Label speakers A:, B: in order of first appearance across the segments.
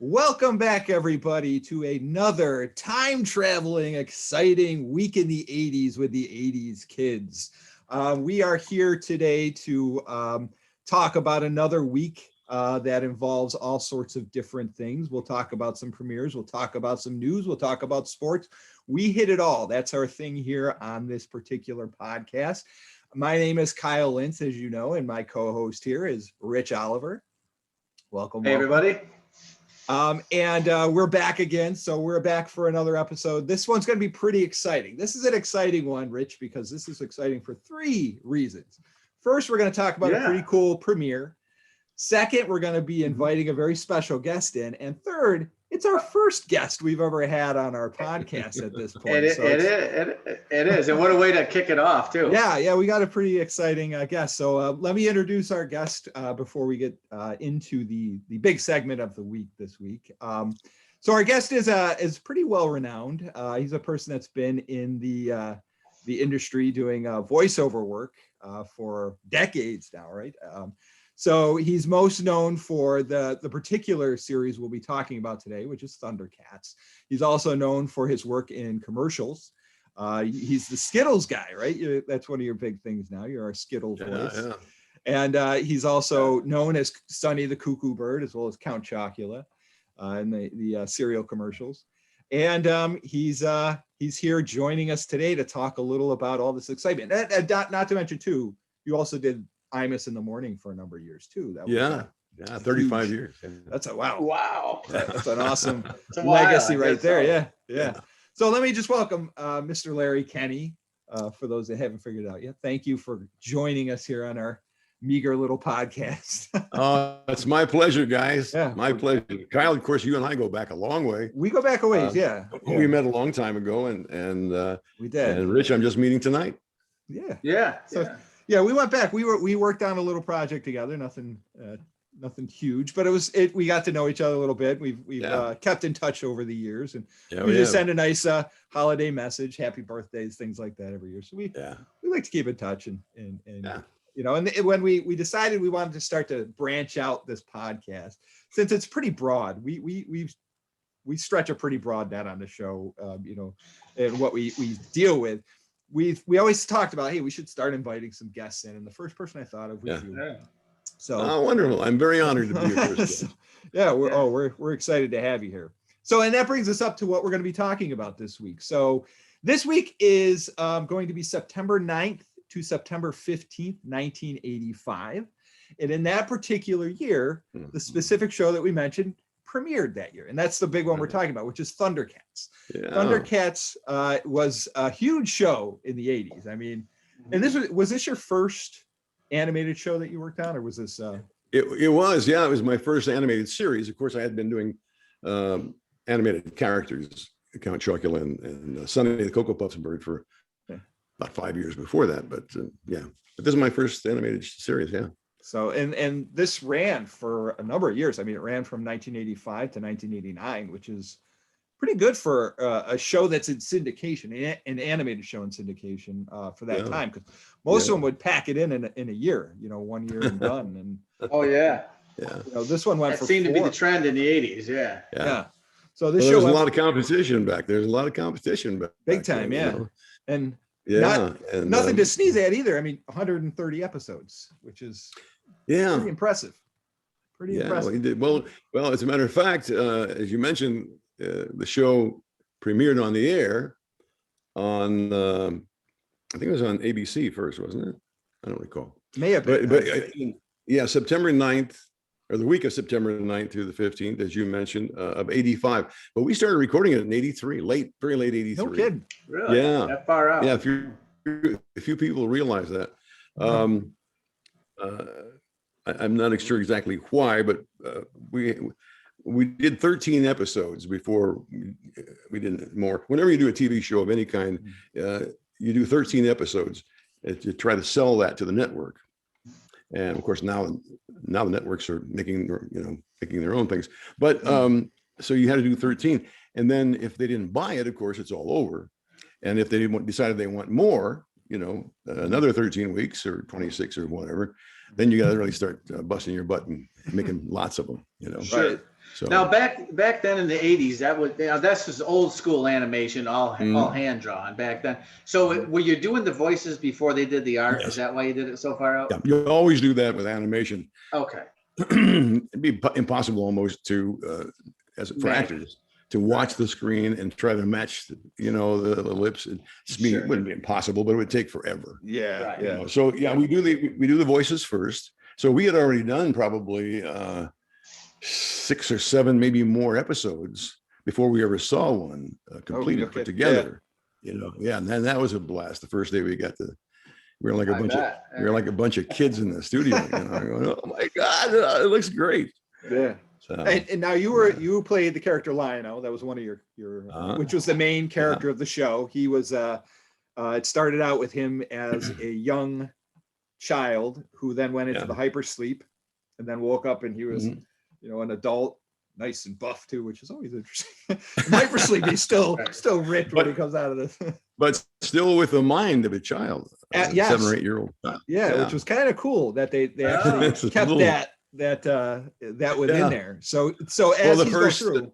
A: Welcome back, everybody, to another time-traveling, exciting week in the 80s with the 80s kids. We are here today to talk about another week that involves all sorts of different things. We'll talk about some premieres. We'll talk about some news. We'll talk about sports. We hit it all. That's our thing here on this particular podcast. My name is Kyle Lintz, as you know, and my co-host here is Rich Oliver. Welcome.
B: Hey, everybody.
A: We're back again. So we're back for another episode. This one's going to be pretty exciting. This is an exciting one, Rich, because this is exciting for three reasons. First, we're going to talk about a pretty cool premiere. Second, we're going to be inviting a very special guest in. And third, it's our first guest we've ever had on our podcast at this point.
B: It is. And what a way to kick it off, too.
A: Yeah, we got a pretty exciting guest. So let me introduce our guest before we get into the big segment of the week this week. So our guest is pretty well renowned. He's a person that's been in the industry doing voiceover work for decades now, right? So he's most known for the particular series we'll be talking about today, which is Thundercats. He's also known for his work in commercials. He's the Skittles guy, right? That's one of your big things now. You're our Skittles voice. Yeah. And he's also known as Sonny the Cuckoo Bird, as well as Count Chocula in the cereal commercials. And he's here joining us today to talk a little about all this excitement. Not to mention, too, you also did Imus in the Morning for a number of years too. That was
C: 35 years.
A: That's a wow. That's an awesome legacy right there. Yeah. So let me just welcome Mr. Larry Kenney. For those that haven't figured it out yet, thank you for joining us here on our meager little podcast.
C: It's my pleasure, guys. Yeah, my pleasure. Kyle, of course, you and I go back a long way.
A: We go back a ways.
C: We met a long time ago, and
A: we did.
C: And Rich, I'm just meeting tonight.
A: Yeah, we went back. We worked on a little project together. Nothing huge, but we got to know each other a little bit. We've kept in touch over the years, and we just send a nice holiday message, happy birthdays, things like that every year. So we like to keep in touch, and you know, and when we decided we wanted to start to branch out this podcast, since it's pretty broad, we stretch a pretty broad net on the show, you know, and what we deal with. We always talked about, hey, we should start inviting some guests in, and the first person I thought of was you. So
C: wonderful! I'm very honored to be your first guest.
A: We're excited to have you here. So, and that brings us up to what we're going to be talking about this week. So, this week is going to be September 9th to September 15th, 1985, and in that particular year, the specific show that we mentioned premiered that year, and that's the big one we're talking about, which is Thundercats. Thundercats was a huge show in the 80s. I mean, and was this your first animated show that you worked on, or was this
C: it was my first animated series. Of course, I had been doing animated characters, Count Chocula and Sonny the Cocoa Puffs Bird for about 5 years before that, but this is my first animated series.
A: So, and this ran for a number of years. I mean, it ran from 1985 to 1989, which is pretty good for a show that's in syndication, an animated show in syndication for that time. Because most of them would pack it in a year, you know, 1 year and done. And you know, this one went for
B: seemed to be the trend in the 80s.
A: Yeah. So this
C: show was a lot of competition back there. There's a lot of competition back
A: big time, then, and nothing to sneeze at either. I mean, 130 episodes, which is pretty impressive. Impressive.
C: Well, as a matter of fact, as you mentioned, the show premiered on the air on I think it was on ABC first, wasn't it? I don't recall.
A: May have been.
C: But September 9th, or the week of September 9th through the 15th, as you mentioned, of 85. But we started recording it in 83, very late 83.
A: No kidding.
B: Really?
C: Yeah.
B: That far out.
C: Yeah, a few people realize that. I'm not sure exactly why, but we did 13 episodes before we did more. Whenever you do a TV show of any kind, you do 13 episodes to try to sell that to the network. And of course, now the networks are making their own things. But so you had to do 13, and then if they didn't buy it, of course, it's all over. And if they decided they want more, another 13 weeks or 26 or whatever, then you got to really start busting your butt and making lots of them.
B: Sure.
C: So
B: Now back then in the 80s, that's just old school animation, all hand drawn back then. So were you doing the voices before they did the art?
C: Yes.
B: Is that why you did it so far out?
C: yeah, you always do that with animation.
B: Okay.
C: It'd be impossible almost to, for
B: Right.
C: actors, to watch the screen and try to match, the lips. It
B: Sure.
C: wouldn't be impossible, but it would take forever.
A: Yeah,
B: Right.
A: yeah.
C: So yeah, we do the voices first. So we had already done probably 6 or 7, maybe more episodes before we ever saw one completed,
A: okay.
C: put together. And then that was a blast. The first day we got we were like a bunch of kids in the studio, going, oh my God, it looks great.
A: Yeah.
C: So,
A: And now you played the character Lionel. That was one of your which was the main character of the show. He was it started out with him as a young child who then went into the hypersleep and then woke up and he was an adult, nice and buff too, which is always interesting. Hypersleep, he's still ripped when he comes out of this.
C: but still with the mind of a child,
A: yes.
C: 7 or 8 year old.
A: Yeah, which was kind of cool that they actually kept that within there. So as
C: the
A: he's
C: first,
A: going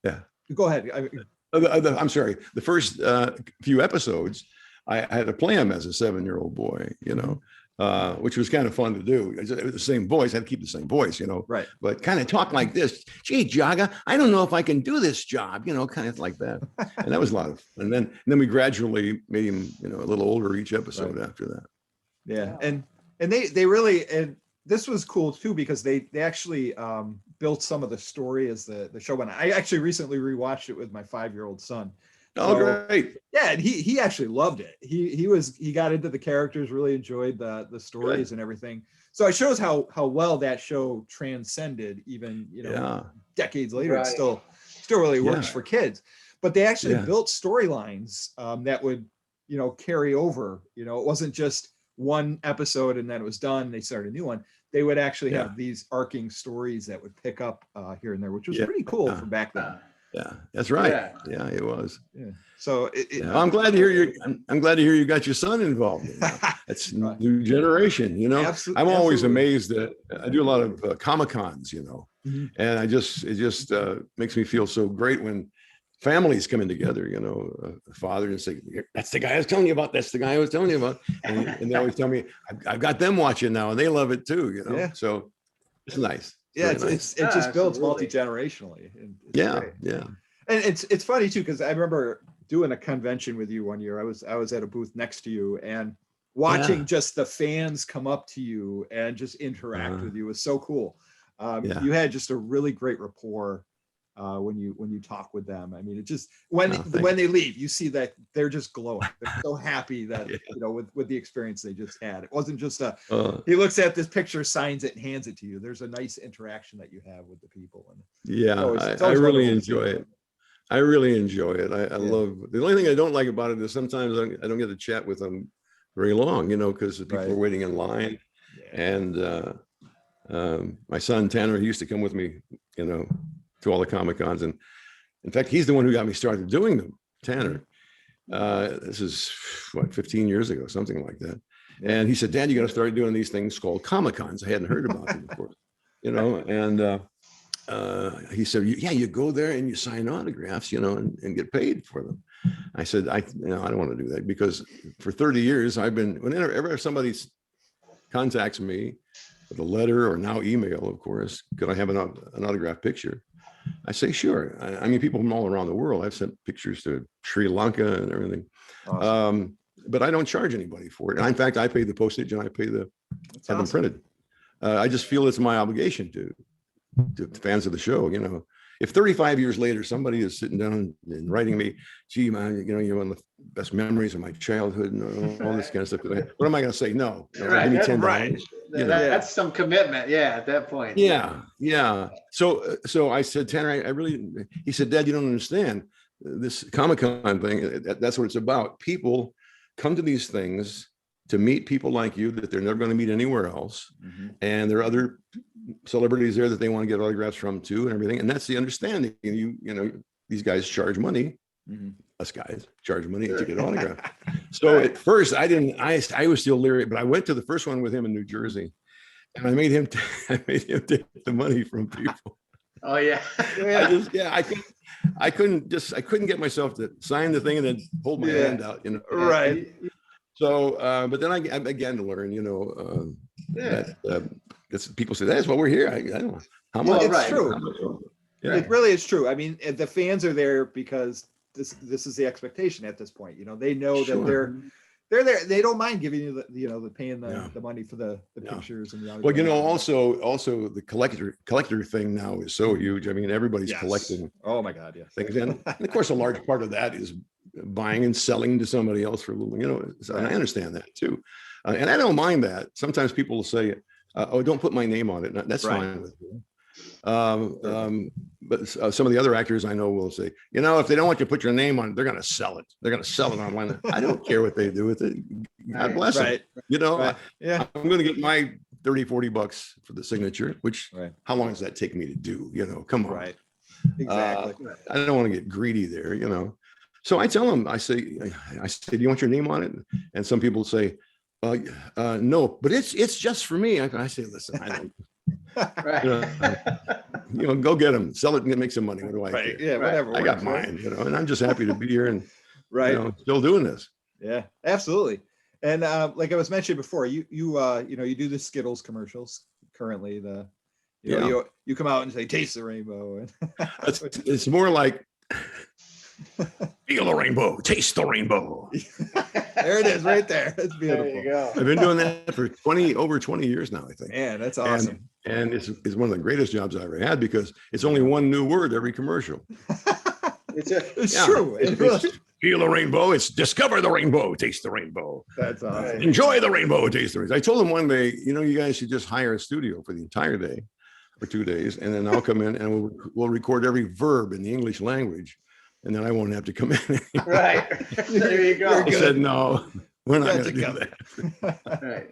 A: through, go ahead.
C: I'm sorry. The first few episodes, I had to play him as a 7-year-old boy, which was kind of fun to do. It was the same voice. I had to keep the same voice,
A: Right.
C: but kind of talk like this. Gee, Jaga, I don't know if I can do this job, kind of like that. And that was a lot of fun. And then we gradually made him, a little older each episode after that.
A: Yeah. And they really, and this was cool too, because they actually built some of the story as the show went on. I actually recently rewatched it with my 5-year-old son.
C: Oh, great.
A: Yeah, and he actually loved it. He got into the characters, really enjoyed the stories and everything. So it shows how well that show transcended even, decades later. It still really works for kids. But they actually built storylines that would, carry over. It wasn't just one episode and then it was done. They started a new one. They would actually have these arcing stories that would pick up here and there, which was pretty cool from back then.
C: Yeah, that's right. Yeah, it was.
A: Yeah. So
C: I'm glad to hear I'm glad to hear you got your son involved. That's new generation. I'm always amazed that I do a lot of Comic-Cons, and it just makes me feel so great when families coming together, a father and say, that's the guy I was telling you about. That's the guy I was telling you about. And they always tell me, I've got them watching now and they love it too, So it's nice.
A: Yeah,
C: it
A: just builds multi-generationally.
C: Yeah.
A: And it's funny too, because I remember doing a convention with you one year. I was at a booth next to you and watching just the fans come up to you and just interact with you was so cool. You had just a really great rapport when you talk with them. I mean, it just when they leave, you see that they're just glowing. They're so happy that with the experience they just had. It wasn't just he looks at this picture, signs it, and hands it to you. There's a nice interaction that you have with the people. And
C: I really enjoy it. I really enjoy it. I love. The only thing I don't like about it is sometimes I don't get to chat with them very long, because people are waiting in line. And my son Tanner, he used to come with me, to all the Comic-Cons. And in fact, he's the one who got me started doing them, Tanner. This is 15 years ago, something like that. And he said, Dad, you got to start doing these things called Comic-Cons. I hadn't heard about them before, and he said, you go there and you sign autographs, and get paid for them. I said, I don't want to do that, because for 30 years I've been, whenever somebody contacts me with a letter or now email, of course, could I have an autographed picture? I say, sure. I mean, people from all around the world. I've sent pictures to Sri Lanka and everything. Awesome. But I don't charge anybody for it. And in fact, I pay the postage and I pay have them printed. I just feel it's my obligation to fans of the show. If 35 years later, somebody is sitting down and writing me, gee, man, you're one of the best memories of my childhood and all this kind of stuff. What am I going to say? No, give me $10.
B: That's some commitment. Yeah. At that point.
C: Yeah. So I said, Tanner, he said, Dad, you don't understand this Comic-Con thing. That's what it's about. People come to these things to meet people like you that they're never going to meet anywhere else. And there are other celebrities there that they want to get autographs from too and everything. And that's the understanding. These guys charge money. Us guys charge money to get autographed. So at first I was still leery, but I went to the first one with him in New Jersey and I made him take the money from people.
B: Oh yeah.
C: I couldn't get myself to sign the thing and then hold my hand out, you know.
A: Right.
C: So, but then I began to learn, you know,
B: Yeah.
C: that's people say that's why we're here. I don't know how much.
B: Well,
A: It's
B: right.
A: true.
C: Yeah.
A: It really is true. I mean, the fans are there because this is the expectation at this point. You know, they know that
C: Sure.
A: they're there. They don't mind giving you the paying
C: Yeah.
A: the money for the
C: Yeah.
A: pictures and the
C: Well, you know,
A: autographs.
C: also the collector thing now is so huge. I mean, everybody's
A: Yes.
C: collecting
A: Oh my God, yes.
C: things, and of course, a large part of that is buying and selling to somebody else for a little, you know. So, and I understand that too, and I don't mind that. Sometimes people will say, "Oh, don't put my name on it." That's
A: Right.
C: fine with me. But some of the other actors I know will say, you know, if they don't want you to put your name on it, they're going to sell it. They're going to sell it online. I don't care what they do with it. God bless them.
A: Right.
C: You know,
A: Right. Yeah.
C: I'm going to get my 30, 40 bucks for the signature, which
A: Right.
C: how long does that take me to do? You know, come on.
A: Right. Exactly.
C: I don't want to get greedy there, you know. So I tell them, I say, do you want your name on it? And some people say, no, but it's just for me. I say, listen, I don't,
B: Right.
C: you know, go get them, sell it and make some money. What do I
A: Right.
C: care?
A: Yeah.
B: Right.
A: Whatever.
C: I got
A: works, right?
C: mine, you know, and I'm just happy to be here and
A: Right.
C: you know, still doing this.
A: Yeah. Absolutely. And like I was mentioning before, you do the Skittles commercials currently. You come out and say, "Taste the rainbow." And
C: It's more like feel the rainbow, taste the rainbow.
A: there it is, right there. It's
B: There
A: beautiful.
B: you go.
C: I've been doing that for over 20 years now, I think.
A: Man, that's awesome.
C: And it's one of the greatest jobs I ever had because it's only one new word every commercial.
A: It's
C: Yeah.
A: true. It really,
C: Feel the rainbow. It's discover the rainbow, taste the rainbow.
A: that's awesome.
C: Enjoy the rainbow, taste the rainbow. I told them one day, you know, you guys should just hire a studio for the entire day or 2 days, and then I'll come in and we'll record every verb in the English language, and then I won't have to come in.
B: Right. There you go.
C: I said, no, we're not going to do
A: Together.
C: that.
B: Right.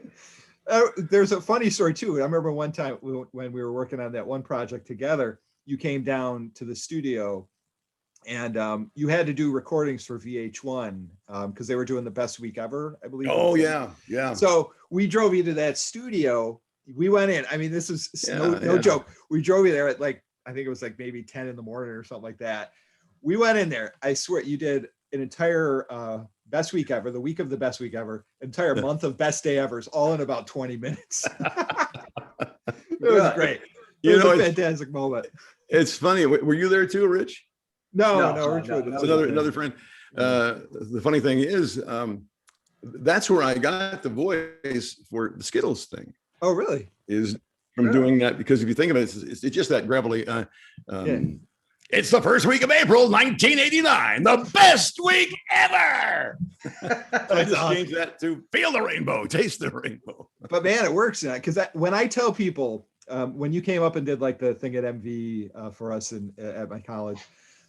A: There's a funny story too. I remember one time when we were working on that one project together, you came down to the studio and you had to do recordings for VH1 because they were doing the best week ever, I believe.
C: Oh, yeah.
A: So we drove you to that studio. We went in. I mean, this is no joke. We drove you there at like, I think it was like maybe 10 in the morning or something like that. We went in there. I swear you did an entire best week ever, the week of the best week ever, entire month of best day evers, all in about 20 minutes. It was great. It was a fantastic moment.
C: It's funny. Were you there too, Rich?
A: No,
B: No.
C: It's another friend. The funny thing is, that's where I got the voice for the Skittles thing.
A: Oh, really?
C: Is from doing that, because if you think of it, it's just that gravelly. It's the first week of April, 1989, the best week ever. I just changed that to feel the rainbow, taste the rainbow.
A: But man, it works now because when I tell people when you came up and did like the thing at MV for us at my college,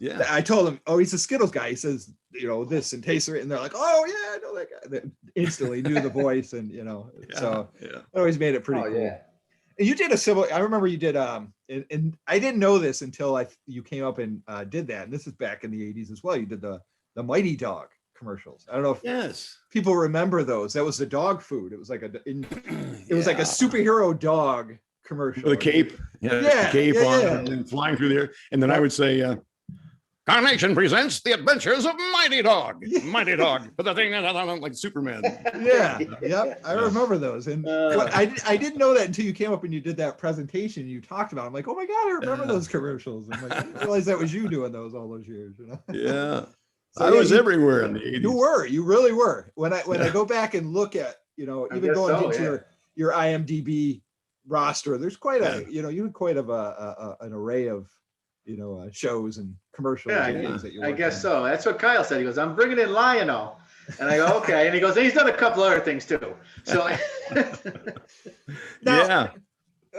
C: Yeah,
A: I told them, oh, he's a Skittles guy. He says, you know, this and taste it, and they're like, oh yeah, I know that guy. They instantly knew the voice, and you know, so it always made it pretty cool.
B: Yeah.
A: And you did a similar. I remember you did. And I didn't know this until you came up and did that. And this is back in the 80s as well. You did the Mighty Dog commercials. I don't know if people remember those. That was the dog food. It was like it was like a superhero dog commercial.
C: with a cape, the cape on, and flying through the air. And then I would say, Carnation presents The Adventures of Mighty Dog. Mighty Dog, but the thing like Superman.
A: Yeah, yep. I remember those, and I didn't know that until you came up and you did that presentation. You talked about it. I'm like, oh my god, I remember those commercials. I'm like, I didn't realize that was you doing those all those years. You know?
C: Yeah,
A: So,
C: I was everywhere in the 80s.
A: You really were. When I go back and look at, you know, even going into your IMDb roster, there's quite a you had quite of an array of shows and commercials.
B: Yeah,
A: and things that you
B: I
A: worked
B: guess
A: on.
B: so. That's what Kyle said. He goes, I'm bringing in Lionel. And I go, okay. And he goes, he's done a couple other things too. So
A: Now,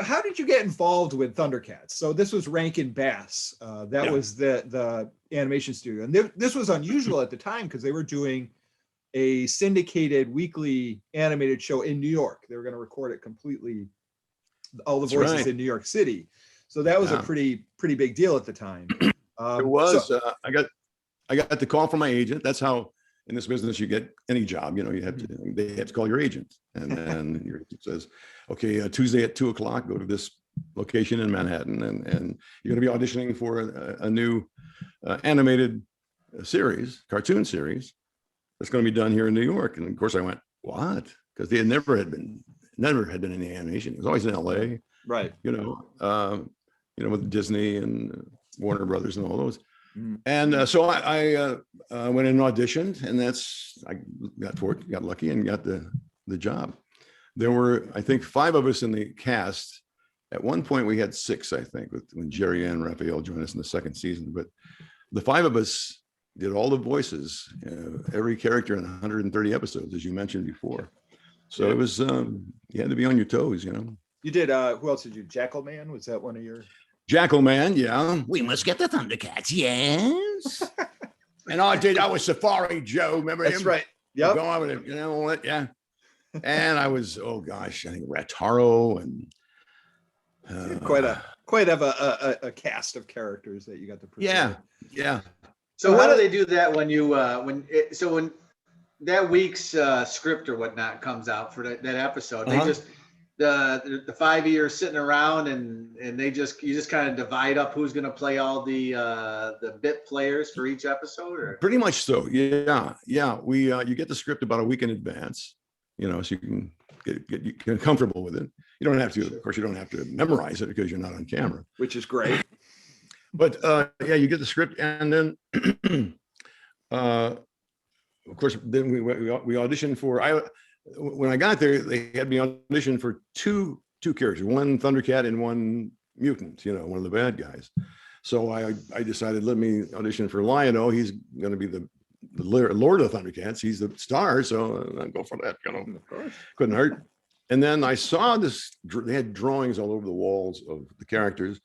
A: how did you get involved with Thundercats? So this was Rankin Bass. That was the animation studio. And this was unusual at the time because they were doing a syndicated weekly animated show in New York. They were going to record it completely, all the voices in New York City. So that was a pretty big deal at the time.
C: It was. I got the call from my agent. That's how in this business you get any job. You know, they have to call your agent, and then your agent says, "Okay, Tuesday at 2:00, go to this location in Manhattan, and you're going to be auditioning for a new animated series, cartoon series that's going to be done here in New York. And of course I went, what? Because they never had been any animation. It was always in LA,
A: Right.
C: With Disney and Warner Brothers and all those.
A: Mm.
C: And so I went in and auditioned, and I got lucky and got the job. There were, I think, 5 of us in the cast. At one point we had 6, I think, when Jerry Ann Raphael joined us in the 2nd season. But the 5 of us did all the voices, every character in 130 episodes, as you mentioned before. So it was, you had to be on your toes,
A: You did, who else did you? Jackal Man? Was that one of your?
C: Jackal Man, yeah. We must get the Thundercats, yes. And I was Safari Joe, remember
A: That's
C: him?
A: right. Yep.
C: Go on with it, what? Yeah. And I was, oh gosh, I think Rataro and
A: quite have a cast of characters that you got to present.
C: Yeah.
B: So how do they do that when when that week's script or whatnot comes out for that episode? They just the 5 years sitting around and you just kind of divide up who's going to play all the bit players for each episode, or?
C: Pretty much so. Yeah. We you get the script about a week in advance, so you can get comfortable with it. You don't have to, of course, you don't have to memorize it because you're not on camera,
A: which is great.
C: But you get the script, and then of course, then we auditioned for. When I got there, they had me audition for two characters, one Thundercat and one mutant, one of the bad guys. So I decided, let me audition for Lion-O. He's going to be the Lord of the Thundercats. He's the star, so I'll go for that.
A: Of course.
C: Couldn't hurt. And then I saw this. They had drawings all over the walls of the characters,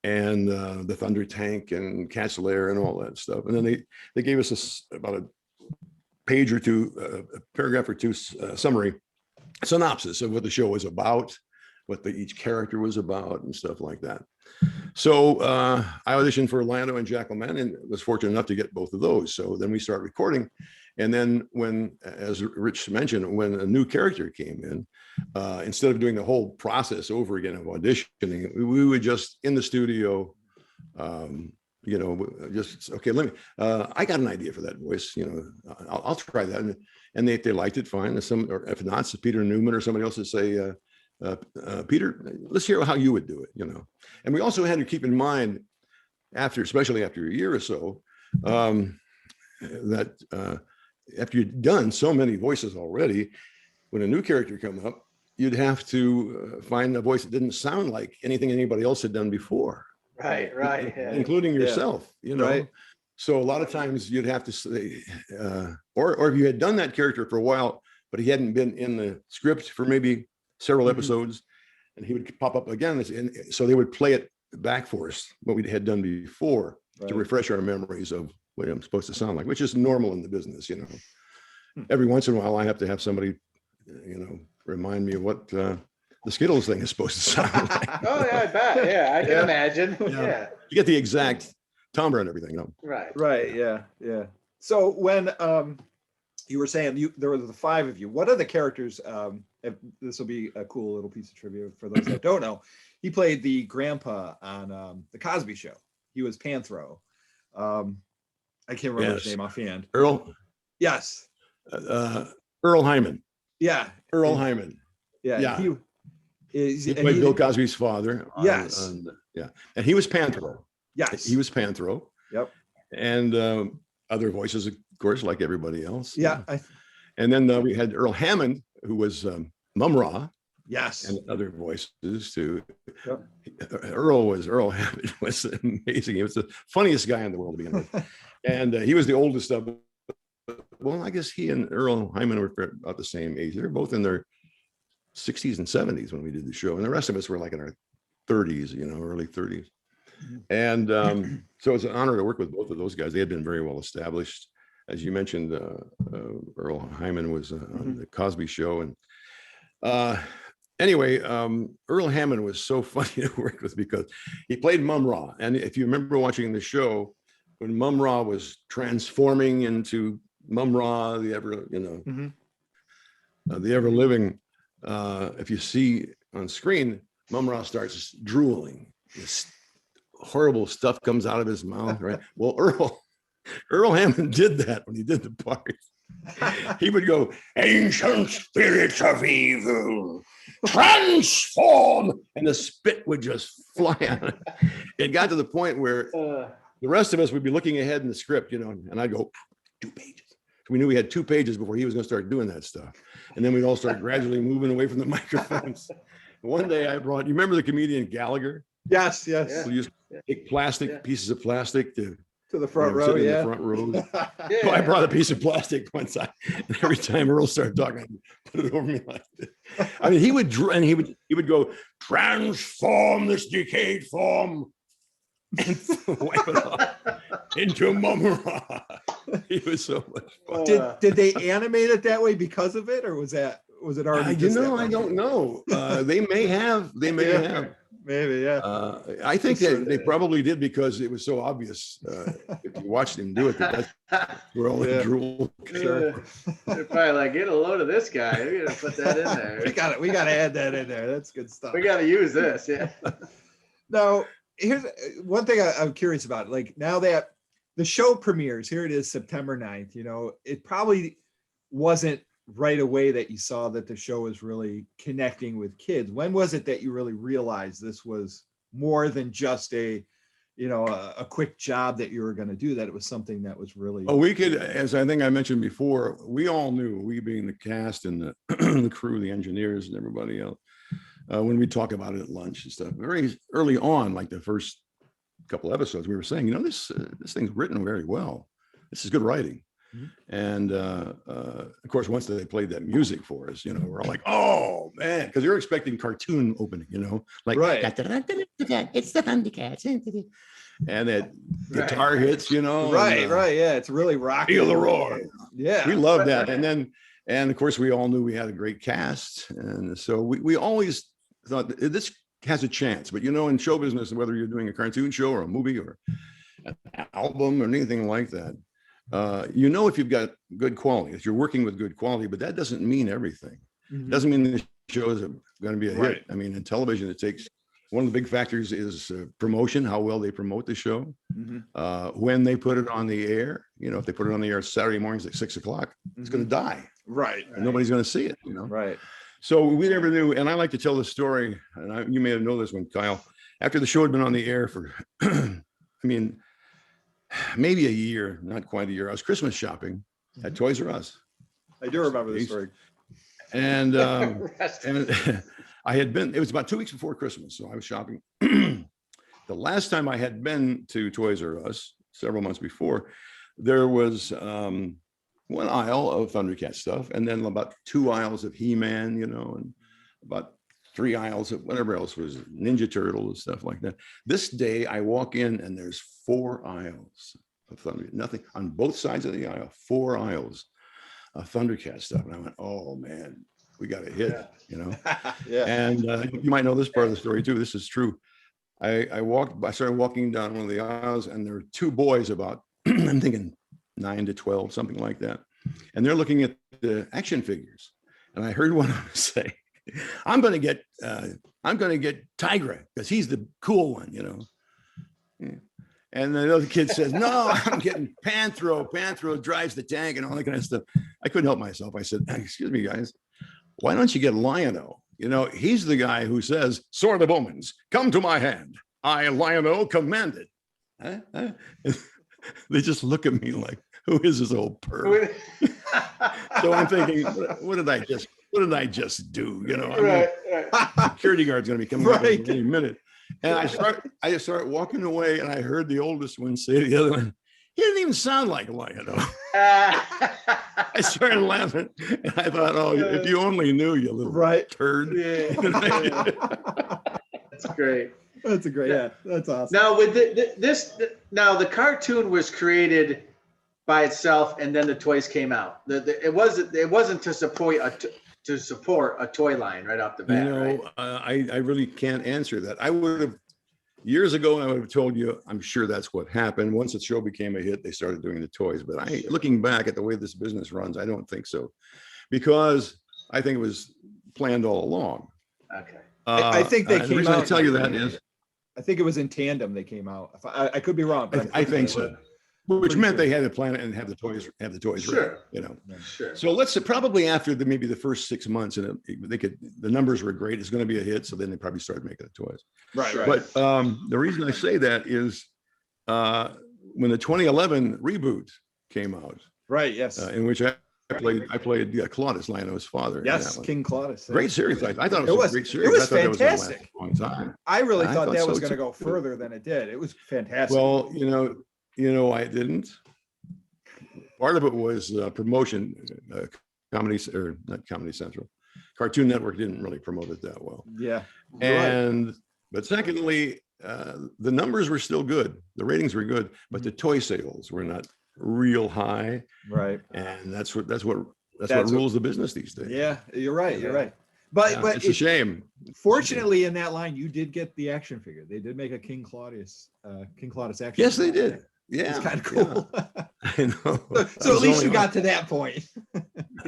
C: and the Thunder Tank and Cat's Lair and all that stuff. And then they gave us about a page or two, a paragraph or two summary synopsis of what the show was about, what each character was about, and stuff like that. So I auditioned for Lion-O and Jackal Man, and was fortunate enough to get both of those. So then we started recording. And then when, as Rich mentioned, when a new character came in, instead of doing the whole process over again of auditioning, we would just in the studio, just, okay, let me, I got an idea for that voice, I'll try that. And if they liked it, fine. Or if not, so Peter Newman or somebody else would say, Peter, let's hear how you would do it, And we also had to keep in mind, especially after a year or so, that after you'd done so many voices already, when a new character come up, you'd have to find a voice that didn't sound like anything anybody else had done before.
B: Right. Yeah.
C: Including yourself, Right. So a lot of times you'd have to say, or if you had done that character for a while, but he hadn't been in the script for maybe several episodes, and he would pop up again. And so they would play it back for us, what we had done before, to refresh our memories of what I'm supposed to sound like, which is normal in the business, Every once in a while, I have to have somebody, remind me of what the Skittles thing is supposed to sound like.
B: Oh, yeah, I bet. Yeah, I can imagine. Yeah.
C: You get the exact timbre and everything.
B: Right.
A: Yeah. So when you were saying there were the 5 of you, what are the characters? This will be a cool little piece of trivia for those that don't know. He played the grandpa on the Cosby Show. He was Panthro. I can't remember his name offhand.
C: Earl.
A: Yes.
C: Earl Hyman.
A: Yeah.
C: Earl Hyman.
A: Yeah.
C: He played Bill Cosby's father.
A: Yes.
C: And he was Panthro.
A: Yes.
C: He was Panthro.
A: Yep.
C: And other voices, of course, like everybody else.
A: Yeah.
C: And then we had Earl Hammond, who was Mum-Ra.
A: Yes.
C: And other voices too.
A: Yep.
C: Earl Hammond was amazing. He was the funniest guy in the world to begin with. And he was the oldest of, well, I guess he and Earl Hyman were about the same age. They were both in their 60s and 70s when we did the show. And the rest of us were like in our 30s, early 30s. And so it's an honor to work with both of those guys. They had been very well established. As you mentioned, Earl Hyman was on the Cosby Show. And anyway, Earl Hammond was so funny to work with because he played Mum-Ra. And if you remember watching the show, when Mum-Ra was transforming into Mum-Ra, the ever living, if you see on screen, Mum-Ra starts drooling. This horrible stuff comes out of his mouth, right? Well, Earl Hammond did that when he did the part. He would go, ancient spirits of evil, transform, and the spit would just fly out. It got to the point where the rest of us would be looking ahead in the script, and I'd go, 2 pages. So we knew we had 2 pages before he was going to start doing that stuff. And then we'd all start gradually moving away from the microphones. One day I brought, you remember the comedian Gallagher?
A: Yes.
C: Yeah. We used to take pieces of plastic to
A: the front row.
C: sit in the front row. So I brought a piece of plastic one time, and every time Earl started talking, I'd put it over me like this. I mean, he would go, transform this decayed form and wipe it off into Mum-Ra. He was so much fun.
A: Did they animate it that way because of it, or was it already?
C: I don't know. They may have.
A: Maybe, yeah.
C: I think that they probably did because it was so obvious. If you watched him do it, we're all in drool.
B: They're probably like, get a load of this guy. We gotta put that in there.
A: We gotta add that in there. That's good stuff.
B: We gotta use this. Yeah.
A: Now, here's one thing I'm curious about. Like, now that the show premieres, here it is, September 9th. It probably wasn't right away that you saw that the show was really connecting with kids. When was it that you really realized this was more than just a quick job that you were going to do, that it was something that was really...
C: we could, as I think I mentioned before, we all knew, we being the cast and the crew, the engineers and everybody else, when we talk about it at lunch and stuff, very early on, like the first couple episodes, we were saying, this thing's written very well. This is good writing. And of course, once they played that music for us, we're all like, oh man, because you're expecting cartoon opening, like
A: right.
D: It's the Thundercats.
C: And that guitar hits,
A: Right, yeah, it's really rocking.
C: Feel the roar.
A: Yeah,
C: we love that. And of course, we all knew we had a great cast, and so we always thought that this has a chance. But in show business, whether you're doing a cartoon show or a movie or an album or anything like that, if you've got good quality, if you're working with good quality, but that doesn't mean everything. It doesn't mean the shows are going to be a hit. I mean, in television, it takes, one of the big factors is promotion, how well they promote the show, when they put it on the air. If they put it on the air Saturday mornings at 6 o'clock, it's going to die.
A: Right.
C: And nobody's going to see it,
A: Right.
C: So we never knew. And I like to tell the story, and you may have known this one, Kyle, after the show had been on the air for, maybe a year, not quite a year. I was Christmas shopping at Toys R Us.
A: I do remember this story.
C: And I had been, it was about 2 weeks before Christmas, so I was shopping. The last time I had been to Toys R Us, several months before, there was one aisle of Thundercat stuff, and then about 2 aisles of He-Man, and about 3 aisles of whatever else was Ninja Turtle and stuff like that. This day I walk in and there's 4 aisles of Thundercat, nothing on both sides of the aisle, 4 aisles of Thundercat stuff. And I went, oh man, we got a hit,
A: Yeah.
C: And you might know this part of the story too. This is true. I started walking down one of the aisles, and there were 2 boys about, I'm thinking 9 to 12, something like that. And they're looking at the action figures. And I heard one of them say, I'm going to get Tigra because he's the cool one, Yeah. And the other kid says, no, I'm getting Panthro. Panthro drives the tank and all that kind of stuff. I couldn't help myself. I said, excuse me, guys, why don't you get Lion-O? He's the guy who says, sword of omens, come to my hand. I, Lion-O, command it. Huh? They just look at me like, who is this old perv? So I'm thinking, what did I just do?
B: Right.
C: Security guard's going to be coming up in any minute. And I start walking away, and I heard the oldest one say to the other one, he didn't even sound like Lion-O. I started laughing, and I thought, oh, if you only knew, you little turd.
B: Yeah. That's great.
A: That's a great, that's awesome.
B: Now with the cartoon was created by itself, and then the toys came out. It wasn't to support a toy line right off the bat. Right?
C: I really can't answer that. I would have years ago. I would have told you. I'm sure that's what happened. Once the show became a hit, they started doing the toys. But looking back at the way this business runs, I don't think so, because I think it was planned all along.
B: Okay.
A: I think they
C: the
A: came
C: reason I
A: out.
C: tell you that is
A: I think it was in tandem they came out. I could be wrong, but
C: I think so. Which
A: Pretty
C: meant
A: sure.
C: they had to plan it and have the toys
B: Sure.
C: ready, you know.
B: Sure.
C: So let's say probably after maybe the first 6 months, and the numbers were great. It's going to be a hit. So then they probably started making the toys.
A: right.
C: But the reason I say that is when the 2011 reboot came out,
A: Right. Yes.
C: in which I played Claudius, Lionel's father. in
A: Yes.
C: that one.
A: King Claudius. yeah.
C: Great series. I thought it was a great series.
A: It was
C: I thought that was gonna last
A: fantastic.
C: a long time.
A: I really
C: I
A: thought
C: thought
A: that
C: so
A: was going to
C: too.
A: go further than it did. It was fantastic.
C: Well, I didn't. Part of it was promotion. Not Comedy Central. Cartoon Network didn't really promote it that well.
A: yeah. You're right.
C: But secondly, the numbers were still good. The ratings were good, but the toy sales were not real high.
A: Right.
C: And that's what
A: That's
C: rules the business these days.
A: Yeah. You're right. You're
B: Yeah.
A: right. But
C: Yeah,
A: but
C: it's a shame.
A: fortunately, in that line, you did get the action figure. They did make a King Claudius action.
C: Yes, they
A: figure.
C: did. Yeah,
A: It's kind of
C: yeah.
A: cool.
C: I know.
A: So at least you got to that point.
C: Yeah,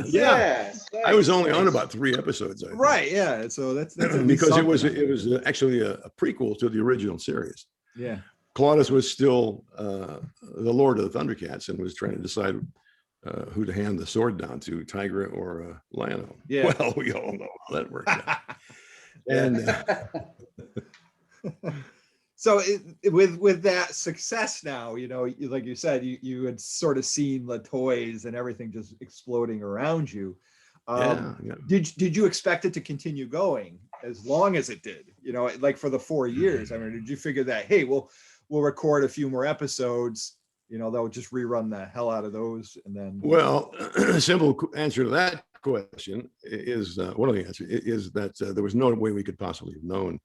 B: Yes.
C: I was only on
B: nice.
C: about 3 episodes. I think.
A: Right. Yeah. So that's at least
C: Because it was
A: something.
C: actually a prequel to the original series.
A: Yeah.
C: Claudius was still the Lord of the Thundercats and was trying to decide who to hand the sword down to, Tigra or Lionel.
A: Yeah.
C: Well, we all know how that worked out. And
A: So with that success now, like you said, you had sort of seen the toys and everything just exploding around you.
C: yeah.
A: Did you expect it to continue going as long as it did? Like for the 4 years. I mean, did you figure that, hey, we'll record a few more episodes, they'll just rerun the hell out of those and then.
C: Well, simple answer to that question is one of the answers is that there was no way we could possibly have known.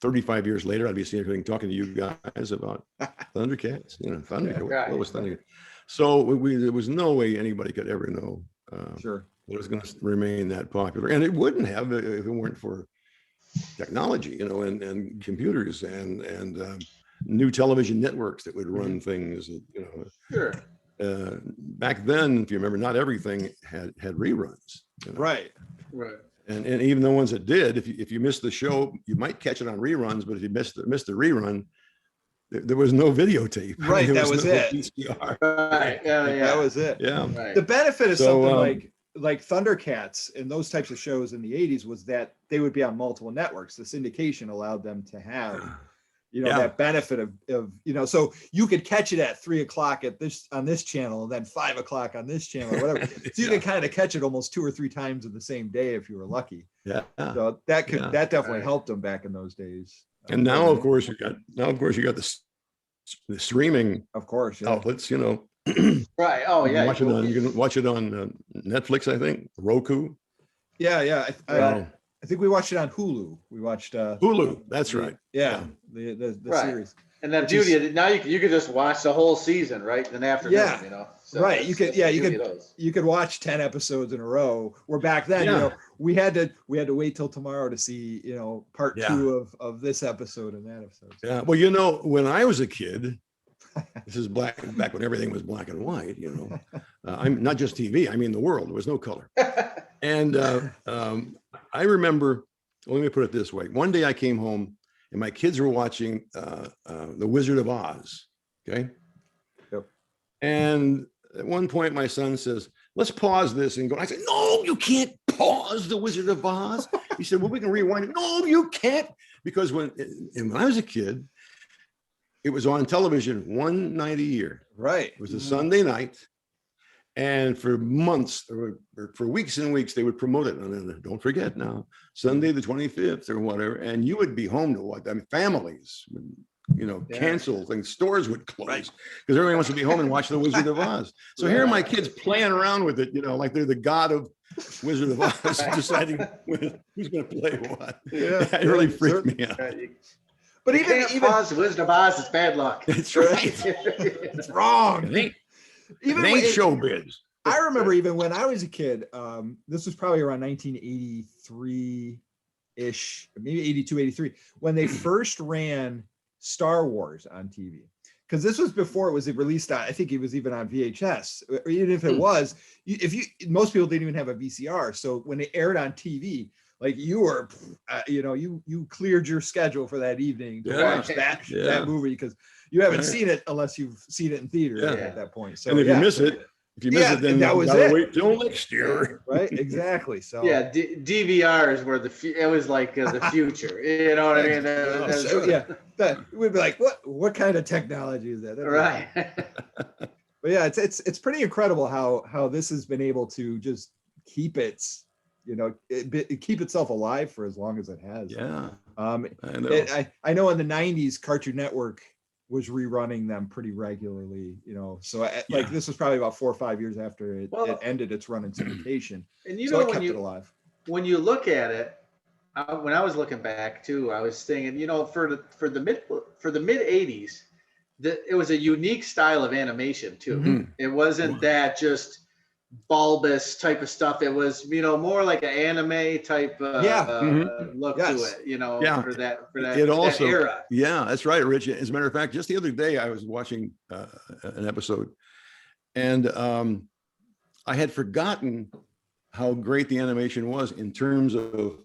C: 35 years later, I'd be sitting here talking to you guys about Thundercats. Thundercats.
B: Right.
C: What was Thundercats? So there was no way anybody could ever know
A: Sure.
C: it was going to remain that popular, and it wouldn't have if it weren't for technology, and computers and new television networks that would run things.
B: Sure.
C: Back then, if you remember, not everything had reruns.
A: Right.
B: Right.
C: And even the ones that did, if you missed the show, you might catch it on reruns. But if you missed the rerun, there was no videotape.
A: Right,
C: There
A: that was
C: no
A: it.
C: VCR.
B: Right. Yeah. Yeah.
A: That was it.
C: Yeah.
B: Right.
A: The benefit of
C: So,
A: something like Thundercats and those types of shows in the 80s was that they would be on multiple networks. The syndication allowed them to have,
C: Yeah.
A: that benefit of so you could catch it at 3:00 on this channel and then 5:00 on this channel or whatever. So you
C: Yeah.
A: could kind of catch it almost 2 or 3 times in the same day if you were lucky.
C: Yeah.
A: So that
C: Yeah.
A: definitely
B: Right.
A: helped them back in those days.
C: And now, of course, you got the streaming
A: Of course, yeah.
C: outlets.
B: Right. Oh, yeah.
C: You can watch it on Netflix, I think, Roku.
A: Yeah.
C: Oh,
A: I think we watched it on Hulu. We watched
C: Hulu. That's right.
A: Yeah, the
B: Right.
A: series.
B: And the
A: Which
B: beauty
A: is-
B: of it, now you could just watch the whole season right in an afternoon.
A: Yeah.
B: So
A: Right,
B: that's-
A: you could-
B: that's
A: yeah,
B: the
A: you
B: beauty of those.
A: You could watch 10 episodes in a row. Where back then,
C: Yeah.
A: we had to wait till tomorrow to see, part
C: Yeah.
A: 2 of this episode and that episode.
C: Yeah. Well, when I was a kid, this is back when everything was black and white. I'm not just TV. I mean the world. There was no color. And I remember. Well, let me put it this way. One day I came home and my kids were watching The Wizard of Oz. Okay.
A: Yep.
C: And at one point, my son says, "Let's pause this and go." I said, "No, you can't pause The Wizard of Oz." He said, "Well, we can rewind it." "No, you can't," because when I was a kid, it was on television one night a year.
A: Right.
C: It was a Sunday night, and for months or for weeks and weeks, they would promote it. And don't forget now, Sunday the 25th or whatever, and you would be home to watch. I mean, families would,
B: Yeah.
C: cancel things. Stores would close
A: Right.
C: because everyone wants to be home and watch The Wizard of Oz. So here are my kids playing around with it, like they're the god of Wizard of Oz, deciding who's going to play what.
A: Yeah.
C: It really freaked me out.
A: But
B: You
A: even
B: can't pause the Wizard of Oz. It's bad luck.
C: That's right.
A: it's wrong.
C: It ain't,
A: Even
C: it ain't
A: when-
C: showbiz.
A: I remember even when I was a kid, this was probably around 1983-ish, maybe 82, 83, when they first ran Star Wars on TV. Because this was before it was released on, I think it was even on VHS. Or even if it was, most people didn't even have a VCR. So when it aired on TV, like you were, you cleared your schedule for that evening to
C: Yeah.
A: watch that
C: Yeah.
A: movie because you haven't
C: Right.
A: seen it unless you've seen it in theater
C: Yeah.
A: at that point. So
C: And if
A: yeah.
C: you miss it, then
A: that
C: you
A: was
C: gotta
A: it.
C: wait till next year.
A: Right, exactly. So
B: Yeah, DVRs were it was like the future. You know what I mean?
A: we'd be like, what kind of technology is that?
B: Right.
A: But yeah, it's pretty incredible how this has been able to just keep keep itself alive for as long as it has.
C: Yeah.
A: I
C: know.
A: I know in the 90s, Cartoon Network was rerunning them pretty regularly, so like this was probably about 4 or 5 years after it ended its run in syndication.
B: And
A: so it kept it alive.
B: When you look at it, when I was looking back too, I was thinking, for the mid 80s, it was a unique style of animation too.
C: Mm-hmm.
B: It wasn't that just bulbous type of stuff. It was more like an anime type look to it. For that that era.
C: Yeah, that's right, Rich. As a matter of fact, just the other day I was watching an episode, and I had forgotten how great the animation was in terms of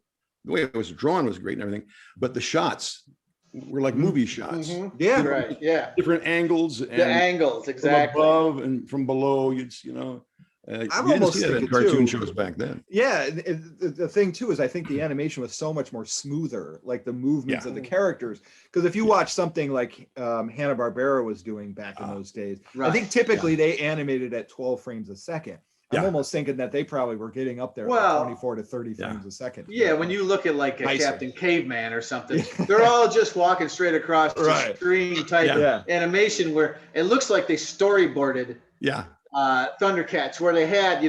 C: the way it was drawn was great and everything, but the shots were like movie shots.
B: Mm-hmm.
A: Yeah,
B: right. Yeah,
C: different angles. And
B: the angles exactly.
C: From above and from below, you didn't see that in cartoon shows back then.
A: Yeah, the thing too is I think the animation was so much more smoother, like the movements of the characters. Because if you watch something like Hanna-Barbera was doing back in those days, I think typically they animated at 12 frames a second. I'm almost thinking that they probably were getting up there at 24 to 30 frames a second.
B: Yeah, when you look at like a Captain Caveman or something, they're all just walking straight across the screen type animation where it looks like they storyboarded Thundercats, where they had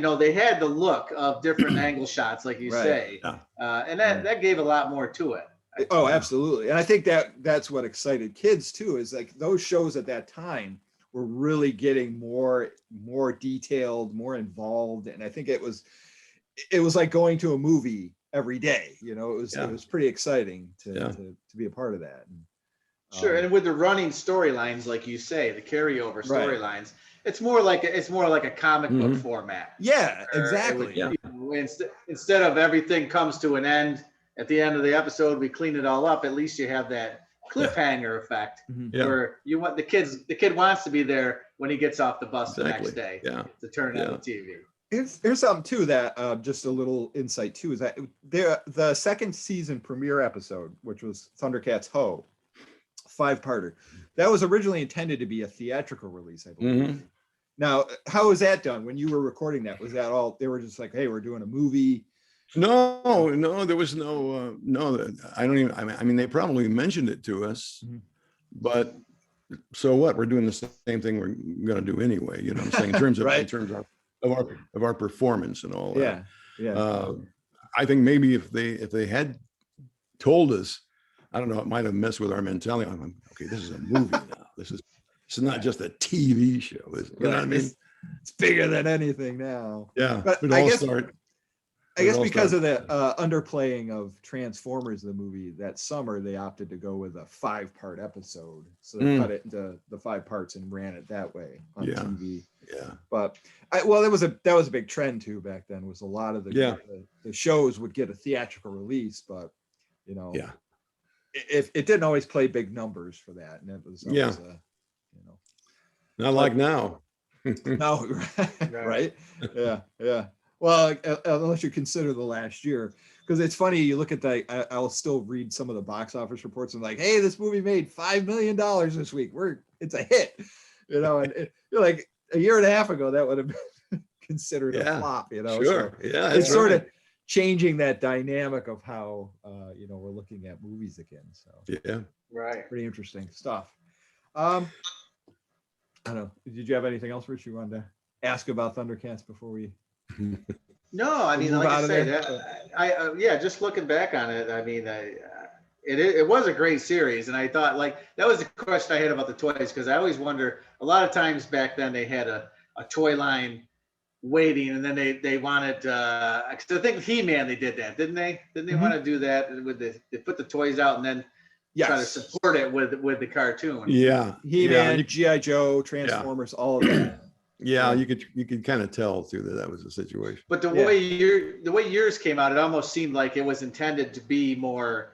B: the look of different angle shots, like you say, and that gave a lot more to it.
A: Oh, absolutely. And I think that's what excited kids too, is like those shows at that time were really getting more detailed, more involved. And I think it was like going to a movie every day. It was pretty exciting to be a part of that.
B: Sure. And with the running storylines, like you say, the carryover storylines, it's more like a comic book format.
A: Yeah, exactly.
B: Instead of everything comes to an end at the end of the episode, we clean it all up. At least you have that cliffhanger effect where you want the kid wants to be there when he gets off the bus the next day to turn on the TV.
A: Here's something too that just a little insight too is that the second season premiere episode, which was Thundercats Ho, 5-parter, that was originally intended to be a theatrical release, I believe.
C: Mm-hmm.
A: Now, how was that done when you were recording that? Was that all they were just like, hey, we're doing a movie?
C: No, there was no. I don't even. I mean, they probably mentioned it to us, but so what? We're doing the same thing we're going to do anyway. You know what I'm saying? In terms of our performance and all that.
A: Yeah.
C: I think maybe if they had told us, I don't know, it might have messed with our mentality. I'm like, okay, this is a movie now. This is not just a TV show. You know what I mean?
A: It's bigger than anything now.
C: Yeah,
A: but I guess because of the underplaying of Transformers, the movie, that summer, they opted to go with a 5-part episode. So they cut it into the 5 parts and ran it that way on TV. Yeah. But that was a big trend too back then, was a lot of the shows would get a theatrical release, but if it didn't always play big numbers for that. And it was always
C: not like now.
A: No, right? Yeah. Well, unless you consider the last year, because it's funny, you look at I'll still read some of the box office reports and like, hey, this movie made $5 million this week. It's a hit, and you're like a year and a half ago, that would have been considered a flop,
C: Sure.
A: So it's sort of changing that dynamic of how, we're looking at movies again. So
B: right.
A: Pretty interesting stuff. I don't know. Did you have anything else, Rich, you wanted to ask about Thundercats before we?
B: No, I mean, like I say, just looking back on it, I mean, it was a great series, and I thought that was the question I had about the toys, because I always wonder, a lot of times back then they had a toy line waiting, and then they wanted, because I think He-Man, they did that, didn't they? Didn't they want to do that they put the toys out and then try to support it with the cartoon?
C: Yeah.
A: He-Man, G.I. Joe, Transformers, all of that.
C: Yeah, you could kind of tell too that was the situation.
B: But the
A: Yeah.
B: way yours came out, it almost seemed like it was intended to be more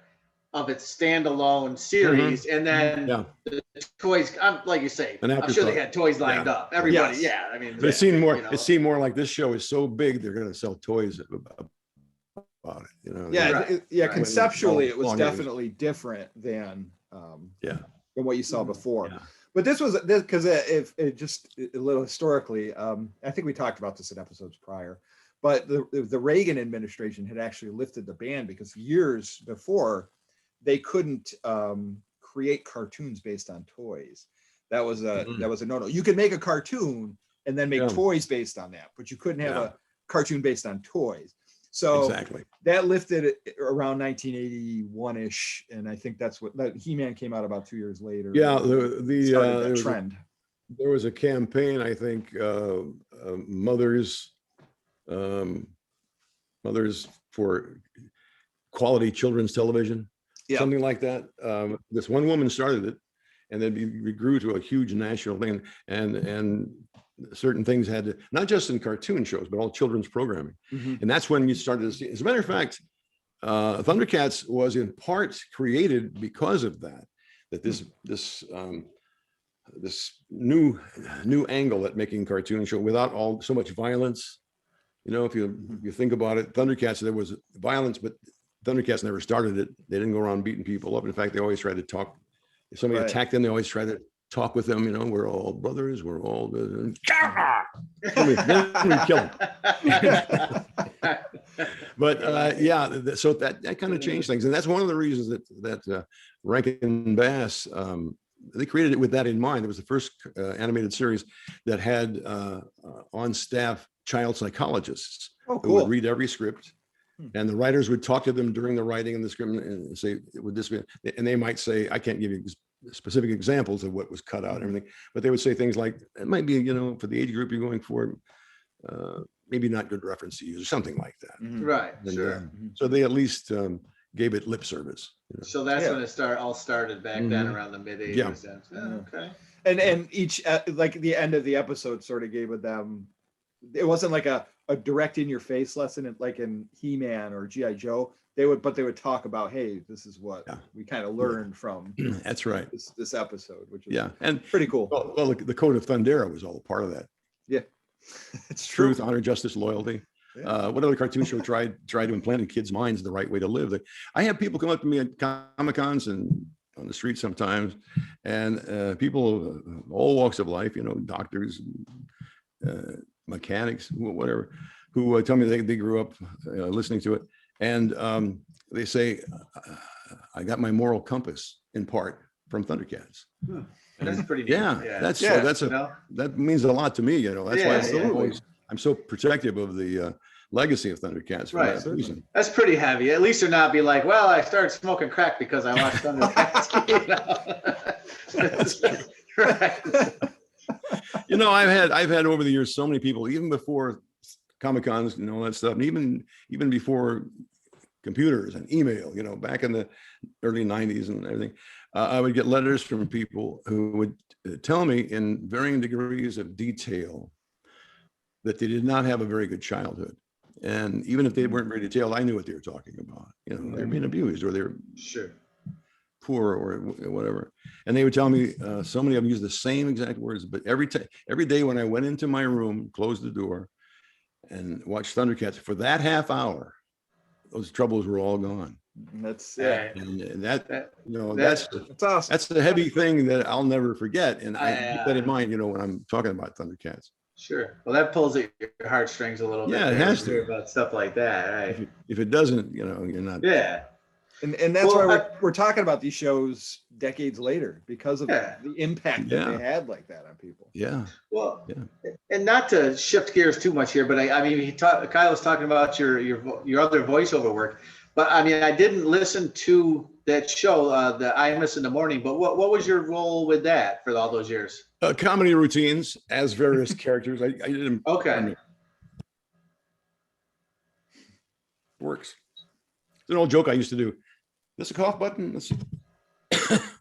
B: of its standalone series, and then
C: Yeah,
B: the toys. Like you say,
C: An
B: I'm sure
C: afterthought.
B: they had toys lined up. Everybody,
A: Yes.
B: yeah. I mean,
C: but it seemed more
B: you know.
C: it seemed more like this show is so big they're going to sell toys about it. You know.
A: Yeah,
B: Right, right.
A: conceptually it was
C: Long years.
A: definitely different than
C: Yeah.
A: than what you saw before.
C: Yeah.
A: But this was this because if it just a little historically, I think we talked about this in episodes prior, but the Reagan administration had actually lifted the ban because years before they couldn't create cartoons based on toys. That was a no-no. You could make a cartoon and then make
C: Yeah.
A: toys based on that, but you couldn't have
C: Yeah.
A: a cartoon based on toys. So
C: Exactly.
A: that lifted it around 1981-ish, and I think that's what He-Man came out about 2 years later.
C: Yeah,
A: Started
C: there
A: that
C: was
A: trend.
C: there was a campaign, I think, mothers mothers for quality children's television,
A: Yeah.
C: something like that. This one woman started it, and then we grew to a huge national thing. And certain things had to, not just in cartoon shows, but all children's programming.
A: Mhm.
C: And that's when you started to see. As a matter of fact, Thundercats was in part created because of that. That this new angle at making cartoon show without so much violence. You know, if you think about it, Thundercats, there was violence, but Thundercats never started it. They didn't go around beating people up. In fact, they always tried to talk. If somebody
A: Right.
C: attacked them, they always tried to talk with them. You know, we're all brothers. We're all. Then we kill them. But yeah, so that kind of changed things, and that's one of the reasons that Rankin Bass they created it with that in mind. It was the first animated series that had on staff child psychologists
A: Oh,
C: who would
A: cool.
C: read every script, and the writers would talk to them during the writing of the script and say, "Would this be?" And they might say, "I can't give you specific examples of what was cut out and everything," but they would say things like, "It might be, you know, for the age group you're going for, maybe not good reference to use," or something like that.
A: Mhm.
B: Right,
C: And,
B: sure.
C: so they at least gave it lip service. You know?
B: So that's
A: Yeah.
B: when it all started back then,
C: Mhm.
B: around the mid
C: Yeah.
B: '80s. Then. Oh, okay.
A: And each like the end of the episode sort of gave them. It wasn't like a direct in your face lesson like in He-Man or G.I. Joe. They would talk about, hey, this is what
C: Yeah.
A: we kind of learned from
C: That's right.
A: this episode, which is
C: Yeah, and
A: pretty cool.
C: well, the Code of Thundera was all a part of that.
A: Yeah, it's true.
C: Truth, honor, justice, loyalty.
A: Yeah.
C: What other cartoon show tried to implant in kids' minds the right way to live? I have people come up to me at Comic-Cons and on the street sometimes, and people of all walks of life, you know, doctors, mechanics, whatever, who tell me they grew up listening to it, and they say, "I got my moral compass in part from Thundercats."
B: That's pretty neat.
C: Yeah, that's
A: Yeah,
C: a
B: know?
C: that means a lot to me. You know, that's
B: Yeah,
C: why
A: absolutely.
C: I'm so protective of the legacy of Thundercats for
B: Right.
C: that reason.
B: That's pretty heavy. At least they're not be like, well, I started smoking crack because I watched Thundercats. Right.
C: You know, I've had over the years so many people, even before Comic-Cons and all that stuff, and even before computers and email, you know, back in the early 90s and everything, I would get letters from people who would tell me in varying degrees of detail that they did not have a very good childhood. And even if they weren't very detailed, I knew what they were talking about. You know, they're being abused or they're
B: Sure.
C: poor or whatever. And they would tell me, so many of them use the same exact words, but every day when I went into my room, closed the door and watched Thundercats for that half hour, those troubles were all gone.
A: That's
B: Yeah.
C: And that, you know,
B: That's-
A: That's awesome.
C: that's the heavy thing that I'll never forget. And I keep that in
B: Yeah.
C: mind, you know, when I'm talking about Thundercats.
B: Sure. Well, that pulls at your heartstrings a little bit.
C: Yeah, it
B: there
C: has
B: to hear
C: to.
B: about stuff like that, right?
C: If it doesn't, you know, you're not.
B: Yeah.
A: And that's
B: Well,
A: why we're talking about these shows decades later because of
B: Yeah.
A: the impact that they had like that on people.
C: Yeah.
B: Well,
C: Yeah.
B: and not to shift gears too much here, but I mean, Kyle was talking about your other voiceover work, but I mean, I didn't listen to that show, the IMS in the Morning. But what was your role with that for all those years?
C: Comedy routines as various characters. I did them.
B: Okay.
C: Works. It's an old joke I used to do. This a cough button?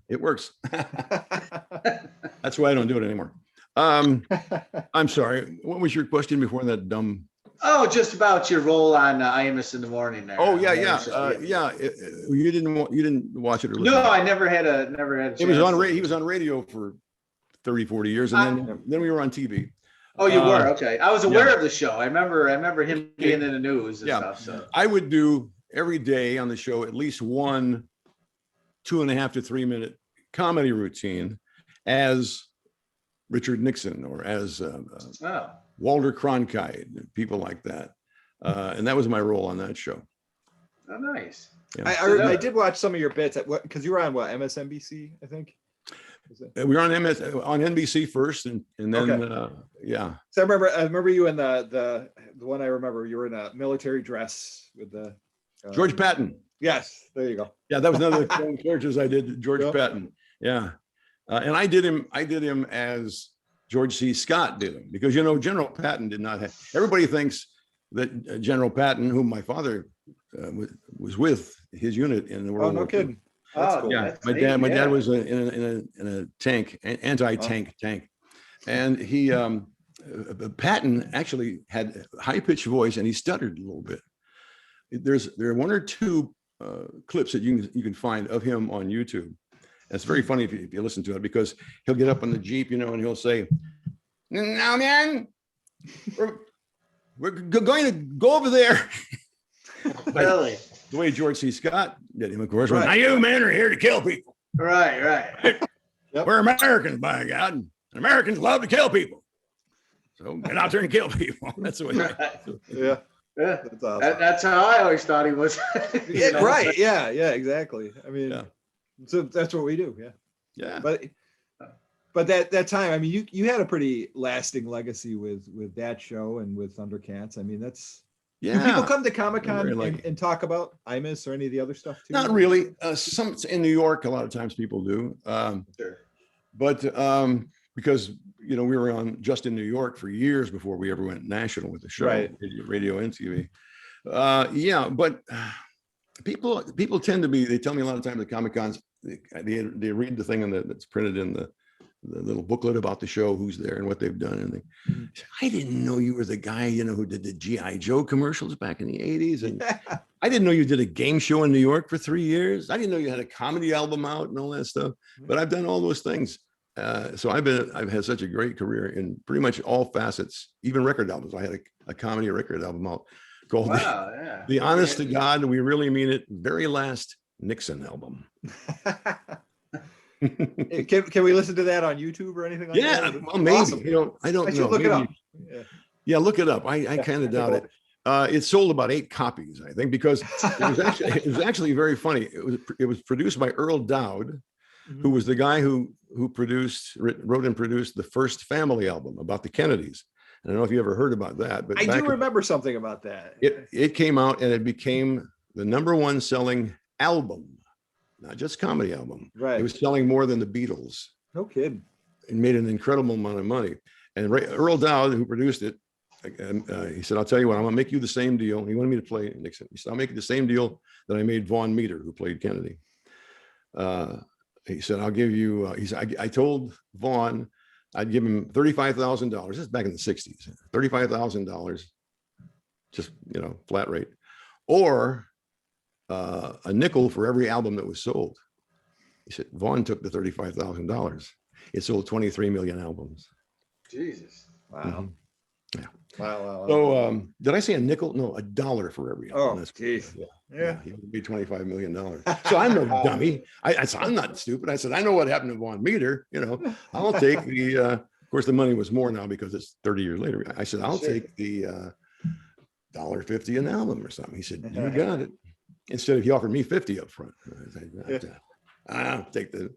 C: It works. That's why I don't do it anymore. I'm sorry. What was your question before that dumb?
B: Oh, just about your role on IMS in the morning there.
C: Oh, yeah. You didn't watch it or listen
B: No,
C: to it.
B: I never had a chance.
C: It was on radio. He was on radio for 30, 40 years. And then we were on TV.
B: Oh, you were? Okay. I was aware
C: yeah.
B: of the show. I remember him being in the news and stuff. So
C: I would do every day on the show at least one 2.5 to 3 minute comedy routine as Richard Nixon or as Walter Cronkite, people like that. And that was my role on that show.
B: Oh, nice.
C: Yeah.
A: I did watch some of your bits because you were on MSNBC, I think.
C: We were on NBC first, and then yeah.
A: So I remember you in the one I remember you were in a military dress with the
C: George Patton.
A: Yes, there you go.
C: Yeah, that was another of the characters I did. George Patton. Yeah, and I did him as George C. Scott did him because General Patton did not have. Everybody thinks that General Patton, whom my father was with his unit in the World War
A: no kidding.
C: II.
A: That's cool.
C: Yeah, my dad was in a tank, anti-tank tank, and he Patton actually had a high-pitched voice and he stuttered a little bit. There are one or two clips that you can find of him on YouTube. It's very funny if you listen to it because he'll get up on the Jeep, and he'll say, "Now, man, we're going to go over there."
B: Really?
C: The way George C. Scott did him, of course. Now you men are here to kill people.
B: Right.
C: We're Americans, by God. And Americans love to kill people. So get out there and kill people. That's the way.
A: Yeah.
B: That's
A: awesome.
B: That's how I always thought he was.
A: Right. Yeah, exactly. I mean, so that's what we do.
C: Yeah.
A: But that time, I mean, you had a pretty lasting legacy with that show and with Thundercats. I mean, that's. Do people come to Comic-Con and talk about IMUS or any of the other stuff too?
C: Not really. Some in New York, a lot of times people do.
B: Sure.
C: But because we were on just in New York for years before we ever went national with the show, radio and TV. But people tend to be. They tell me a lot of times at Comic-Cons, they read the thing that's printed in the little booklet about the show, who's there and what they've done. And they, I didn't know you were the guy, who did the G.I. Joe commercials back in the 80s. And I didn't know you did a game show in New York for 3 years. I didn't know you had a comedy album out and all that stuff, but I've done all those things. So I've had such a great career in pretty much all facets, even record albums. I had a comedy record album out called the Honest to God, we really mean it, very last Nixon album.
A: Can we listen to that on YouTube or anything like that?
C: Yeah, well, maybe.
A: Awesome.
C: I don't know.
A: Look it up.
C: Yeah, look it up. I kind of doubt it. It sold about 8 copies, I think, because it was actually very funny. It was produced by Earl Dowd, who was the guy who wrote and produced the first Family album about the Kennedys. I don't know if you ever heard about that, but
A: I do remember something about that.
C: It came out and it became the #1 selling album. Not just comedy album.
A: Right.
C: It was selling more than the Beatles.
A: No kidding.
C: It made an incredible amount of money. And Earl Dowd, who produced it, he said, "I'll tell you what, I'm going to make you the same deal." He wanted me to play Nixon. He said, "I'll make you the same deal that I made Vaughn Meader, who played Kennedy." He said, "I'll give you." He said, "I told Vaughn I'd give him $35,000. This is back in the '60s. $35,000, just flat rate, or a nickel for every album that was sold." He said, Vaughn took the $35,000. It sold 23 million albums.
B: Jesus.
A: Wow.
C: Mm-hmm. Yeah.
A: Wow.
C: So did I say a nickel? No, $1 for every album.
A: Oh, geez.
C: Yeah. He would be $25 million. So I'm no dummy. I said, I'm not stupid. I said, I know what happened to Vaughn Meader. I'll take the, of course, the money was more now because it's 30 years later. I said, I'll take the $1.50 an album or something. He said, you got it. Instead of he offered me 50 up front. I said, I'll take the.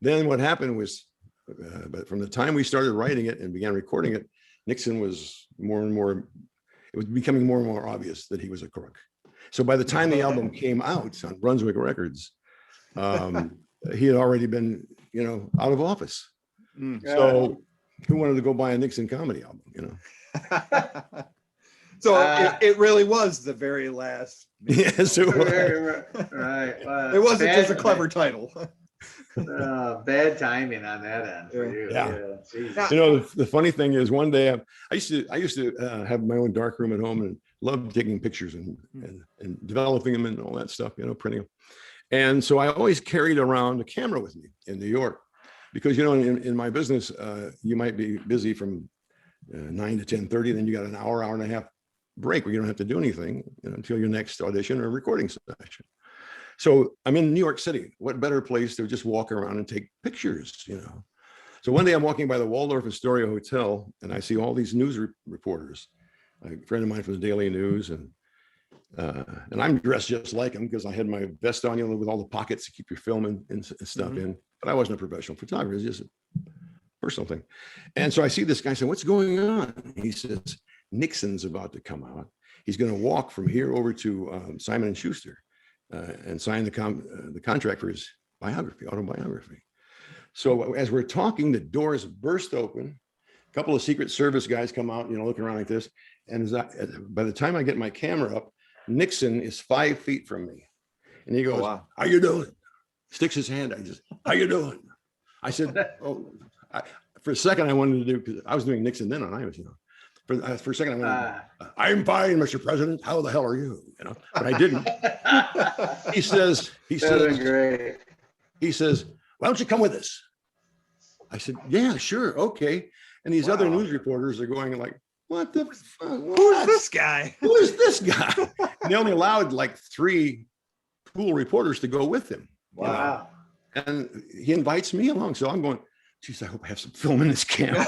C: Then what happened was, but from the time we started writing it and began recording it, Nixon was more and more, it was becoming more and more obvious that he was a crook. So by the time the album came out on Brunswick Records, he had already been, out of office. So who wanted to go buy a Nixon comedy album,
A: So it really was the very last.
C: Yes, it was.
B: Right.
A: It wasn't just a clever title.
B: Bad timing on that end for you.
C: Yeah.
B: Geez.
A: Now-
C: You know, the funny thing is, one day I used to have my own dark room at home and loved taking pictures and developing them and all that stuff. You know, printing them. And so I always carried around a camera with me in New York, because you know, in my business, you might be busy from 9 to 10:30, then you got an hour and a half break where you don't have to do anything, you know, until your next audition or recording session. So I'm in New York City. What better place to just walk around and take pictures, you know? So one day I'm walking by the Waldorf Astoria Hotel and I see all these news reporters, a friend of mine from the Daily News, and I'm dressed just like him because I had my vest on, you know, with all the pockets to keep your film and stuff in. But I wasn't a professional photographer. It was just a personal thing. And so I see this guy saying, "What's going on?" He says, "Nixon's about to come out. He's going to walk from here over to Simon and Schuster and sign the contract for his autobiography." So as we're talking, the doors burst open. A couple of Secret Service guys come out, you know, looking around like this. And by the time I get my camera up, Nixon is 5 feet from me. And he goes,
A: wow.
C: "How you doing?" Sticks his hand. I just, "How you doing?" I said, for a second I wanted to do, because I was doing Nixon then on Imus, you know. For a second I wanted to, "I'm fine, Mr. President. How the hell are you?" You know, but I didn't. He says,
B: Great.
C: he says, "Why don't you come with us?" I said, "Yeah, sure. Okay." And these other news reporters are going like, "What the fuck?
A: Who's this guy?
C: Who is this guy?" And they only allowed like 3 cool reporters to go with him.
B: Wow.
C: And he invites me along. So I'm going, "Geez, I hope I have some film in this camera."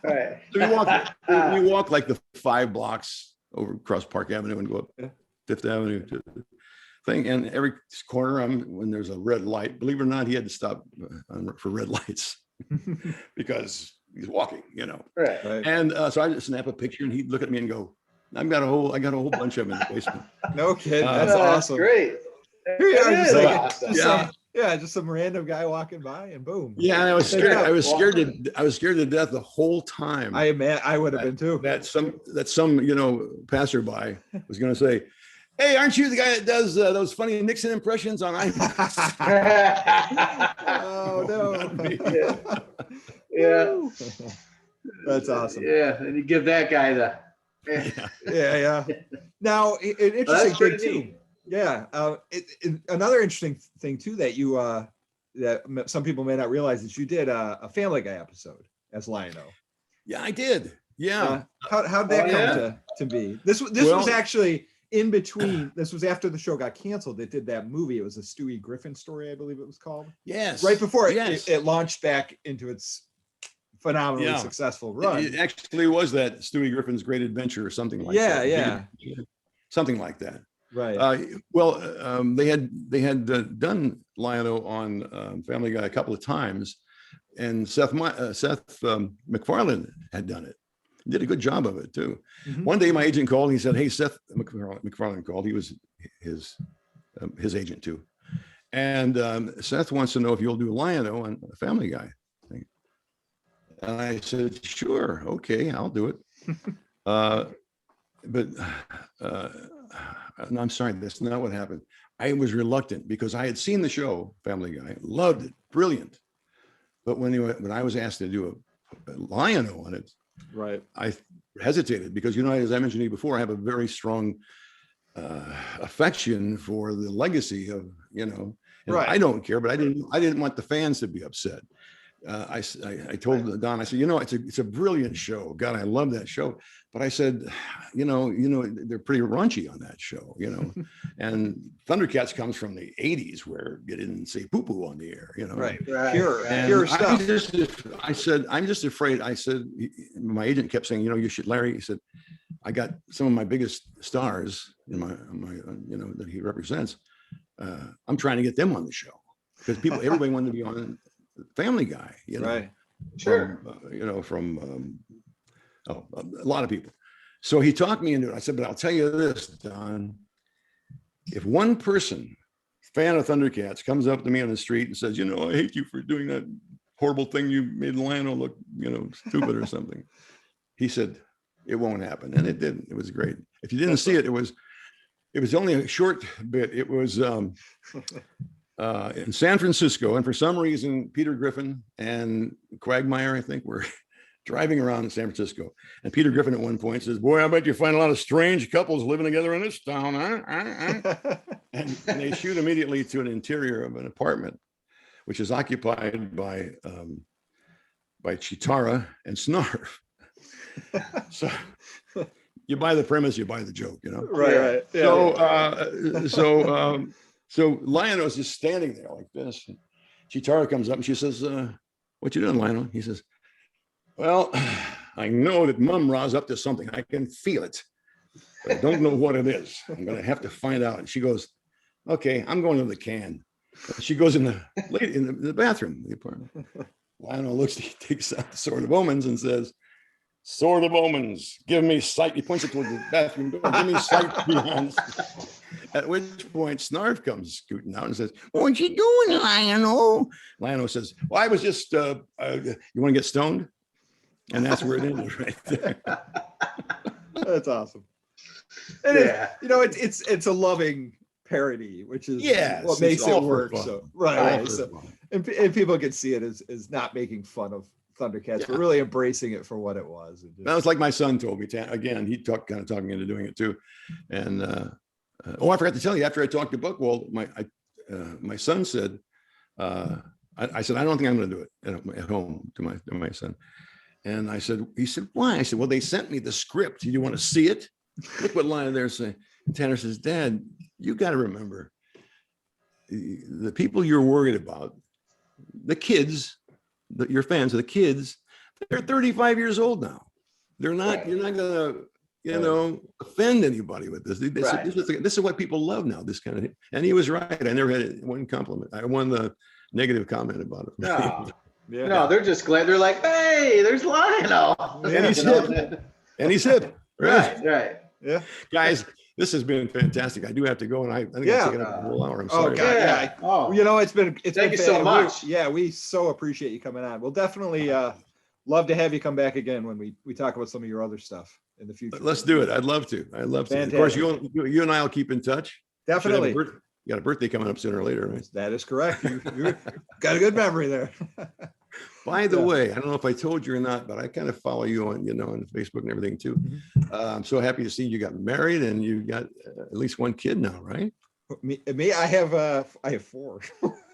B: Right.
C: So we walk like the 5 blocks over across Park Avenue and go up Fifth Avenue to the thing. And every corner, when there's a red light, believe it or not, he had to stop for red lights because he's walking, you know.
B: Right.
C: And so I just snap a picture and he'd look at me and go, I got a whole bunch of them in the basement.
A: No kidding. That's awesome.
B: Great.
A: Here you are,
B: That
A: just
B: is
A: like,
B: awesome.
A: just some random guy walking by and boom.
C: Yeah, and I was scared. I was scared to death the whole time.
A: I would have been too.
C: That some you know, passerby was going to say, "Hey, aren't you the guy that does those funny Nixon impressions on iPhone?"
A: Oh no.
C: Not me.
B: Yeah.
A: That's awesome.
B: Yeah, and you give that guy the.
A: Yeah. Now, an interesting thing too. Yeah. Another interesting thing too that you that some people may not realize is you did a Family Guy episode as Lion-O.
C: Yeah, I did. Yeah.
A: How'd that come to be? This was actually in between. This was after the show got canceled. It did that movie. It was a Stewie Griffin story, I believe it was called.
C: Yes.
A: Right before it launched back into its phenomenally successful run.
C: It actually was that Stewie Griffin's Great Adventure or something like that.
A: Yeah.
C: Something like that.
A: Right.
C: They had done Lion-O on Family Guy a couple of times, and Seth MacFarlane had done it. He did a good job of it too. Mm-hmm. One day my agent called and he said, "Hey, Seth MacFarlane called. He was his agent too. And Seth wants to know if you'll do Lion-O on Family Guy." And I said, "Sure. Okay, I'll do it." But no, I'm sorry, that's not what happened. I was reluctant because I had seen the show Family Guy, loved it, brilliant. But when I was asked to do a Lion-O on it,
A: right,
C: I hesitated because, you know, as I mentioned to you before, I have a very strong affection for the legacy of, you know, and I don't care, but I didn't want the fans to be upset. I told Don, I said, you know, it's a brilliant show. God, I love that show. But I said, you know, they're pretty raunchy on that show, you know. And Thundercats comes from the 80s where you didn't say poo-poo on the air, you know.
A: Right. Pure stuff.
C: I said, I'm just afraid. I said, my agent kept saying, you know, you should, Larry, he said, I got some of my biggest stars in my you know, that he represents. I'm trying to get them on the show because everybody wanted to be on Family Guy, you know.
A: Right.
B: Sure.
C: You know, from a lot of people. So he talked me into it. I said, but I'll tell you this, Don, if one person, fan of Thundercats, comes up to me on the street and says, you know, I hate you for doing that horrible thing, you made Lion-O look, you know, stupid or something. He said, it won't happen. And it didn't. It was great. If you didn't see it, it was only a short bit. It was in San Francisco, and for some reason, Peter Griffin and Quagmire, I think, were driving around in San Francisco. And Peter Griffin at one point says, "Boy, I bet you find a lot of strange couples living together in this town, huh?" And they shoot immediately to an interior of an apartment, which is occupied by Chitara and Snarf. So you buy the premise, you buy the joke, you know?
A: Right. Yeah.
C: So Lionel's just standing there like this. Chitara comes up and she says, "What you doing, Lionel?" He says, "Well, I know that Mum Ra's up to something. I can feel it, but I don't know what it is. I'm going to have to find out." And she goes, "Okay, I'm going to the can." And she goes in the bathroom of the apartment. Lionel looks, he takes out the Sword of Omens and says, "Sword of Omens, give me sight." He points it toward the bathroom door. "Give me sight beyond." At which point Snarf comes scooting out and says, "What you doing, Lionel?" Lionel says, "Well, I was just, you want to get stoned?" And that's where it ended right there.
A: That's awesome. It is, you know, it's a loving parody, which is what makes it work. So right. So, and people can see it as not making fun of Thundercats, but really embracing it for what it was.
C: That was like my son told me. Again, he kind of talked me into doing it too. And I forgot to tell you, after I talked to Buckwald, my son said, I said, "I don't think I'm going to do it at home to my son." And he said, "Why?" I said, "Well, they sent me the script. Do you want to see it? Look what line they're saying." Tanner says, "Dad, you got to remember the people you're worried about, the kids, your fans, the kids, they're 35 years old now. You're not going to, offend anybody with this. This is what people love now, this kind of thing." And he was right. I never had one compliment. I won the negative comment about it.
B: No. Yeah. No, they're just glad. They're like, "Hey, there's Lionel."
C: And he's hip. And he's hip.
B: Right.
A: Yeah.
C: Guys, this has been fantastic. I do have to go, and I think I'm taking up a whole hour. I'm sorry.
A: You know, it's been
B: Thank you so much.
A: We so appreciate you coming on. We'll definitely love to have you come back again when we talk about some of your other stuff in the future.
C: Let's do it. I'd love to. Fantastic. Of course, you and I will keep in touch.
A: Definitely.
C: You got a birthday coming up sooner or later, right?
A: That is correct. You got a good memory there.
C: By the way, I don't know if I told you or not, but I kind of follow you on, on Facebook and everything too.
A: Mm-hmm.
C: I'm so happy to see you got married and you got at least one kid now, right?
A: Me, I have 4.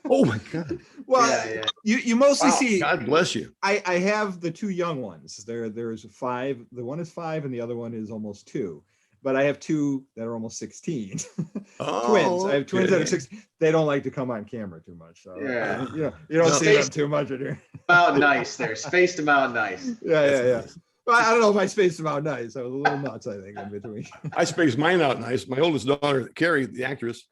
C: Oh my God.
A: Well, you mostly see.
C: God bless you.
A: I have the 2 young ones. There's 5. The one is 5 and the other one is almost 2. But I have 2 that are almost 16. Twins. I have twins that are 16. They don't like to come on camera too much. So you don't see them too much in here.
B: Out nice there. Spaced them out nice.
A: Yeah. Well, I don't know if I spaced them out nice. I was a little nuts, I think, in between.
C: I spaced mine out nice. My oldest daughter, Carrie, the actress.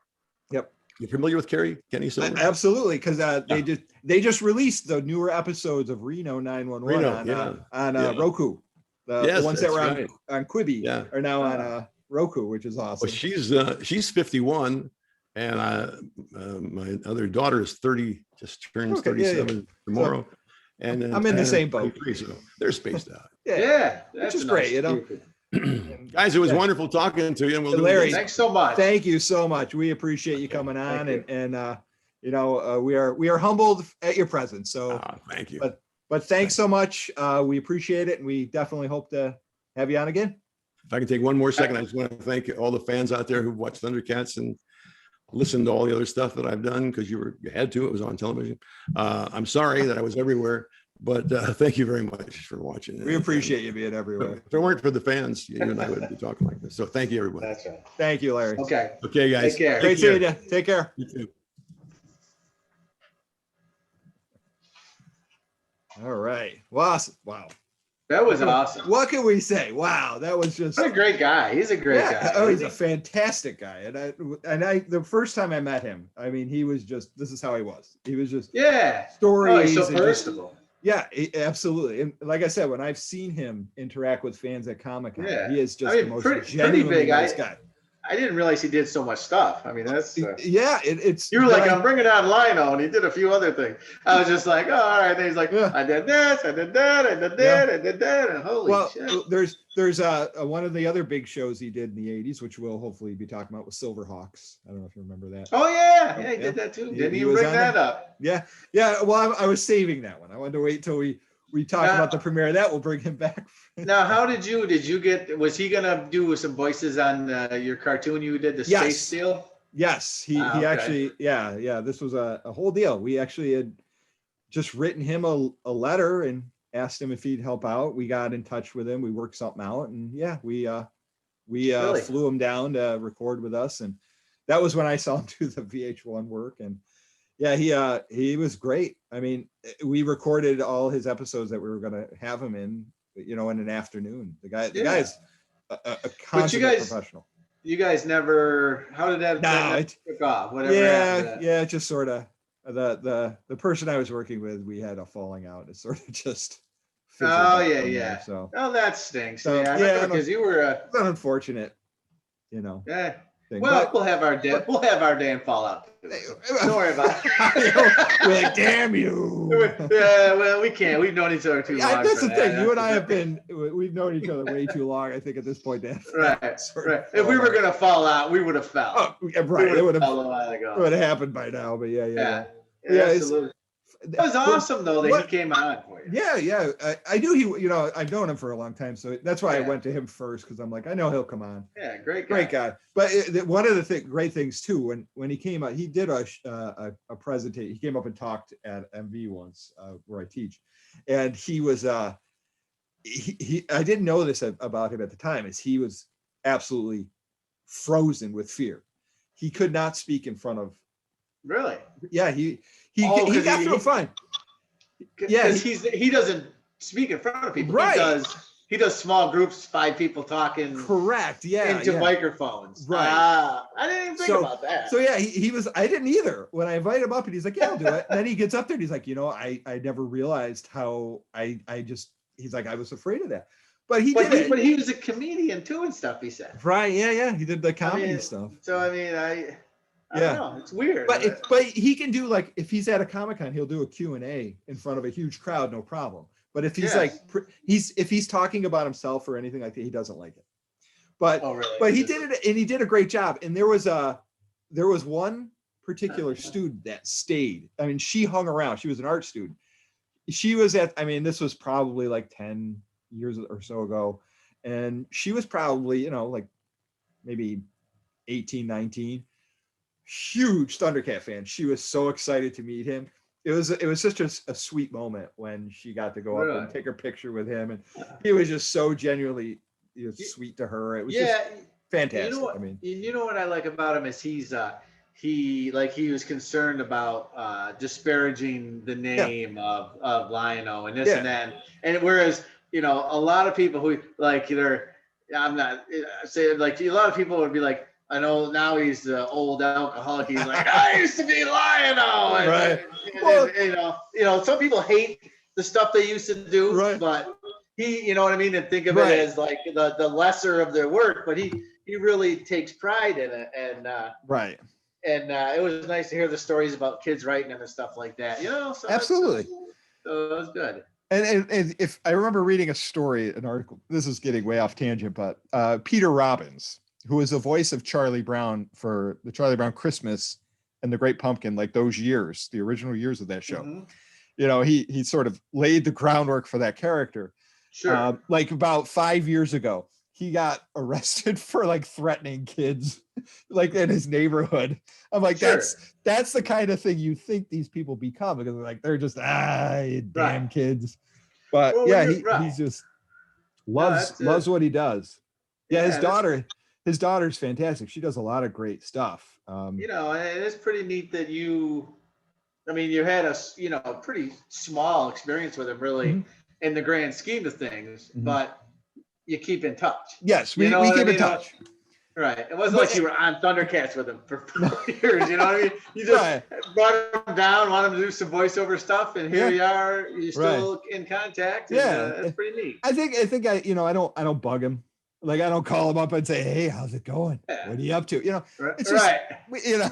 A: Yep.
C: You familiar with Kenney?
A: Absolutely, because they just released the newer episodes of Reno 911 on Roku. The ones that were on Quibi are now on Roku, which is awesome.
C: Well, she's 51, and my other daughter is 30, just turns 37 tomorrow. So, and
A: I'm in the same boat.
C: So they're spaced out.
A: Which is great,
C: Guys, it was wonderful talking to you. And
A: Larry,
B: thanks so much.
A: Thank you so much. We appreciate you coming on, and we are humbled at your presence. So
C: thank you.
A: But thanks so much. We appreciate it, and we definitely hope to have you on again.
C: If I can take one more second, I just want to thank all the fans out there who watched Thundercats and listened to all the other stuff that I've done because you had to. It was on television. I'm sorry that I was everywhere, but thank you very much for watching.
A: We appreciate you being everywhere.
C: If it weren't for the fans, you and I wouldn't be talking like this. So thank you, everyone.
B: That's right.
A: Thank you, Larry.
B: Okay,
C: guys.
B: Take care.
A: Great seeing you. Take care.
C: You too.
A: All right. Wow.
B: That was awesome.
A: What can we say? Wow, that was just.
B: What a great guy. He's a great guy.
A: Oh, he's a fantastic guy. And I the first time I met him, I mean, he was just, this is how he was. He was just stories.
B: He's so personable.
A: Absolutely. And like I said, when I've seen him interact with fans at Comic-Con, he is just the most
B: pretty big.
A: nice guy.
B: I didn't realize he did so much stuff. I mean, that's
A: Yeah, it's.
B: you were like, I'm bringing on Lionel, and he did a few other things. I was just like, oh, all right. And he's like,
A: Yeah.
B: I did this, I did that, I did that, I did that, and holy shit.
A: There's one of the other big shows he did in the 80s, which we'll hopefully be talking about, was Silverhawks. I don't know if you remember that.
B: Oh yeah, he did that too. Didn't
A: he
B: even bring that up.
A: Yeah. Well, I was saving that one. I wanted to wait till we talk about the premiere of that. We'll bring him back.
B: Now, how did you get? Was he gonna do some voices on your cartoon you did, the Space Deal?
A: Yes, he actually, yeah. This was a whole deal. We actually had just written him a letter and asked him if he'd help out. We got in touch with him. We worked something out, and we
B: Really?
A: flew him down to record with us, and that was when I saw him do the VH1 work. And yeah, he was great. I mean, we recorded all his episodes that we were going to have him in, in an afternoon. The guy is a consummate professional.
B: You guys never? How did that took off? Whatever.
A: Yeah. Just sort of the person I was working with, we had a falling out. It sort of just.
B: Oh yeah.
A: There, so.
B: Oh, that stinks.
A: So,
B: because you were.
A: It's an unfortunate,
B: Yeah.
A: thing.
B: Well,
A: but,
B: we'll have our day and fallout. Don't worry about
A: it. We're like, damn you.
B: Yeah, well, we can't. We've known each other too long.
A: That's the thing. You and I we've known each other way too long, I think, at this point.
B: Right. If we were going to fall out, we would have fell.
A: Oh, right. It would have happened by now, but
B: yeah. Absolutely. It was awesome though that he came on for you.
A: Yeah. I knew he, I've known him for a long time, so that's why I went to him first, because I'm like, I know he'll come on.
B: Yeah, great
A: guy. But one of the great things too, when he came out, he did a presentation. He came up and talked at MV once, where I teach, and he was he I didn't know this about him at the time, is he was absolutely frozen with fear. He could not speak in front of.
B: Really?
A: Yeah, he got through fine.
B: Yeah, he doesn't speak in front of people.
A: Right.
B: He does small groups, 5 people talking.
A: Correct. Yeah.
B: Into microphones.
A: Right.
B: I didn't even think about that.
A: So yeah, he was. I didn't either. When I invited him up, and he's like, "Yeah, I'll do it." And then he gets up there, and he's like, I never realized how He's like, I was afraid of that. But he did it.
B: But he was a comedian too and stuff. He said.
A: Right. Yeah. He did the comedy stuff.
B: So I mean, I don't know. It's weird.
A: But he can do, like, if he's at a Comic-Con, he'll do a Q&A in front of a huge crowd, no problem. But if he's if he's talking about himself or anything like that, he doesn't like it. But but he did it, and he did a great job. And there was one particular student that stayed. I mean, she hung around. She was an art student. She was this was probably like 10 years or so ago, and she was probably like maybe 18, 19. Huge Thundercat fan. She was so excited to meet him. It was such a sweet moment when she got to go up and take a picture with him, and he was just so genuinely sweet to her. It was just fantastic.
B: You know what I like about him is he was concerned about disparaging the name of Lionel and this and that, and whereas a lot of people who like a lot of people would be like, I know now he's the old alcoholic. He's like, I used to be Lionel. Right. Some people hate the stuff they used to do, right. But he, and think of it as like the lesser of their work, but he really takes pride in it. And,
A: right.
B: And it was nice to hear the stories about kids writing and stuff like that, So
A: absolutely.
B: So it was good.
A: And if I remember reading a story, an article, this is getting way off tangent, but Peter Robbins, who was the voice of Charlie Brown for the Charlie Brown Christmas and the Great Pumpkin, like those years, the original years of that show, he sort of laid the groundwork for that character.
B: Sure.
A: Like about 5 years ago, he got arrested for like threatening kids, like in his neighborhood. I'm like, that's the kind of thing you think these people become, because they're just you damn kids. But he's just loves what he does. Yeah, his daughter's fantastic. She does a lot of great stuff.
B: And it's pretty neat that you had a pretty small experience with him, really, in the grand scheme of things, but you keep in touch.
A: Yes, we keep in touch.
B: Right. It wasn't like you were on Thundercats with him for 4 years. You know what I mean? You just brought him down, wanted him to do some voiceover stuff, and here you are. You're still in contact. And, that's pretty neat.
A: I think I don't bug him. Like I don't call him up and say, "Hey, how's it going?
B: Yeah.
A: What are you up to?" You know,
B: Right.
A: it's just
B: Right.
A: you know,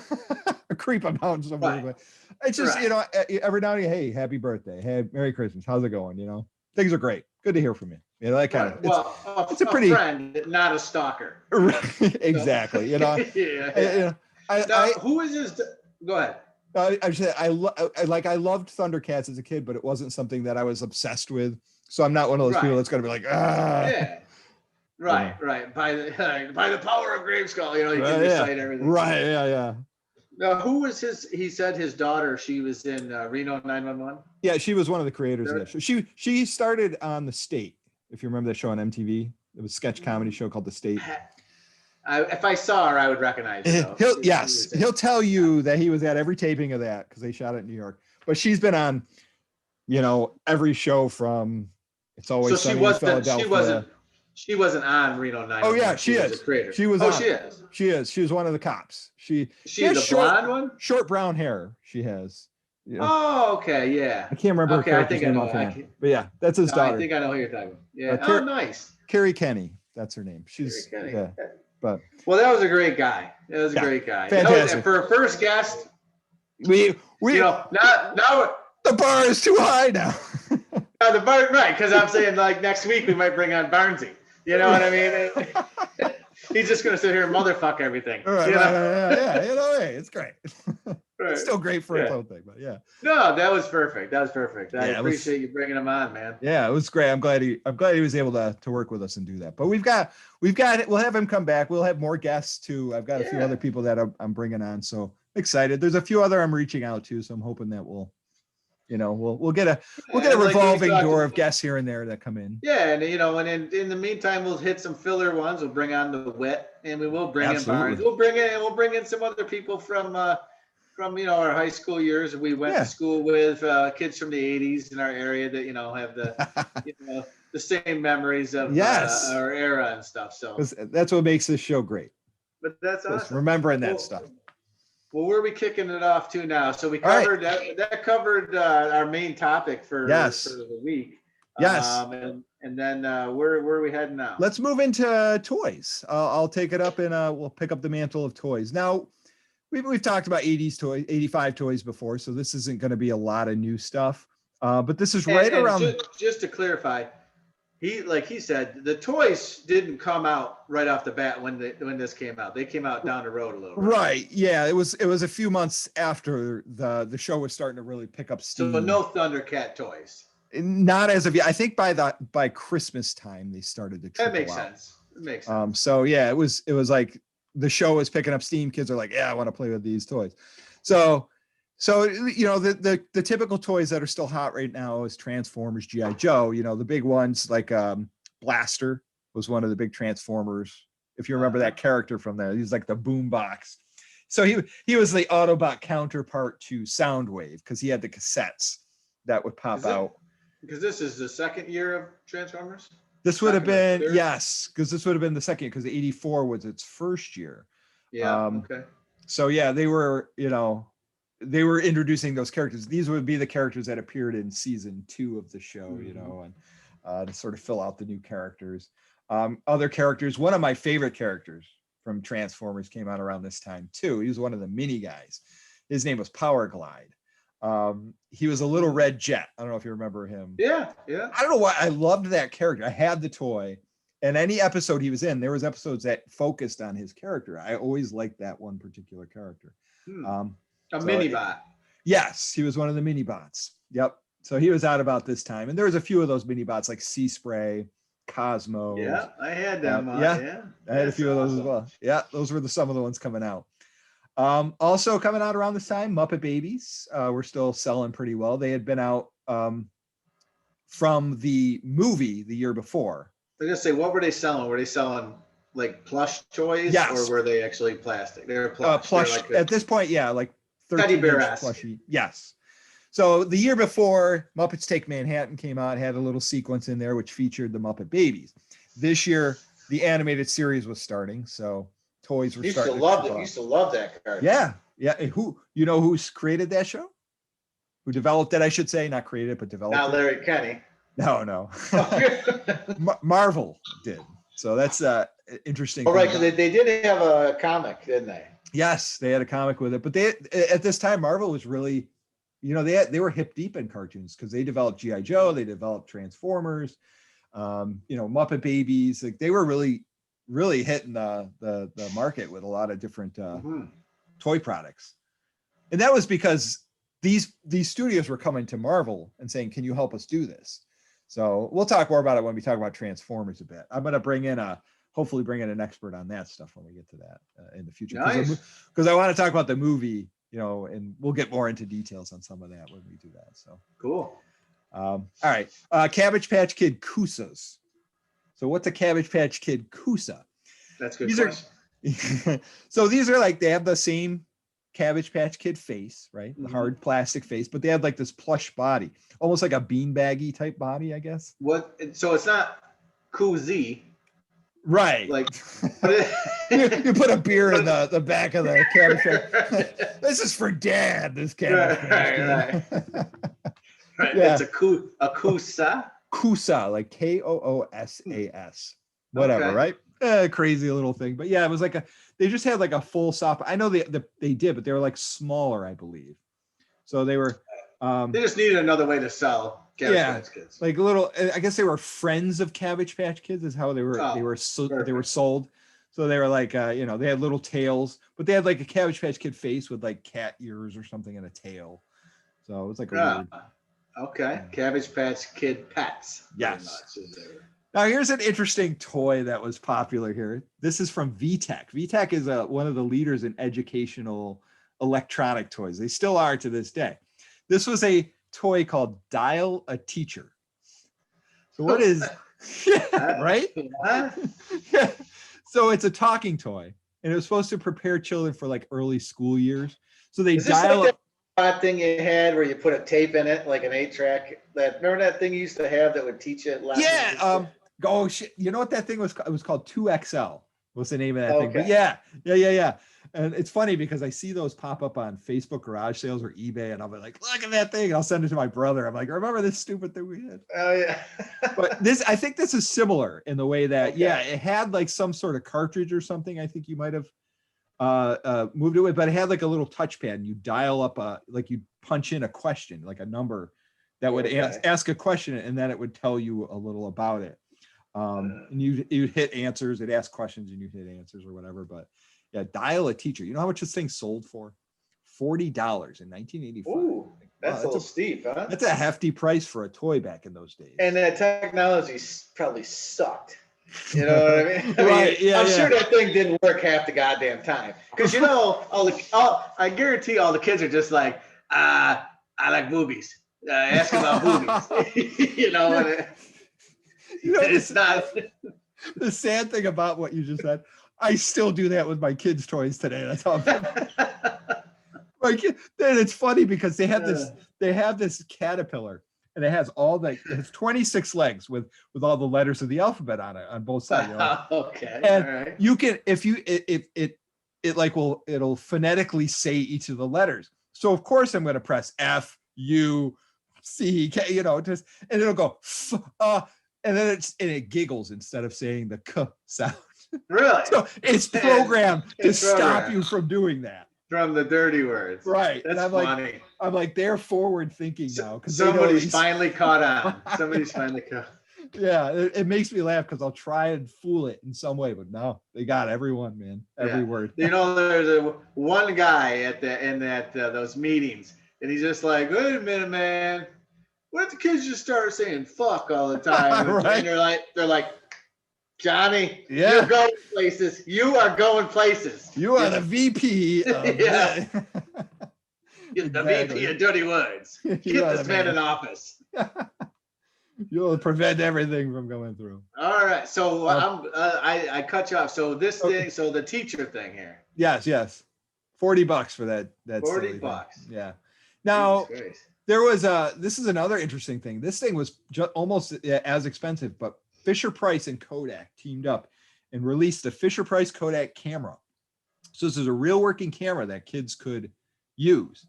A: creep him out somewhere.
B: Right.
A: But it's just
B: Right.
A: you know, every now and again, hey, happy birthday, hey, Merry Christmas, how's it going? You know, things are great. Good to hear from you. You know, that kind
B: Right.
A: of.
B: Well,
A: It's a
B: a
A: pretty
B: friend, not a stalker.
A: exactly. You know,
B: Yeah.
A: I, you know,
B: Now, who is his? Go ahead.
A: I said I loved Thundercats as a kid, but it wasn't something that I was obsessed with. So I'm not one of those people
B: Right.
A: that's gonna be like, ah.
B: Yeah. Right. Right. By the power of Graveskull, you know, you can
A: Yeah,
B: recite everything.
A: right, yeah.
B: Now, who was his? He said his daughter. She was in Reno 911.
A: Yeah, she was one of the creators of that show. She started on The State, if you remember that show on MTV. It was a sketch comedy show called The State.
B: If I saw her, I would recognize her.
A: He'll tell you that he was at every taping of that because they shot it in New York. But she's been on, you know, every show from It's Always
B: So
A: Sunny in Philadelphia.
B: She wasn't on Reno 911.
A: Oh yeah, she is.
B: Was a creator.
A: She was.
B: Oh,
A: on.
B: she is.
A: She is. She was one of the cops. She
B: the
A: short,
B: blonde one.
A: Short brown hair. She has. You know,
B: Oh, okay, yeah.
A: I can't remember.
B: Okay,
A: her
B: I think I
A: name
B: know.
A: offhand. But yeah, that's his daughter.
B: I think I know who you're talking about. Yeah.
A: Oh,
B: Nice.
A: Carrie Kenney. That's her name. She's
B: Carrie
A: yeah.
B: Kenney.
A: But
B: well, that was a great guy. That was a great guy.
A: Fantastic.
B: For a first guest.
A: We
B: you know now
A: the bar is too high now.
B: The bar, right? Because I'm saying like next week we might bring on Barnesy. You know what I mean? He's just gonna sit here and motherfuck everything.
A: Right,
B: you know?
A: yeah. You know, hey, it's great.
B: Right.
A: It's still great for its own thing, but yeah.
B: No, that was perfect. That was perfect. I
A: Yeah,
B: appreciate you bringing him on, man.
A: Yeah, it was great. I'm glad he was able to work with us and do that. But we'll have him come back. We'll have more guests too. I've got a few other people that I'm bringing on, so excited. There's a few other I'm reaching out to, so I'm hoping that we'll get a revolving door of guests here and there that come in.
B: Yeah, and and in the meantime, we'll hit some filler ones. We'll bring on the Wit, and we will bring in Barnes. We'll bring in some other people from our high school years. We went to school with kids from the 80's in our area that have the the same memories of our era and stuff. So
A: that's what makes this show great.
B: But that's awesome.
A: Remembering that stuff.
B: Well, where are we kicking it off to now? So we covered that covered our main topic for the week.
A: Yes.
B: And then where are we heading now?
A: Let's move into toys. I'll take it up and we'll pick up the mantle of toys. Now, we've talked about 80s toys, 85 toys before, so this isn't going to be a lot of new stuff. But this is around.
B: Just to clarify, he said the toys didn't come out right off the bat when this came out. They came out down the road a little bit.
A: Right. Yeah. It was a few months after the show was starting to really pick up steam.
B: So no Thundercat toys.
A: Not as of yet. I think by Christmas time they started to trickle out.
B: That makes sense. It makes sense.
A: So yeah, it was like the show was picking up steam. Kids are like, yeah, I want to play with these toys. So the typical toys that are still hot right now is Transformers, G.I. Joe. The big ones like Blaster was one of the big Transformers. If you remember that character from there, he's like the boombox. So he was the Autobot counterpart to Soundwave because he had the cassettes that would pop out.
B: Because this is the second year of Transformers?
A: This would have been, yes, because this would have been the second year because 84 was its first year.
B: Yeah. Okay.
A: So yeah, they were introducing those characters. These would be the characters that appeared in season 2 of the show, and to sort of fill out the new characters. Other characters, one of my favorite characters from Transformers came out around this time too. He was one of the mini guys. His name was Power Glide. He was a little red jet. I don't know if you remember him.
B: Yeah.
A: I don't know why I loved that character. I had the toy, and any episode he was in, there was episodes that focused on his character. I always liked that one particular character.
B: A mini bot.
A: Yes, he was one of the mini bots. Yep. So he was out about this time, and there was a few of those mini bots like Sea Spray, Cosmo.
B: Yeah, I had them.
A: I had a few of those as well. Yeah, those were some of the ones coming out. Also coming out around this time, Muppet Babies were still selling pretty well. They had been out from the movie the year before.
B: I was gonna say, what were they selling? Were they selling like plush toys, or were they actually plastic? They were plush.
A: Plush at this point, yeah, like 13 inch plushie. Yes. So the year before, Muppets Take Manhattan came out, had a little sequence in there which featured the Muppet Babies. This year, the animated series was starting, so toys were starting.
B: Used to love that character.
A: Yeah. And who's created that show? Who developed it? I should say, not created, but developed.
B: Not Larry Kenney.
A: No. Marvel did. So that's interesting.
B: Oh, right,
A: thing.
B: because they did have a comic, didn't they?
A: Yes, they had a comic with it, but they at this time Marvel was really, they were hip deep in cartoons because they developed G.I. Joe, they developed Transformers, Muppet Babies. Like they were really hitting the market with a lot of different toy products, and that was because these studios were coming to Marvel and saying, "Can you help us do this?" So we'll talk more about it when we talk about Transformers a bit. I'm going to hopefully bring in an expert on that stuff when we get to that in the future. Because I want to talk about the movie, and we'll get more into details on some of that when we do that. So
B: cool.
A: All right. Cabbage Patch Kid Koosas. So what's a Cabbage Patch Kid Koosa?
B: That's a good question.
A: So these are like, they have the same Cabbage Patch Kid face, right? The hard plastic face, but they have like this plush body, almost like a beanbaggy type body, I guess.
B: So it's not koozie.
A: Right.
B: Like
A: you put a beer in the back of the Cabbage Patch. This is for Dad, this Cabbage Patch Kid.
B: Right. Yeah. It's a koosa.
A: Koosa, like Koosas. Whatever, okay. Right? Crazy little thing. But yeah, it was like they just had like a full soft. I know they did, but they were like smaller, I believe. So they were
B: they just needed another way to sell Cabbage Patch Kids.
A: Like little, I guess they were friends of Cabbage Patch Kids is how they were sold. So they were like they had little tails, but they had like a Cabbage Patch Kid face with like cat ears or something and a tail. So it was like a weird.
B: Okay. Cabbage Patch Kid pets.
A: Yes. Now here's an interesting toy that was popular here. This is from VTech. VTech is one of the leaders in educational electronic toys. They still are to this day. This was a toy called Dial a Teacher. So what is right? Yeah. So it's a talking toy, and it was supposed to prepare children for like early school years. So they dial
B: like that thing you had where you put a tape in it, like an 8-track. Remember that thing you used to have that would teach you lessons?
A: Yeah. Oh shit! You know what that thing was? It was called 2XL. What's the name of that thing? But yeah. And it's funny because I see those pop up on Facebook garage sales or eBay, and I'll be like, "Look at that thing!" And I'll send it to my brother. I'm like, "Remember this stupid thing we had?"
B: Oh yeah.
A: But I think this is similar in the way that it had like some sort of cartridge or something. I think you might have moved it with, but it had like a little touchpad, and you dial up you punch in a question, like a number that would ask a question, and then it would tell you a little about it. And you hit answers, it asked questions and you hit answers or whatever. But yeah, Dial a Teacher. You know how much this thing sold for? $40 in 1985.
B: Ooh, that's a little steep, huh?
A: That's a hefty price for a toy back in those days.
B: And that technology probably sucked. You know what I mean? I'm sure that thing didn't work half the goddamn time. Because I guarantee all the kids are just like, I like boobies. Ask about boobies. It's not.
A: The sad thing about what you just said, I still do that with my kids' toys today. That's how. Then it's funny because they have this caterpillar, and it has it's 26 legs with all the letters of the alphabet on it on both sides.
B: Okay.
A: And
B: all right.
A: you can it'll phonetically say each of the letters. So of course I'm going to press F U C K, and it'll go and then it giggles instead of saying the K sound.
B: Really?
A: So it's programmed to stop you from doing that.
B: From the dirty words.
A: Right.
B: That's
A: funny. I'm like, they're forward thinking now.
B: Somebody's finally caught on. Somebody's finally caught.
A: Yeah, it makes me laugh because I'll try and fool it in some way, but no, they got everyone, man. Every word.
B: There's one guy in those meetings, and he's just like, wait a minute, man. What if the kids just start saying fuck all the time?
A: Right.
B: And they're like, Johnny,
A: yeah.
B: You're going places. You are going places.
A: You are the VP of
B: the VP of dirty words. Get this man in office.
A: You'll prevent everything from going through.
B: All right. So I cut you off. So this thing, so the teacher thing here.
A: Yes. $40 for that.
B: $40.
A: Yeah. Now there was this is another interesting thing. This thing was almost as expensive, but Fisher-Price and Kodak teamed up and released a Fisher-Price Kodak camera. So this is a real working camera that kids could use.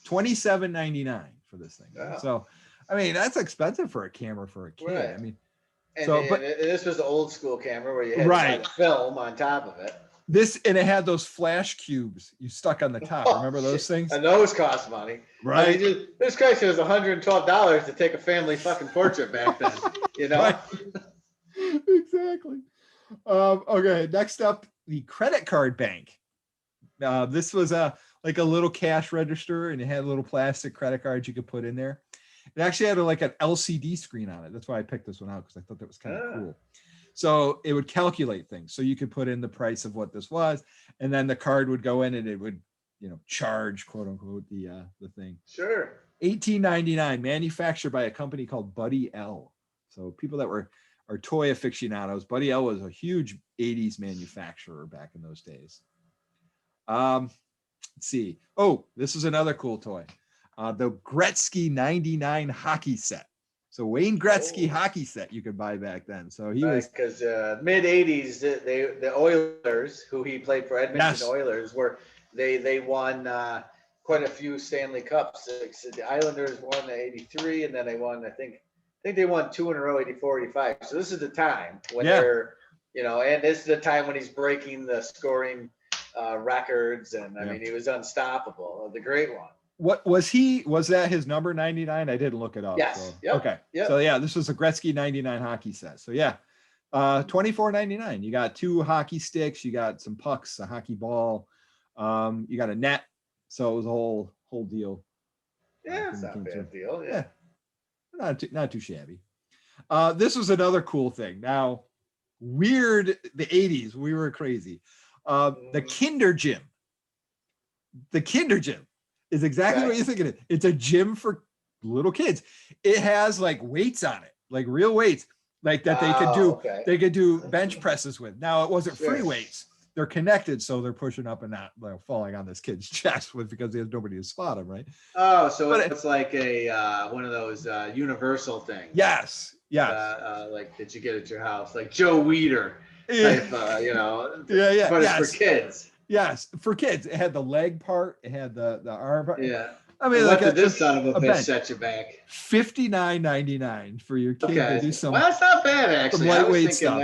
A: $27.99 for this thing. Wow. So, I mean, that's expensive for a camera for a kid. Right. I mean,
B: And,
A: So,
B: and
A: but
B: this was the old school camera where you had
A: Right.
B: the film on top of it.
A: and it had those flash cubes you stuck on the top. Remember those things?
B: And those cost money.
A: Right.
B: I mean, this guy says $112 to take a family fucking portrait back then. You know?
A: Right. Exactly. Okay, next up, the credit card bank. This was like a little cash register, and it had little plastic credit cards you could put in there. It actually had like an LCD screen on it. That's why I picked this one out, because I thought that was kind of cool. So it would calculate things. So you could put in the price of what this was, and then the card would go in and it would, charge, quote unquote, the thing.
B: Sure.
A: $18.99, manufactured by a company called Buddy L. So people that are toy aficionados, Buddy L was a huge 80s manufacturer back in those days. Let's see. Oh, this is another cool toy. The Gretzky 99 hockey set. So Wayne Gretzky hockey set you could buy back then. So he was,
B: because mid 80s, the Oilers, who he played for, Edmonton Oilers, they won quite a few Stanley Cups. The Islanders won the 83, and then they won, I think they won 2 in a row, 84, 85. So this is the time when they're, and this is the time when he's breaking the scoring records, and I mean, he was unstoppable. The great one.
A: What was that his number 99? I didn't look it up.
B: Yes.
A: So.
B: Yep.
A: Okay.
B: Yep.
A: So yeah, this was a Gretzky 99 hockey set. So yeah, $24.99. You got 2 hockey sticks, you got some pucks, a hockey ball, you got a net. So it was a whole deal.
B: Yeah, it's not a bad deal.
A: Yeah. Not too shabby. This was another cool thing. Now, weird, the 80s, we were crazy. The Kinder Gym. The Kinder Gym is exactly what you're thinking of. It's a gym for little kids. It has like weights on it, like real weights, like that they could do.
B: Okay.
A: They could do bench presses with. Now, it wasn't free weights. They're connected, so they're pushing up and not falling on this kid's chest with, because there's nobody to spot him, right?
B: Oh, so it's like a one of those universal things.
A: Yes.
B: Like that you get at your house, like Joe Weider type,
A: Yeah.
B: But it's for kids.
A: Yes, for kids. It had the leg part. It had the arm part.
B: Yeah.
A: I mean,
B: what did this son of a bitch
A: bench.
B: set you back?
A: $59.99 for your kid to do some.
B: Well, that's not bad, actually.
A: Lightweight stuff.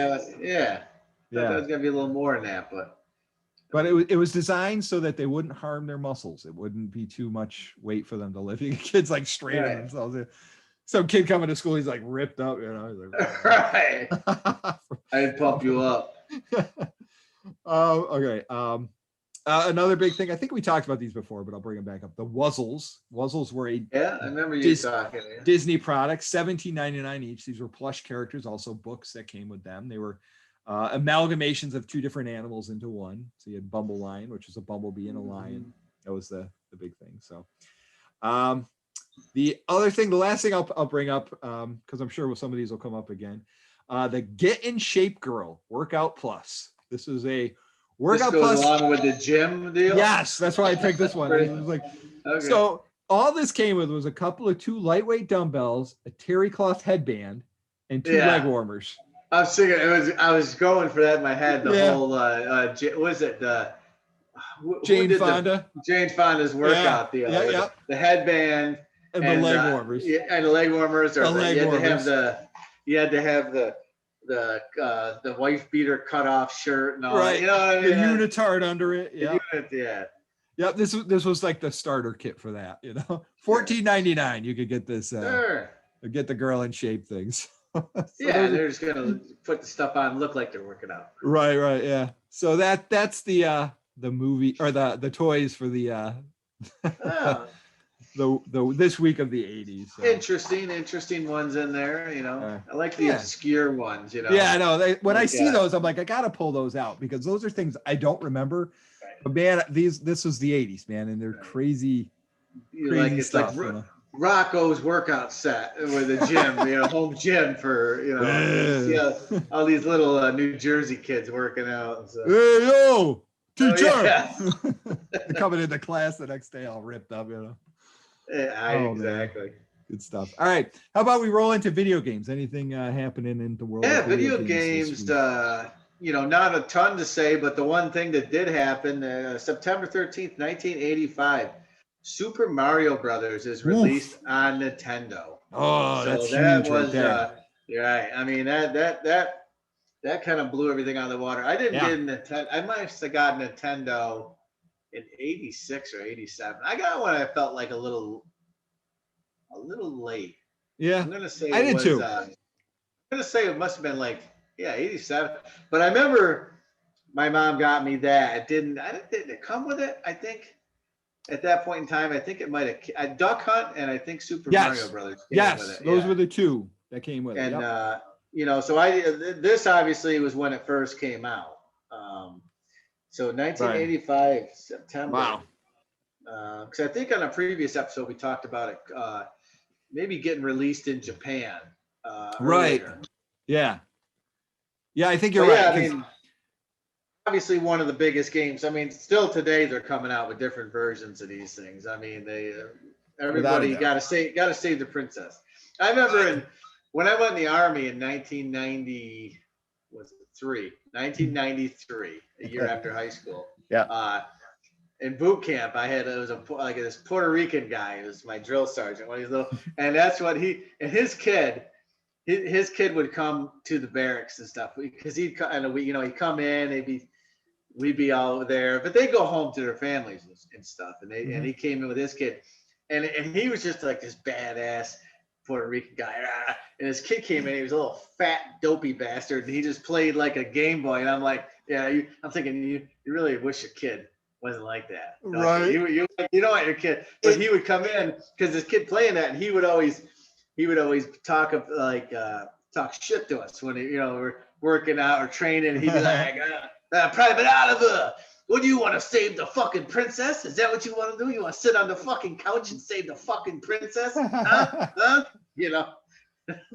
B: That was gonna be a little more than that,
A: but it was designed so that they wouldn't harm their muscles. It wouldn't be too much weight for them to lift. You get kids like straining themselves. Some kid coming to school, he's like ripped up, He's like,
B: right. I'd pump you up.
A: Okay. Another big thing. I think we talked about these before, but I'll bring them back up. The Wuzzles. Wuzzles were a
B: I remember you talking.
A: Disney product, $17.99 each. These were plush characters, also books that came with them. They were amalgamations of 2 different animals into one. So you had Bumble Lion, which was a bumblebee and a lion. That was the big thing. So the other thing, the last thing I'll bring up, because I'm sure some of these will come up again, the Get in Shape Girl Workout Plus. This is a Workout
B: this goes
A: Plus.
B: along with the gym deal?
A: Yes, that's why I picked this one. It was like, so all this came with was a couple of 2 lightweight dumbbells, a terry cloth headband, and 2 leg warmers.
B: I was thinking I was going for that in my head. The whole was it
A: Jane Fonda?
B: Jane Fonda's workout deal.
A: Yeah.
B: The headband
A: and the leg warmers.
B: And the leg warmers.
A: You
B: had to have the wife beater cut off shirt and all.
A: Right.
B: You know what I mean?
A: The unitard under it. Yeah. Yep. This was like the starter kit for that. $14.99. You could get this. Get the girl in shape things.
B: They're just gonna put the stuff on and look like they're working out.
A: Right, yeah. So that's the movie, or the toys for the this week of the 80s. So.
B: Interesting ones in there, I like the obscure ones,
A: Yeah, I know. When I see those, I'm like, I gotta pull those out, because those are things I don't remember. Right. But man, this was the 80s, man, and they're crazy
B: it's
A: stuff.
B: Like Rocco's workout set with a gym, home gym for all these little New Jersey kids working out. So.
A: Hey yo, teacher! Coming into class the next day all ripped up,
B: Exactly.
A: Man. Good stuff. All right, how about we roll into video games? Anything happening in the world?
B: Yeah, video games. Not a ton to say, but the one thing that did happen, September 13th, 1985. Super Mario Brothers is released on Nintendo.
A: Oh,
B: so
A: that's
B: that
A: huge
B: was
A: right
B: You're right. I mean that kind of blew everything out of the water. I didn't get a Nintendo. I might have got a Nintendo in '86 or '87. I got one. I felt like a little late.
A: Yeah,
B: I'm gonna say
A: I did too.
B: I'm gonna say it must have been like '87. But I remember my mom got me that. Did it come with it? I think at that point in time, I think it might have Duck Hunt and I think Super Mario Brothers came with
A: Yes,
B: it.
A: those were the two that came with it.
B: And
A: Yep.
B: so this obviously was when it first came out. So 1985 September.
A: Wow.
B: Because I think on a previous episode we talked about it maybe getting released in Japan.
A: Right.
B: Earlier.
A: Yeah. Yeah, I think you're
B: But
A: right.
B: yeah, I mean, obviously one of the biggest games. I mean, still today they're coming out with different versions of these things. I mean, everybody got to save the princess. I remember when I went in the army in 1993, a year after high school.
A: Yeah.
B: In boot camp, it was this Puerto Rican guy. It was my drill sergeant when he was little, and that's what his kid would come to the barracks and stuff because he'd come in, we'd be all there, but they'd go home to their families and stuff, and he came in with his kid, and he was just like this badass Puerto Rican guy, and his kid came in, he was a little fat dopey bastard, and he just played like a Game Boy, and I'm like, yeah, I'm thinking you really wish your kid wasn't like that,
A: right?
B: Like, you don't want your kid, but he would come in because his kid playing that, and he would always talk shit to us when we're working out or training. He'd be like, Private Oliver, what do you want to save the fucking princess? Is that what you want to do? You want to sit on the fucking couch and save the fucking princess? Huh?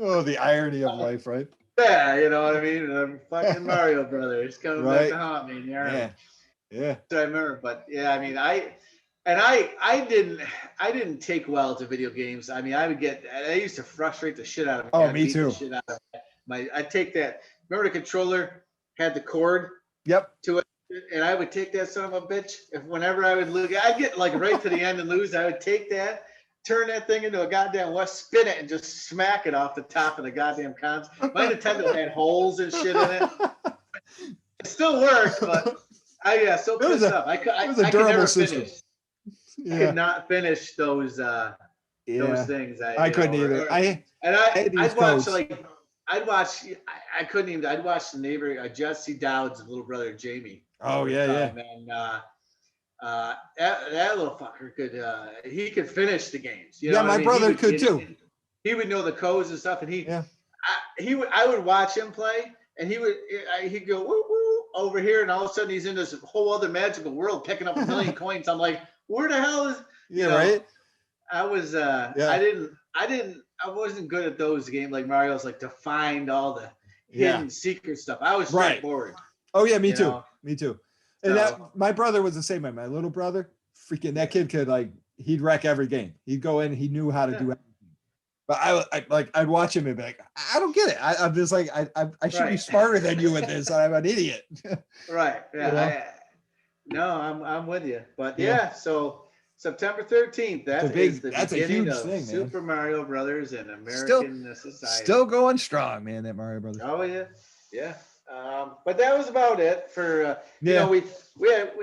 A: Oh, the irony of life, right?
B: Yeah, you know what I mean? Fucking Mario Brothers coming back to haunt me.
A: Yeah.
B: I remember, but yeah, I mean, I didn't take well to video games. I mean, I used to frustrate the shit out of me.
A: Oh, me too.
B: I'd take that. Remember the controller had the cord?
A: Yep.
B: To it, and I would take that son of a bitch. Whenever I would lose, I'd get like right to the end and lose. I would take that, turn that thing into a goddamn spin it, and just smack it off the top of the goddamn cons. My Nintendo had holes and shit in it. It still worked, but so pissed off. I could never finish. Yeah. I could not finish those things.
A: I couldn't either.
B: I'd watch the neighbor Jesse Dowd's little brother Jamie.
A: Oh yeah.
B: And that little fucker could finich the games.
A: My brother could too.
B: He would know the codes and stuff, and I would watch him play, and he'd go woo woo over here, and all of a sudden he's in this whole other magical world, picking up a million coins. I'm like, where the hell is?
A: Right.
B: I was I wasn't good at those games like Mario's, like to find all the hidden secret stuff. I was straight bored.
A: Oh yeah, me too. Me too. And my brother was the same way. My little brother, freaking that kid could he'd wreck every game. He'd go in, he knew how to do everything. But I'd watch him and be like, I don't get it. I'm just like, I should be smarter than you at this. I'm an idiot.
B: Right. Yeah. I'm with you. But so September 13th, that's a huge thing, Super Mario Brothers and American Society.
A: Still going strong, man, that Mario Brothers.
B: Oh yeah. Yeah. But that was about it for we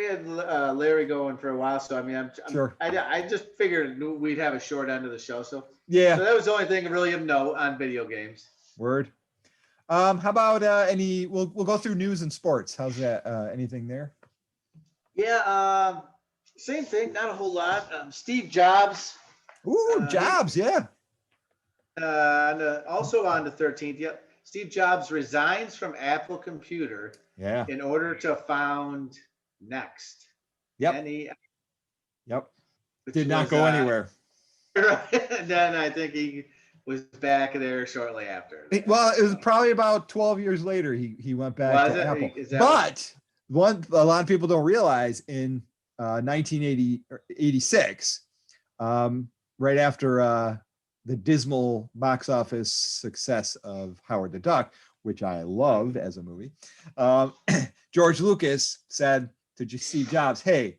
B: had Larry going for a while, so I mean I just figured we'd have a short end of the show, so so that was the only thing really of note on video games.
A: Word. How about we'll go through news and sports. How's that? Anything there?
B: Yeah, same thing, not a whole lot. Steve Jobs.
A: Ooh, Jobs,
B: also on the 13th, yep. Steve Jobs resigns from Apple Computer in order to found Next.
A: Yep. Did not go anywhere.
B: And then I think he was back there shortly after.
A: Well, it was probably about 12 years later he went back to Apple. But a lot of people don't realize in 1986, right after the dismal box office success of Howard the Duck, which I loved as a movie, George Lucas said to Steve Jobs, hey,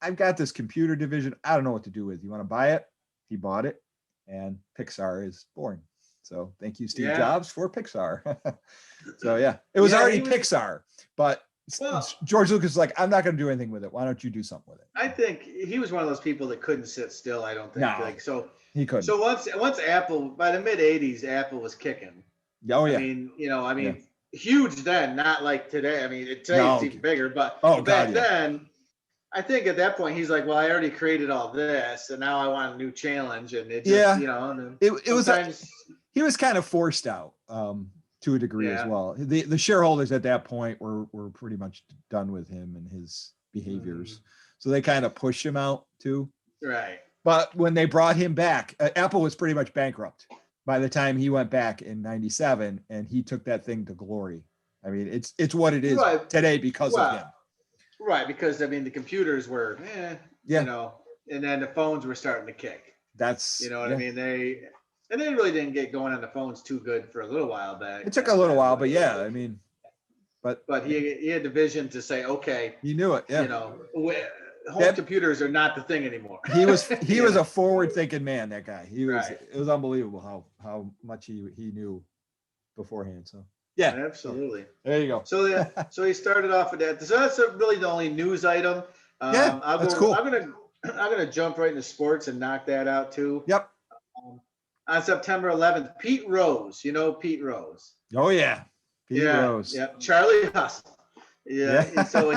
A: I've got this computer division. I don't know what to do with. You want to buy it? He bought it, and Pixar is born. So thank you, Steve
B: Yeah.
A: Jobs, for Pixar. So yeah, it was
B: Yeah,
A: already
B: he was-
A: Pixar, but
B: Well-
A: George Lucas is like, I'm not going to do anything with it. Why don't you do something with it?
B: I think he was one of those people that couldn't sit still. I don't think.
A: No.
B: Like so.
A: He couldn't.
B: So once Apple, by the mid '80s, Apple was kicking.
A: Oh yeah.
B: I mean, huge then, not like today. I mean, today
A: No.
B: it's even bigger, but
A: Oh,
B: back
A: God, yeah.
B: then, I think at that point he's like, well, I already created all this, and now I want a new challenge, and it just,
A: Yeah.
B: And then
A: It was
B: sometimes-
A: he was kind of forced out to a degree as
B: Yeah.
A: well. The shareholders at that point were pretty much done with him and his behaviors, so they kind of pushed him out too.
B: right.
A: But when they brought him back, Apple was pretty much bankrupt by the time he went back in '97, and he took that thing to glory. I mean, it's what it is
B: Right.
A: today because of him.
B: Right, because I mean the computers were,
A: Yeah.
B: And then the phones were starting to kick.
A: That's
B: You know what
A: yeah.
B: I mean? They really didn't get going on the phones too good for a little while back.
A: It took a little while, but yeah, I mean, but
B: he had the vision to say, okay,
A: he knew it. Yeah.
B: Home computers are not the thing anymore.
A: He was a forward thinking man, that guy. He was
B: Right.
A: It was unbelievable how much he knew beforehand. So yeah,
B: Absolutely.
A: there you go.
B: So so he started off with that. So that's really the only news item.
A: Yeah, that's cool.
B: I'm gonna jump right into sports and knock that out too.
A: Yep.
B: On September 11th, Pete Rose. You know Pete Rose.
A: Oh yeah. Pete Rose.
B: Yeah. Charlie Hustle. Yeah.
A: Yeah.
B: So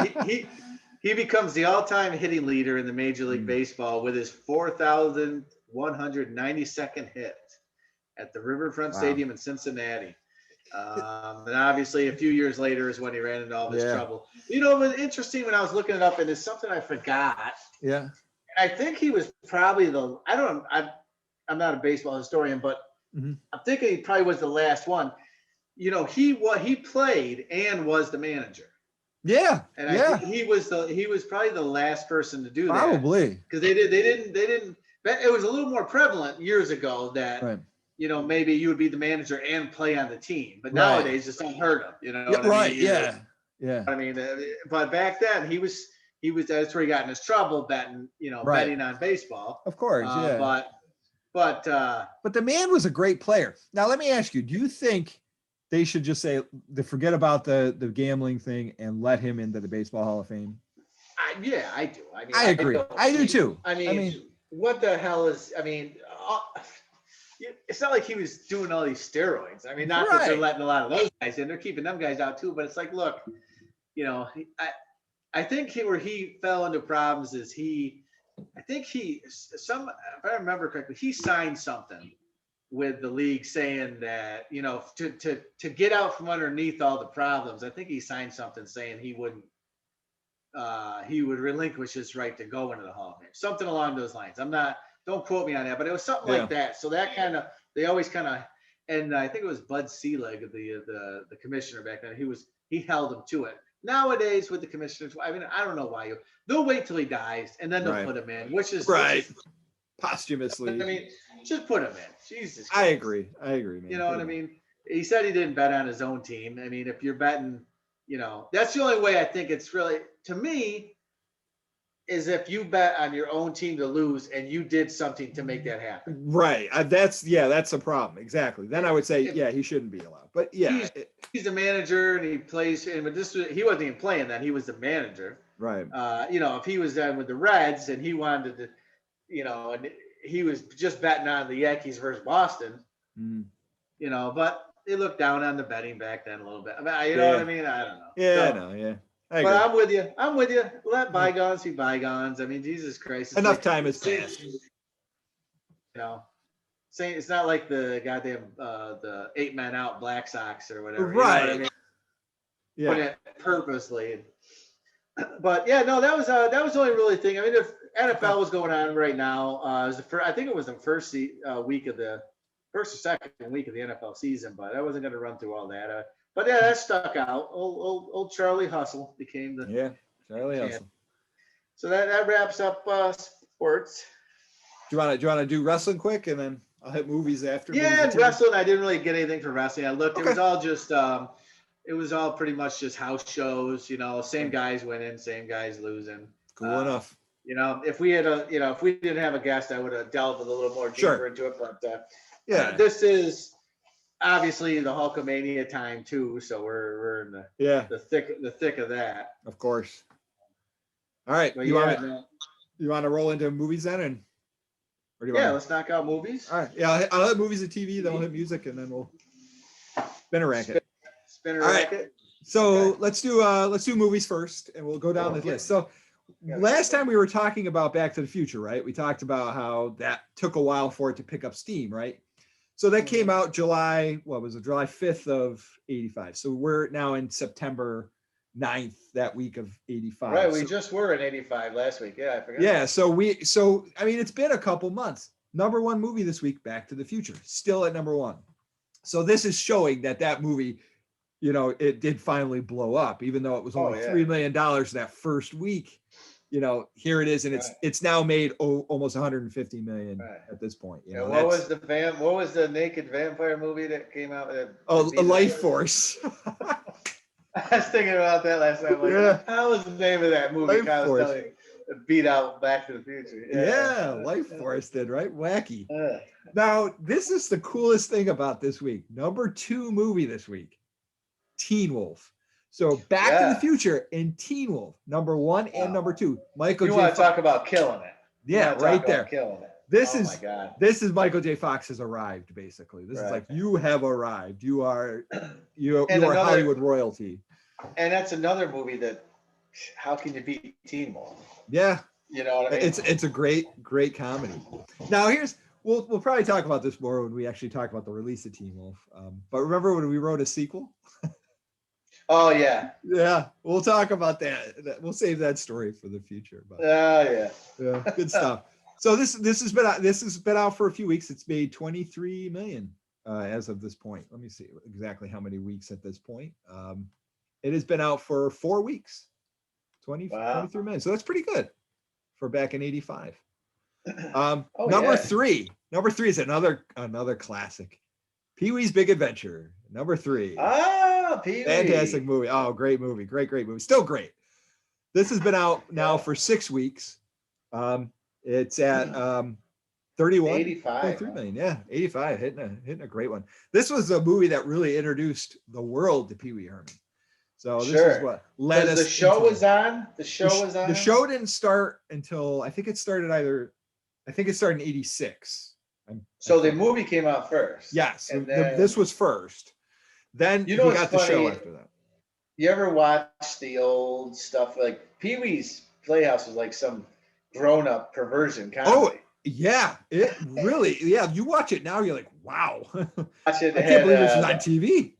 B: he becomes the all-time hitting leader in the Major League Baseball with his 4,192nd hit at the Riverfront Stadium in Cincinnati. And obviously, a few years later is when he ran into all this trouble. It was interesting when I was looking it up, and it's something I forgot.
A: Yeah.
B: I think he was probably I'm not a baseball historian, but I'm thinking he probably was the last one. He played and was the manager.
A: Yeah.
B: And I think he was probably the last person to do that.
A: Probably.
B: Because they didn't. It was a little more prevalent years ago that
A: Right.
B: Maybe you would be the manager and play on the team, but nowadays it's unheard of. What I
A: Right.
B: mean?
A: Yeah. Yeah.
B: I mean, but back then he was. That's where he got in his trouble betting. Betting on baseball.
A: Of course. Yeah.
B: But
A: the man was a great player. Now let me ask you: do you think they should just say to forget about the gambling thing and let him into the Baseball Hall of Fame?
B: I do. I mean,
A: I agree. I do too.
B: I mean, what the hell is? I mean, it's not like he was doing all these steroids. I mean, not that they're letting a lot of those guys in; they're keeping them guys out too. But it's like, look, I think where he fell into problems is if I remember correctly, he signed something with the league saying that, to get out from underneath all the problems, I think he signed something saying he would relinquish his right to go into the Hall of Fame. Something along those lines. Don't quote me on that, but it was something like that. So that they always and I think it was Bud Selig, the commissioner back then. He held him to it. Nowadays with the commissioners, I mean, I don't know why they'll wait till he dies and then they'll put him in, which is
A: posthumously.
B: I mean, just put him in. Jesus Christ.
A: I agree, man.
B: You know what I mean? He said he didn't bet on his own team. I mean, if you're betting, that's the only way I think it's really, to me, is if you bet on your own team to lose and you did something to make that happen.
A: Right. That's a problem. Exactly. Then I would say, he shouldn't be allowed. But yeah,
B: he's the manager and he plays. But he wasn't even playing then. He was the manager.
A: Right.
B: If he was then with the Reds and he wanted to, and he was just betting on the Yankees versus Boston, but they looked down on the betting back then a little bit. I mean, you know what I mean? I don't know.
A: Yeah, I know. Yeah.
B: But I'm with you. Let bygones be bygones. I mean, Jesus Christ.
A: Enough time has passed.
B: Saying it's not like the goddamn the 8 men out Black Sox or whatever.
A: Right.
B: You know what I mean?
A: Yeah.
B: Put it purposely. But yeah, no, that was the only really thing. I mean, if NFL was going on right now, I think it was the first or second week of the NFL season, but I wasn't going to run through all that. But yeah, that stuck out. Old Charlie Hustle became the
A: Charlie Hustle.
B: So that wraps up sports.
A: Do you want to do wrestling quick, and then I'll hit movies after?
B: Yeah,
A: movies
B: wrestling. I didn't really get anything from wrestling. I looked. Okay. It was all just. It was all pretty much just house shows. Same guys winning, same guys losing.
A: Cool enough.
B: If we had if we didn't have a guest, I would have delved a little more deeper into it. But
A: yeah,
B: this is obviously the Hulkamania time too. So we're in
A: Yeah,
B: the thick of that.
A: of course. All right,
B: But
A: you
B: yeah,
A: want to roll into movies then, or do you
B: yeah.
A: want?
B: Let's knock out movies.
A: All right, yeah, I'll hit movies and TV, then we'll hit music, and then we'll spin a racket.
B: Spin a
A: All right.
B: racket.
A: So
B: Okay.
A: let's do movies first, and we'll go down the
B: Okay.
A: list. So last time we were talking about Back to the Future, right? We talked about how that took a while for it to pick up steam, right? So that came out July 5th of 85. So we're now in September 9th, that week of 85.
B: Right. We
A: So-
B: just were in 85 last week. Yeah, I forgot.
A: yeah. So I mean, it's been a couple months. Number one movie this week, Back to the Future, still at number one. So this is showing that movie, it did finally blow up, even though it was only $3 million that first week. Here it is, and it's now made almost 150 million at this point.
B: What was the naked vampire movie that came out?
A: A Life Force.
B: I was thinking about that last night. Like,
A: Yeah.
B: how was the name of that movie?
A: Life Force.
B: Beat out Back to the Future.
A: Yeah, Life Force did, right? Wacky. Now, this is the coolest thing about this week. Number 2 movie this week, Teen Wolf. So Back to the Future and Teen Wolf, number 1 and number 2. Michael
B: You
A: J.
B: want to talk about killing it?
A: Yeah, right there.
B: Killing it.
A: My God. This is Michael J. Fox has arrived, basically. This is like, you have arrived. You are Hollywood royalty.
B: And that's another movie that, how can you beat Teen Wolf?
A: Yeah.
B: You know what I mean?
A: It's a great comedy. Now we'll probably talk about this more when we actually talk about the release of Teen Wolf. But remember when we wrote a sequel?
B: Oh yeah.
A: Yeah, we'll talk about that. We'll save that story for the future. But
B: yeah,
A: good stuff. So this has been out for a few weeks. It's made 23 million as of this point. Let me see exactly how many weeks at this point. It has been out for 4 weeks. 23 million. So that's pretty good for back in 85. Number three is another classic. Pee-wee's Big Adventure. Number 3.
B: Pee-wee.
A: Fantastic movie. Oh, great movie. Great movie. Still great. This has been out now for 6 weeks. It's at 33 million. Yeah, 85, hitting a great one. This was a movie that really introduced the world to Pee-wee Herman. So this is what led us.
B: The show was on. The
A: show didn't start until I think it started in 86.
B: So the movie came out first.
A: Yes,
B: and
A: this was first. Then you got the show after that.
B: You ever watch the old stuff like Pee-wee's Playhouse was like some grown-up perversion comedy?
A: Oh yeah, it really. Yeah, you watch it now, you're like, wow. I can't believe this is on TV.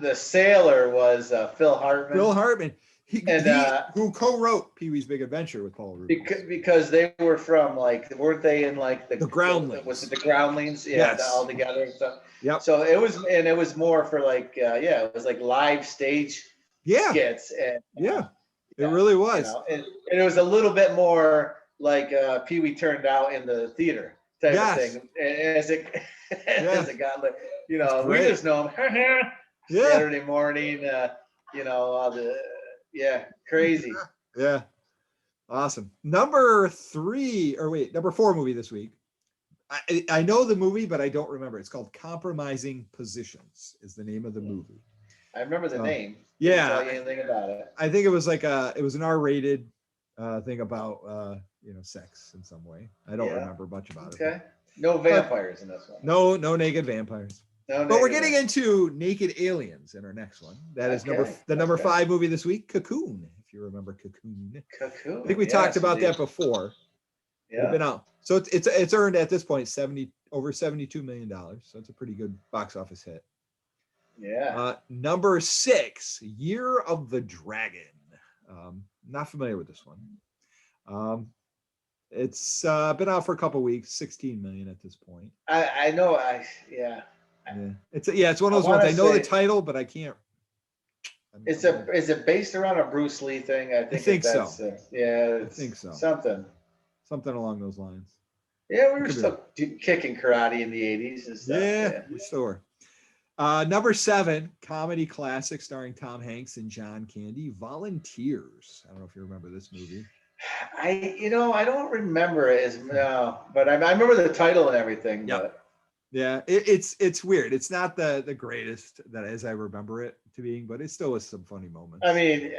B: The sailor was Phil Hartman.
A: Who co-wrote Pee-wee's Big Adventure with Paul Rubens.
B: Because they were from weren't they in the
A: Groundlings?
B: Was it the Groundlings? Yeah,
A: yes.
B: All together and stuff.
A: Yep.
B: So it was more for it was like live stage skits. And,
A: it really was.
B: And it was a little bit more like Pee-wee turned out in the theater type of thing. As it got we just know him. Saturday morning, all the crazy.
A: Yeah. Awesome. Number 4 movie this week. I know the movie, but I don't remember. It's called Compromising Positions is the name of the movie.
B: I remember the name.
A: Yeah.
B: Didn't tell you anything about it.
A: I think it was it was an R-rated thing about sex in some way. I don't remember much about it.
B: Okay. No vampires in this one.
A: No naked vampires. But we're getting into naked aliens in our next one. That is number 5 movie this week, Cocoon. If you remember Cocoon.
B: Cocoon.
A: I think we talked about that before. Yeah. It's been out. So it's earned at this point over $72 million. So it's a pretty good box office hit.
B: Yeah.
A: Number 6, Year of the Dragon. Not familiar with this one. It's been out for a couple weeks, 16 million at this point.
B: I know.
A: It's one of those ones. I know the title, but I can't.
B: Is it based around a Bruce Lee thing? I think
A: so.
B: I
A: think so.
B: Something
A: along those lines.
B: Yeah, we were still kicking karate in the 80s and stuff.
A: Yeah, we still were. Number 7, comedy classic starring Tom Hanks and John Candy, Volunteers. I don't know if you remember this movie.
B: I don't remember it but I remember the title and everything.
A: Yep. Yeah, it's weird. It's not the greatest that as I remember it to being, but it still was some funny moments.
B: I mean,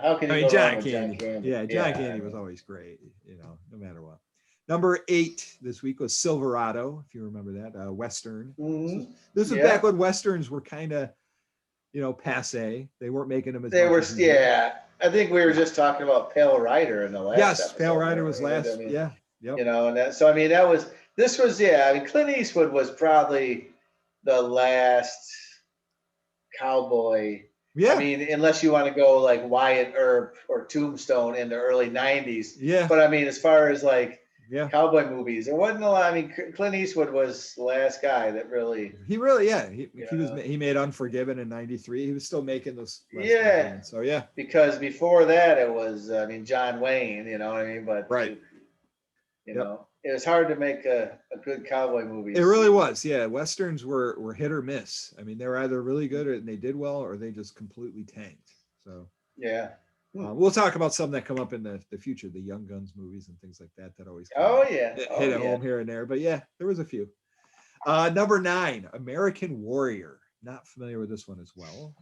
B: how can
A: I
B: you
A: mean,
B: go wrong
A: John
B: with
A: Candy.
B: John Candy?
A: Yeah, John
B: I
A: Candy was
B: mean,
A: always great, no matter what. Number 8 this week was Silverado, if you remember that, Western. This was back when Westerns were kind of, passe. They weren't making them as
B: they
A: much
B: were,
A: as they did.
B: I think we were just talking about Pale Rider in the last
A: Yes,
B: episode.
A: Pale Rider
B: weren't
A: was
B: we?
A: last.
B: I mean,
A: Yeah, yep.
B: and that, so I mean, this was, I mean, Clint Eastwood was probably the last cowboy.
A: Yeah.
B: I mean, unless you want to go like Wyatt Earp or Tombstone in the early 90s.
A: Yeah.
B: But I mean, as far as like
A: Yeah.
B: cowboy movies, there wasn't a lot. I mean, Clint Eastwood was the last guy that really.
A: He really, yeah. He made Unforgiven in '93. He was still making those.
B: Yeah.
A: So yeah.
B: Because before that, it was, I mean, John Wayne. You know what I mean? But
A: right.
B: You know, it was hard to make a good cowboy movie.
A: It really was. Yeah. Westerns were hit or miss. I mean, they were either really good and they did well, or they just completely tanked. So
B: yeah.
A: We'll talk about some that come up in the future, the Young Guns movies and things like that always hit home here and there. But yeah, there was a few. Number 9, American Warrior. Not familiar with this one as well.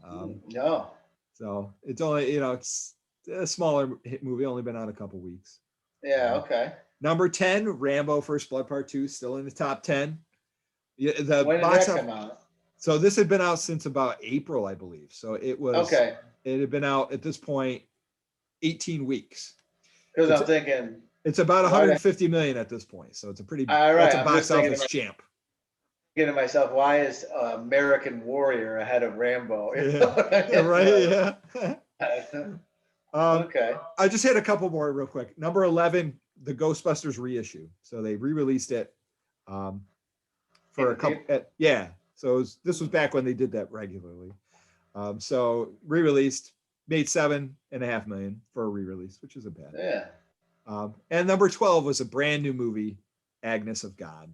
B: No.
A: So it's only, it's a smaller hit movie, only been out a couple weeks.
B: Yeah, okay.
A: Number 10, Rambo First Blood Part 2, still in the top 10. Yeah,
B: when did that come out?
A: So this had been out since about April, I believe. So it was
B: okay.
A: It had been out at this point 18 weeks.
B: Because I'm thinking
A: it's about 150 million at this point. So it's a pretty
B: that's
A: a box office champ.
B: Thinking to myself, why is American Warrior ahead of Rambo?
A: Yeah, right. Yeah.
B: Okay.
A: I just hit a couple more real quick. Number 11, the Ghostbusters reissue. So they re-released it for a couple. So this was back when they did that regularly. So re-released, made $7.5 million for a re-release, which isn't bad.
B: Yeah.
A: And number 12 was a brand new movie, Agnes of God.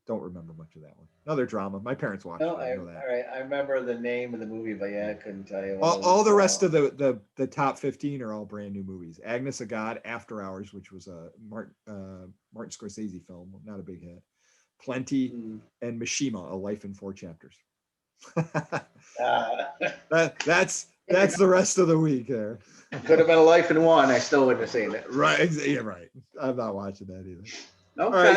A: Don't remember much of that one. Another drama. My parents watched it. I know that.
B: All right. I remember the name of the movie, but I couldn't tell you.
A: All the rest of the top 15 are all brand new movies. Agnes of God, After Hours, which was a Martin Scorsese film, not a big hit. Plenty, and Mishima, A Life in 4 Chapters. That's the rest of the week there.
B: Could have been A Life in 1. I still wouldn't have seen it.
A: Right. Yeah, right. I'm not watching that either.
B: Okay. All right,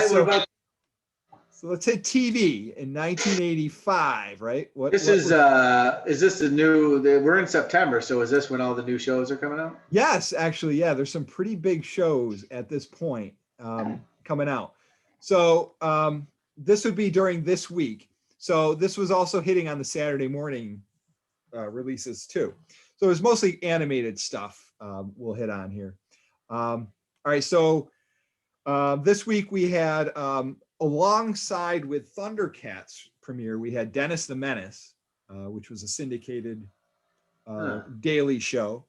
A: so let's hit TV in 1985, right?
B: Is this the new? We're in September, so is this when all the new shows are coming out?
A: Yes, actually, yeah. There's some pretty big shows at this point coming out. So this would be during this week. So this was also hitting on the Saturday morning releases too. So it was mostly animated stuff we'll hit on here. All right, so this week we had alongside with Thundercats premiere, we had Dennis the Menace, which was a syndicated daily show.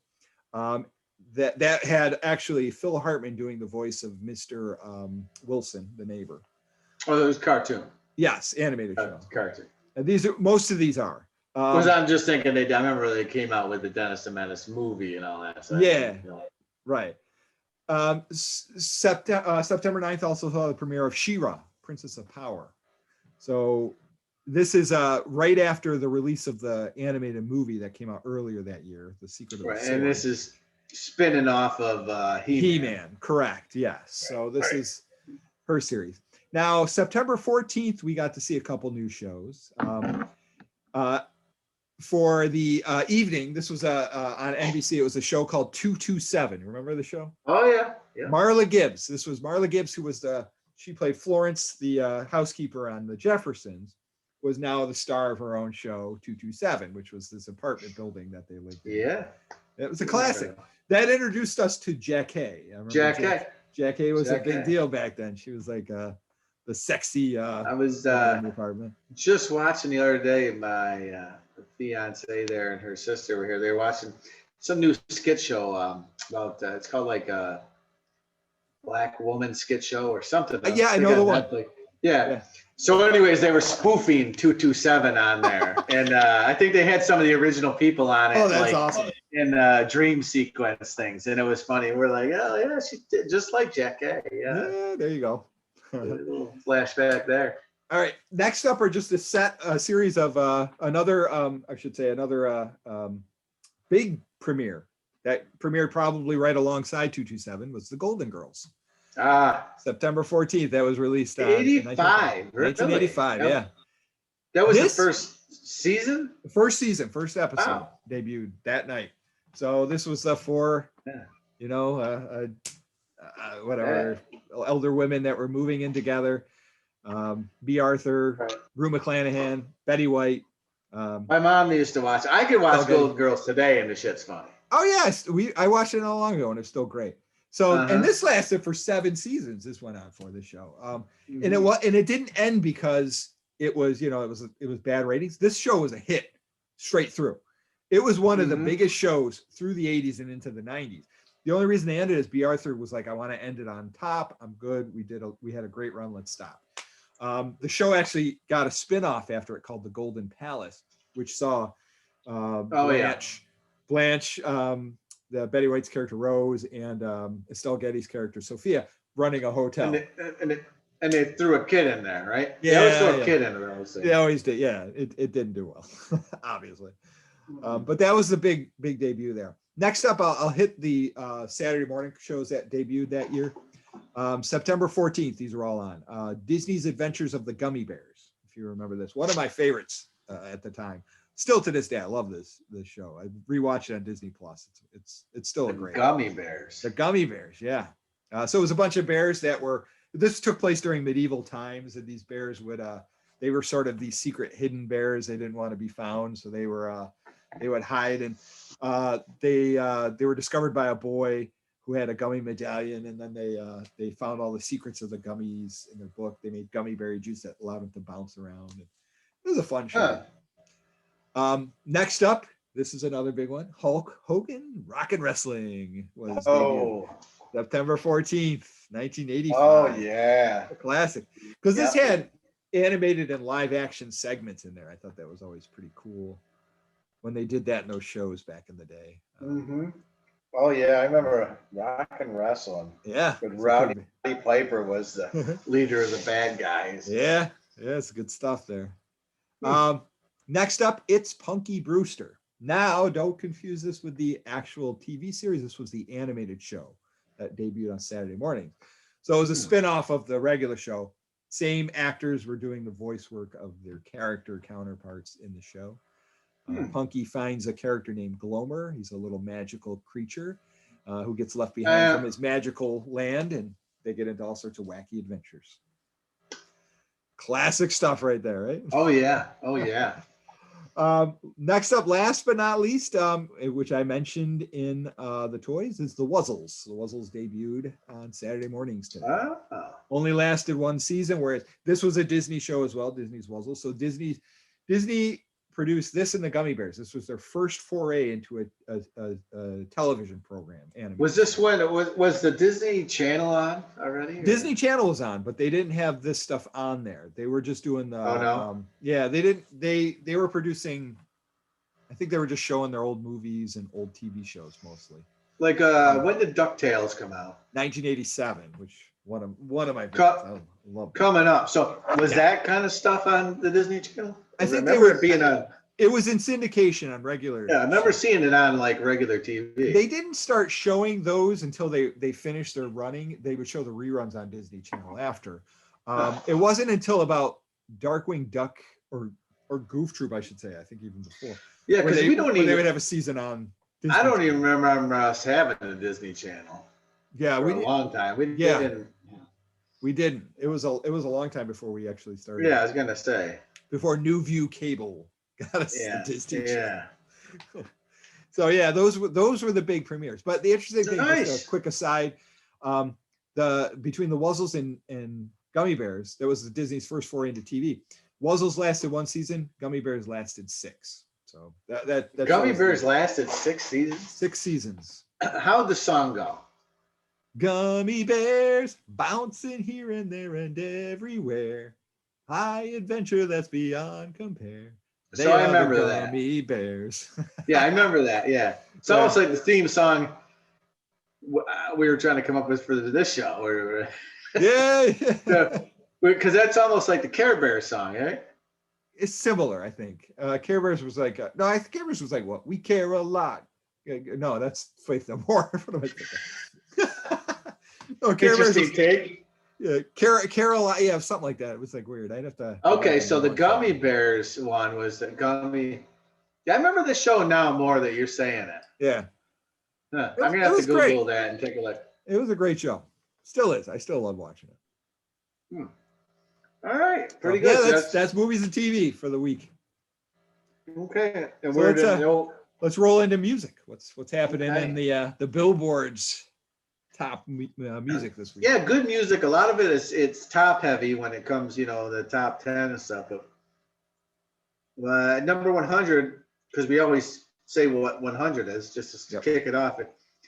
A: That had actually Phil Hartman doing the voice of Mr. Wilson, the neighbor.
B: Oh, it was cartoon.
A: Yes, animated show.
B: Cartoon.
A: And most of these are.
B: Because I'm just thinking, I remember they came out with the Dennis the Menace movie and all that. So
A: right. September 9th also saw the premiere of She-Ra, Princess of Power. So this is right after the release of the animated movie that came out earlier that year, The Secret of the Sword.
B: And this is spinning off of
A: He-Man. Correct, yes. So this is her series. Now, September 14th, we got to see a couple new shows. For the evening, this was on NBC. It was a show called 227. Remember the show?
B: Oh, yeah.
A: Marla Gibbs. This was Marla Gibbs, who was she played Florence, the housekeeper on the Jeffersons, was now the star of her own show, 227, which was this apartment building that they lived in.
B: Yeah.
A: It was a classic. That introduced us to Jack Hay.
B: Jack Hay.
A: Jack Hay was a big deal back then. She was like the sexy
B: I was
A: department.
B: Just watching the other day, my fiance there and her sister were here. They were watching some new skit show about it's called like a Black Woman skit show or something.
A: Yeah, I know the one.
B: Yeah. So anyways, they were spoofing 227 on there. And I think they had some of the original people on it.
A: Oh, that's awesome.
B: In dream sequence things. And it was funny. We're like, oh, yeah, she did just like Jack A. Yeah,
A: there you go.
B: A little flashback there.
A: All right. Next up are just a series of another big premiere that premiered probably right alongside 227 was the Golden Girls. September 14th. That was released.
B: 85.
A: 1985.
B: Really?
A: Yeah.
B: That was the first season.
A: First season, first episode debuted that night. So this was for, whatever elder women that were moving in together. B. Arthur,
B: Right.
A: Rue McClanahan, Betty White.
B: My mom used to watch. I could watch Golden Girls today, and the shit's funny.
A: Oh yes, I watched it not long ago, and it's still great. So, and this lasted for 7 seasons. This went on for the show, and it didn't end because it was bad ratings. This show was a hit straight through. It was one of the biggest shows through the 80s and into the 90s. The only reason they ended is B. Arthur was like, I want to end it on top. I'm good. We had a great run. Let's stop. The show actually got a spin-off after it called The Golden Palace, which saw Blanche, the Betty White's character Rose, and Estelle Getty's character Sophia running a hotel.
B: And they threw a kid in there, right?
A: Yeah,
B: they always throw a kid in there.
A: They always did. Yeah, it didn't do well, obviously. But that was the big debut there. Next up, I'll hit the Saturday morning shows that debuted that year. September 14th, these are all on. Disney's Adventures of the Gummy Bears, if you remember this. One of my favorites at the time. Still to this day, I love this show. I rewatched it on Disney Plus. It's still a great
B: Gummy Bears.
A: The Gummy Bears, yeah. So it was a bunch of bears this took place during medieval times, and these bears they were sort of these secret hidden bears. They didn't want to be found, so they would hide, and they were discovered by a boy who had a gummy medallion, and then they found all the secrets of the gummies in their book. They made gummy berry juice that allowed them to bounce around. It was a fun show. Next up, this is another big one. Hulk Hogan Rock and Wrestling was debuted September 14th, 1985.
B: Oh yeah,
A: a classic. Because this had animated and live action segments in there. I thought that was always pretty cool when they did that in those shows back in the day.
B: Oh yeah, I remember Rock and Wrestling.
A: Yeah.
B: But Rowdy Piper was the leader of the bad guys.
A: Yeah, it's good stuff there. Next up, It's Punky Brewster. Now, don't confuse this with the actual TV series. This was the animated show that debuted on Saturday morning. So it was a spinoff of the regular show. Same actors were doing the voice work of their character counterparts in the show. Punky finds a character named Glomer. He's a little magical creature who gets left behind from his magical land, and they get into all sorts of wacky adventures. Classic stuff right there, right?
B: Oh yeah.
A: Next up, last but not least, which I mentioned in the toys, is the Wuzzles. The Wuzzles debuted on Saturday mornings today. Only lasted 1 season, whereas this was a Disney show as well, Disney's Wuzzles. So Disney produced this and the Gummy Bears. This was their first foray into a television program. Animated.
B: Was this when it was the Disney Channel on already?
A: Disney Channel was on, but they didn't have this stuff on there. They were just doing the. They didn't. They were producing. I think they were just showing their old movies and old TV shows mostly.
B: Like when did DuckTales come out?
A: 1987, which one of my favorites. I love that.
B: Coming up. So was that kind of stuff on the Disney Channel?
A: I think
B: it being on.
A: It was in syndication on regular.
B: Yeah, I remember seeing it on like regular TV.
A: They didn't start showing those until they finished their running. They would show the reruns on Disney Channel after. It wasn't until about Darkwing Duck or Goof Troop, I should say. I think even before.
B: Yeah, because they
A: would have a season on. Disney
B: I don't even remember us having a Disney Channel.
A: Yeah,
B: for a long time. We
A: didn't. It was a long time before we actually started.
B: Yeah, I was gonna say. Before
A: New View Cable got us the Disney Channel.
B: Yeah.
A: So yeah, those were the big premieres. But the interesting thing, just a quick aside, between the Wuzzles and Gummy Bears, that was Disney's first foray into TV. Wuzzles lasted 1 season, Gummy Bears lasted 6. So that
B: Gummy Bears lasted 6 seasons.
A: 6 seasons.
B: How'd the song go?
A: Gummy bears bouncing here and there and everywhere. High adventure that's beyond compare.
B: So I remember that.
A: Gummy bears.
B: Yeah, I remember that. Yeah, it's almost like the theme song we were trying to come up with for this show.
A: Yeah.
B: Because that's almost like the Care Bears song, eh?
A: It's similar, I think. Care Bears was like, no, I think Care Bears was like, what? We care a lot. No, that's Faith No More. What am I thinking? No, Care Bears
B: Interesting
A: was,
B: take.
A: yeah, Carol, yeah, something like that. It was like weird. I'd have to.
B: Okay, so the Gummy Bears one was the Gummy. Yeah, I remember the show now more that you're saying it.
A: Yeah,
B: Huh.
A: It
B: I'm gonna have to
A: was
B: Google
A: great.
B: that and take a look.
A: it was a great show. Still is. I still love watching it.
B: All right,
A: So,
B: pretty
A: yeah,
B: good.
A: that's movies and TV for the week.
B: Okay. And
A: So
B: we're
A: let's roll into music. What's happening
B: Okay.
A: in the Billboard's top music this week?
B: yeah, good music. A lot of it it's top heavy when it comes, the top 10 and stuff. But number 100, because we always say what 100 is, just to kick it off.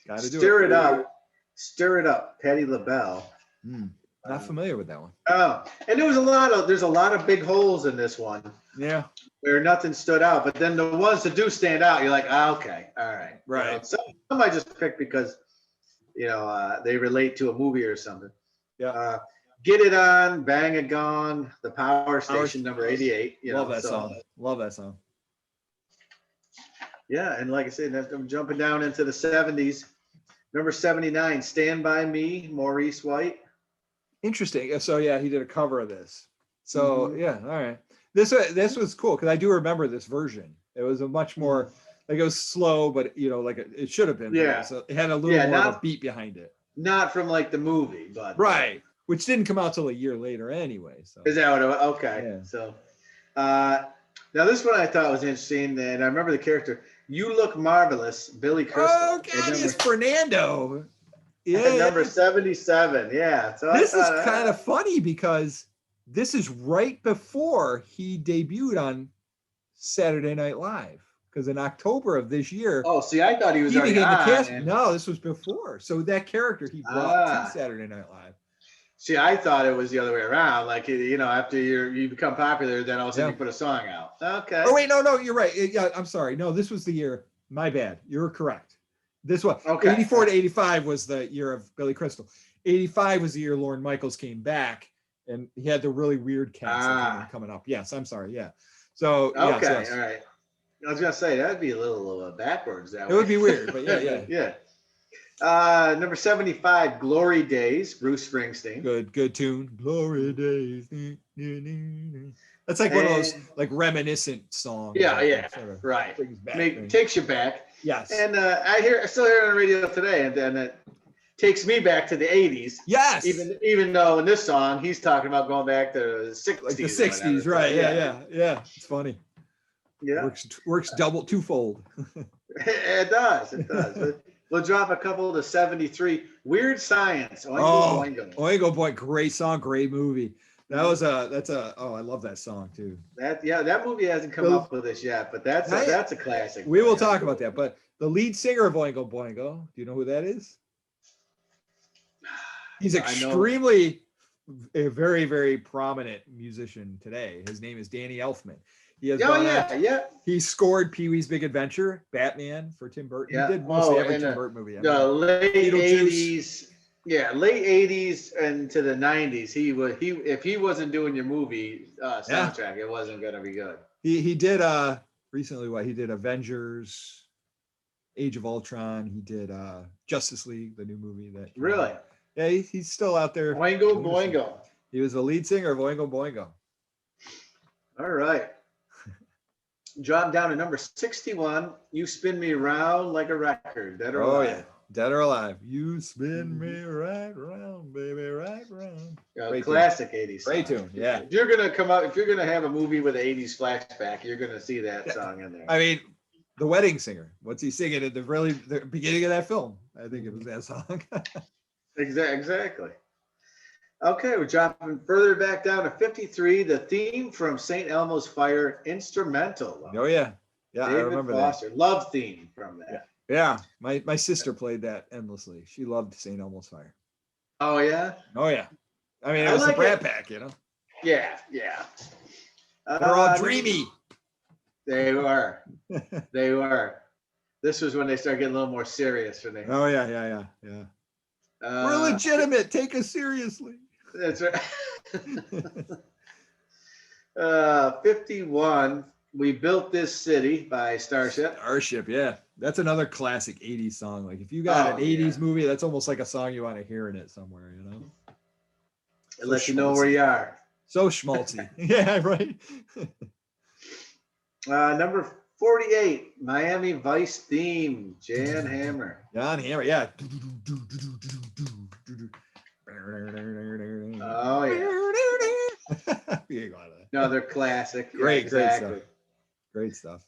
A: Gotta do
B: Stir it up. Stir it up. Patti LaBelle.
A: Not familiar with that one.
B: Oh, and there's a lot of big holes in this one
A: Yeah.
B: where nothing stood out. But then the ones that do stand out, you're like, okay, all right.
A: Right.
B: Some I just picked because, they relate to a movie or something.
A: Yeah.
B: Get It On, Bang It Gone, The Power Station, number 88.
A: Love that song. Love that song.
B: Yeah, and like I said, I'm jumping down into the 70s. Number 79, Stand By Me, Maurice White.
A: Interesting. So yeah, he did a cover of this. So yeah, all right. This was cool because I do remember this version. It was a much more like it was slow, but like it should have been.
B: Yeah.
A: So it had a little more of a beat behind it.
B: Not from like the movie, but
A: Right. Which didn't come out till a year later anyway. So
B: is that what okay.
A: Yeah.
B: So now this one I thought was interesting, and I remember the character. You Look Marvelous, Billy Crystal.
A: Oh God, it's Fernando.
B: Yeah,
A: Yeah.
B: number 77. Yeah. So
A: This is kind of funny because this is right before he debuted on Saturday Night Live. Because in October of this year,
B: oh, see, I thought he was already
A: began
B: on.
A: the cast. No, this was before. So that character he brought to Saturday Night Live.
B: See, I thought it was the other way around. Like, after you become popular, then all of a sudden you put a song out. Okay.
A: Oh wait, no, you're right. Yeah, I'm sorry. No, this was the year. My bad. You're correct. This one, 84 to 85 was the year of Billy Crystal. 85 was the year Lorne Michaels came back, and he had the really weird cats coming up. Yes, I'm sorry. Yeah. So
B: okay,
A: yes.
B: all right. I was gonna say that'd be a little backwards. That
A: it would be weird, but yeah.
B: Yeah. Number 75, Glory Days, Bruce Springsteen.
A: Good tune. Glory Days. That's like one of those like reminiscent songs.
B: Yeah.
A: Sort of
B: Right.
A: back
B: Takes you back.
A: Yes.
B: And I still hear it on the radio today, and then it takes me back to the 80s.
A: Yes.
B: Even though in this song he's talking about going back to the 60s.
A: Like the 60s, right? Yeah. It's funny.
B: Yeah.
A: Works twofold.
B: It does. We'll drop a couple to 73. Weird Science.
A: Oingo Boingo. Great song, great movie. I love that song too.
B: That movie hasn't come up with us yet, but that's a classic.
A: We will talk about that. But the lead singer of Oingo Boingo, do you know who that is? He's extremely a very, very prominent musician today. His name is Danny Elfman. He has He scored Pee-wee's Big Adventure, Batman for Tim Burton.
B: Yeah.
A: He did mostly every Tim Burton movie.
B: The late 80s. Yeah, late 80s and to the 90s. If he wasn't doing your movie soundtrack, it wasn't gonna be good.
A: He did recently he did Avengers, Age of Ultron. He did Justice League, the new movie that
B: really.
A: Yeah, he's still out there.
B: Oingo Boingo.
A: He was the lead singer of Oingo Boingo.
B: All right. Drop down to number 61. You Spin Me Round Like a Record. Dead or Alive.
A: Yeah. Dead or Alive. You spin me right round, baby, right round.
B: Classic 80s song.
A: Great tune, yeah.
B: If you're gonna have a movie with an 80s flashback, you're gonna see that song in there.
A: I mean, The Wedding Singer. What's he singing at the beginning of that film? I think it was that song.
B: Exactly. Okay, we're dropping further back down to 53. The theme from St. Elmo's Fire instrumental.
A: Oh yeah,
B: David
A: I remember
B: Foster. Love theme from that.
A: Yeah, my sister played that endlessly. She loved St. Elmo's Fire.
B: Oh yeah.
A: Oh yeah. I mean, it was the Brat Pack,
B: Yeah.
A: They're all dreamy.
B: They were. They were. This was when they started getting a little more serious.
A: Oh yeah. We're legitimate. Take us seriously.
B: That's right. 51. We Built This City by Starship.
A: Starship, yeah. That's another classic 80s song. Like if you got an 80s
B: yeah.
A: movie, that's almost like a song you want to hear in it somewhere, you know?
B: Unless you know where you are.
A: So schmaltzy. Yeah, right.
B: Number 48, Miami Vice theme, Jan Hammer.
A: Jan Hammer, yeah.
B: Oh, yeah. Another classic.
A: Great,
B: yeah,
A: great
B: exactly.
A: stuff. Great stuff.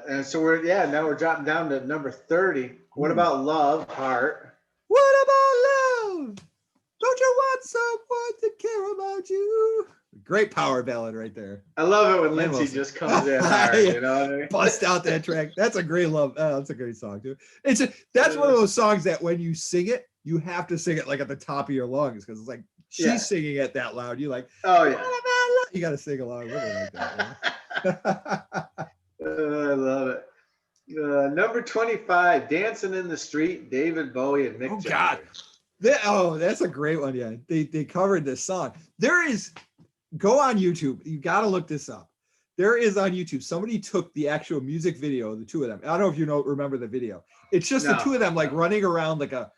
B: And so now we're dropping down to number 30. What about Love, Heart?
A: What about love? Don't you want someone to care about you? Great power ballad right there.
B: I love it when Lindsay just comes in hard, you know what I mean?
A: Bust out that track. That's a great love. That's a great song, too. That's one of those songs that when you sing it, you have to sing it like at the top of your lungs because it's like she's singing it that loud. You like,
B: oh yeah,
A: you got to sing along with it like that.
B: I love it. Number 25, Dancing in the Street, David Bowie and Mick Jagger.
A: God. That's a great one. Yeah, they covered this song. Go on YouTube. You got to look this up. There is on YouTube. Somebody took the actual music video of the two of them. I don't know if you remember the video. It's just the two of them like running around like a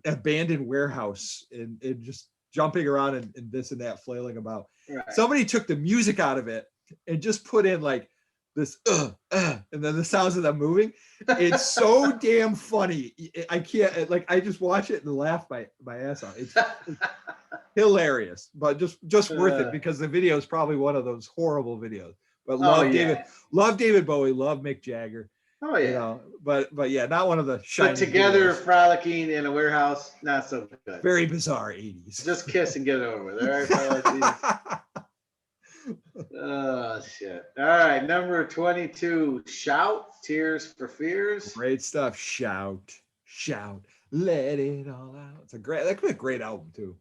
A: abandoned warehouse and just jumping around and this and that, flailing about. Right. Somebody took the music out of it and just put in like this and then the sounds of them moving. It's so damn funny. I can't I just watch it and laugh my ass off. It's hilarious, but just worth it because the video is probably one of those horrible videos. But love David Bowie, love Mick Jagger.
B: Oh yeah,
A: you know, but yeah, not one of the shining.
B: But together,
A: videos.
B: Frolicking in a warehouse, not so good.
A: Very bizarre 80s.
B: Just kiss and get it over with. All right, fellas. Oh shit! All right, number 22, Shout, Tears for Fears.
A: Great stuff. Shout, let it all out. That could be a great album too.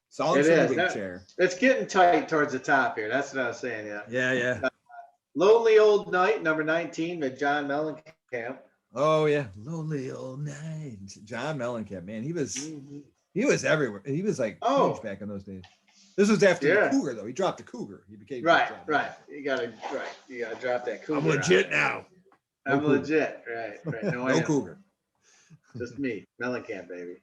A: Songs from the big chair.
B: It's getting tight towards the top here. That's what I was saying.
A: Yeah.
B: Lonely Old Night, number 19, with John Mellencamp.
A: Oh yeah, Lonely Old Night. John Mellencamp, man, he was everywhere. He was like huge back in those days. This was after the Cougar, though. He dropped the Cougar. He became
B: right. You gotta drop that Cougar.
A: I'm legit now.
B: I'm legit. Right.
A: No Cougar.
B: Just me, Mellencamp, baby.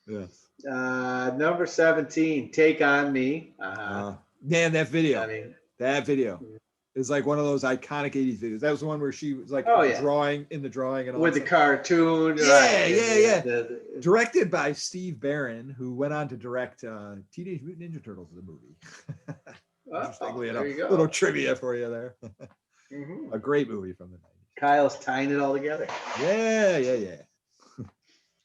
A: Yes.
B: Number 17, Take on Me.
A: Man, that video is like one of those iconic 80s videos. That was the one where she was like drawing and all
B: with the cartoon.
A: Yeah. Directed by Steve Barron, who went on to direct Teenage Mutant Ninja Turtles, the movie. Interestingly enough, little trivia for you there. A great movie from the 90s.
B: Kyle's tying it all together.
A: Yeah.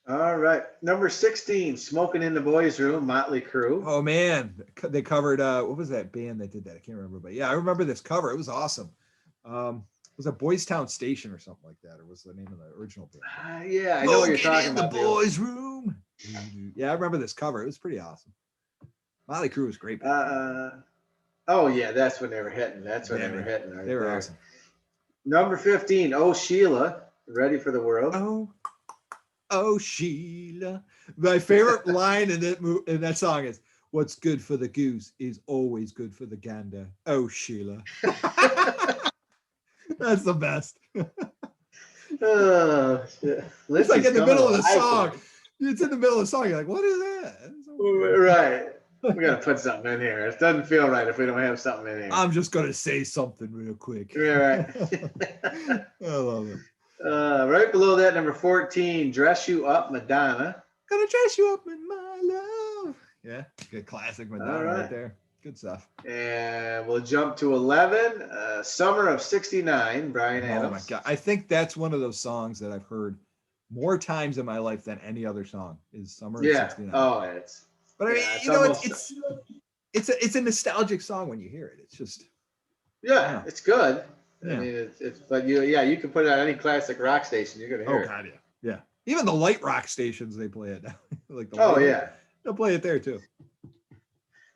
B: All right. Number 16, Smoking in the Boys' Room, Motley Crue.
A: Oh, man. They covered, what was that band that did that? I can't remember. But yeah, I remember this cover. It was awesome. It was a Boys Town Station or something like that. Or was the name of the original band?
B: Yeah, I know what you're talking about.
A: The Boys' Room. Yeah, I remember this cover. It was pretty awesome. Motley Crue was great.
B: Oh, yeah, that's when they were hitting. Right,
A: they were awesome.
B: Number 15, Oh, Sheila, Ready for the World.
A: Oh, Sheila. My favorite line in that song is, "What's good for the goose is always good for the gander. Oh, Sheila." That's the best.
B: Oh, shit.
A: It's like in the middle of the song. It's in the middle of the song. You're like, what is that?
B: Right. We got to put something in here. It doesn't feel right if we don't have something in here.
A: I'm just going to say something real quick.
B: Right.
A: I love it.
B: Right below that, number 14, Dress You Up, Madonna.
A: Gonna dress you up in my love. Yeah, good classic Madonna right there. Good stuff.
B: And we'll jump to 11, Summer of '69, Bryan Adams.
A: Oh my God. I think that's one of those songs that I've heard more times in my life than any other song is Summer of '69.
B: Oh, it's.
A: But I mean, it's a nostalgic song when you hear it. It's just.
B: Yeah, it's good. Yeah. I mean, but you can put it on any classic rock station. You're gonna hear it.
A: God, yeah. Even the light rock stations, they play it now. Like they'll play it there too.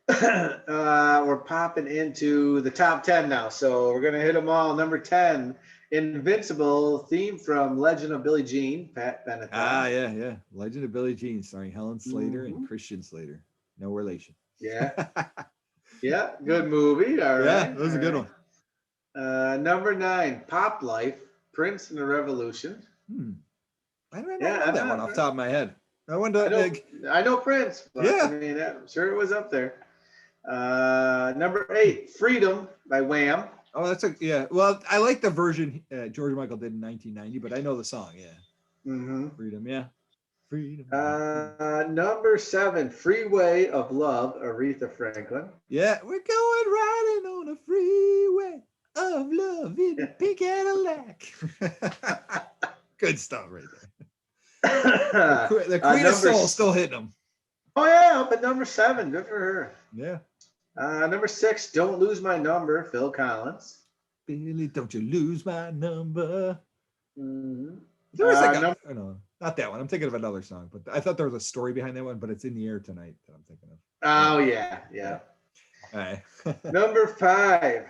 B: We're popping into the top 10 now, so we're gonna hit them all. Number 10, Invincible, theme from Legend of Billie Jean, Pat Benatar.
A: Yeah. Legend of Billie Jean, starring Helen Slater and Christian Slater. No relation.
B: Yeah. Yeah. Good movie. All right.
A: Yeah, that was a
B: all
A: good
B: right.
A: one.
B: Number 9, Pop Life, Prince and the Revolution.
A: I don't
B: Yeah,
A: know
B: I'm
A: that one
B: not.
A: off the top of my head. I wonder,
B: I know Prince, but I
A: yeah.
B: mean, I'm sure it was up there. Number 8, Freedom by Wham.
A: Oh, yeah. Well, I like the version George Michael did in 1990, but I know the song. Yeah.
B: Mm-hmm.
A: Freedom. Yeah. Freedom.
B: Number 7, Freeway of Love, Aretha Franklin.
A: Yeah, we're going riding on a freeway of love in a pink Cadillac. Good stuff right there. The Queen of Soul still hitting them.
B: Oh yeah, up at number 7. Good for her.
A: Yeah.
B: Number 6, Don't Lose My Number, Phil Collins.
A: Billy, don't you lose my number.
B: Mm-hmm.
A: There was like no, not that one. I'm thinking of another song, but I thought there was a story behind that one, but it's In the Air Tonight that I'm thinking of.
B: Oh yeah.
A: All right.
B: Number 5,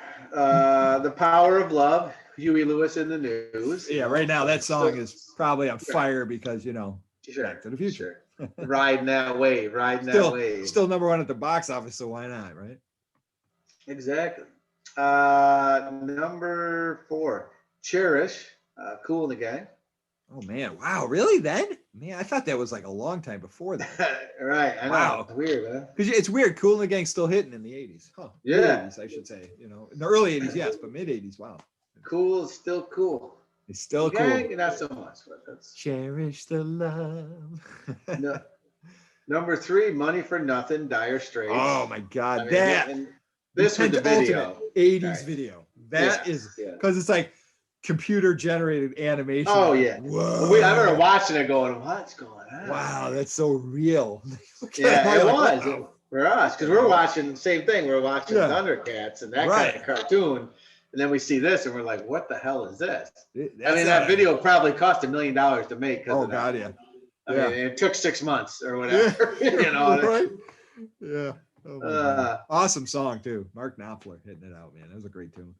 B: The Power of Love, Huey Lewis in the News.
A: Yeah, right now that song is probably on fire because Back to the Future.
B: Sure. Riding that wave, that wave.
A: Still number 1 at the box office, so why not, right?
B: Exactly. Number 4, Cherish, Kool and the Gang.
A: Oh man, wow, really? Then? Man, I thought that was like a long time before that.
B: Right, I know.
A: Wow.
B: It's weird, man.
A: Because it's weird, Kool and the Gang's still hitting in the 80s. Huh.
B: Yeah.
A: Mid-80s, I should say. In the early 80s, yes, but mid-80s, wow.
B: Cool is still cool.
A: It's still cool.
B: Gang, not so much, but that's
A: Cherish the love.
B: no. Number 3, Money for Nothing, Dire Straits.
A: Oh my God,
B: I mean,
A: that
B: and this was the video.
A: 80s
B: Right.
A: video. That is
B: Yeah.
A: because it's like computer generated animation.
B: Oh yeah.
A: Whoa.
B: I remember watching it, going, "What's going on?"
A: Wow, that's so real.
B: Yeah, it
A: Like,
B: was
A: wow.
B: for us because we're watching the same thing. We're watching
A: Yeah.
B: Thundercats and that
A: Right.
B: kind of cartoon, and then we see this and we're like, "What the hell is this?"
A: That's
B: I mean,
A: not
B: that video probably cost $1 million to make.
A: Oh God, yeah.
B: I
A: Yeah.
B: mean, it took 6 months or whatever. You know.
A: Right? Yeah. Oh, my
B: Uh,
A: God. Awesome song too. Mark Knopfler hitting it out, man. That was a great tune.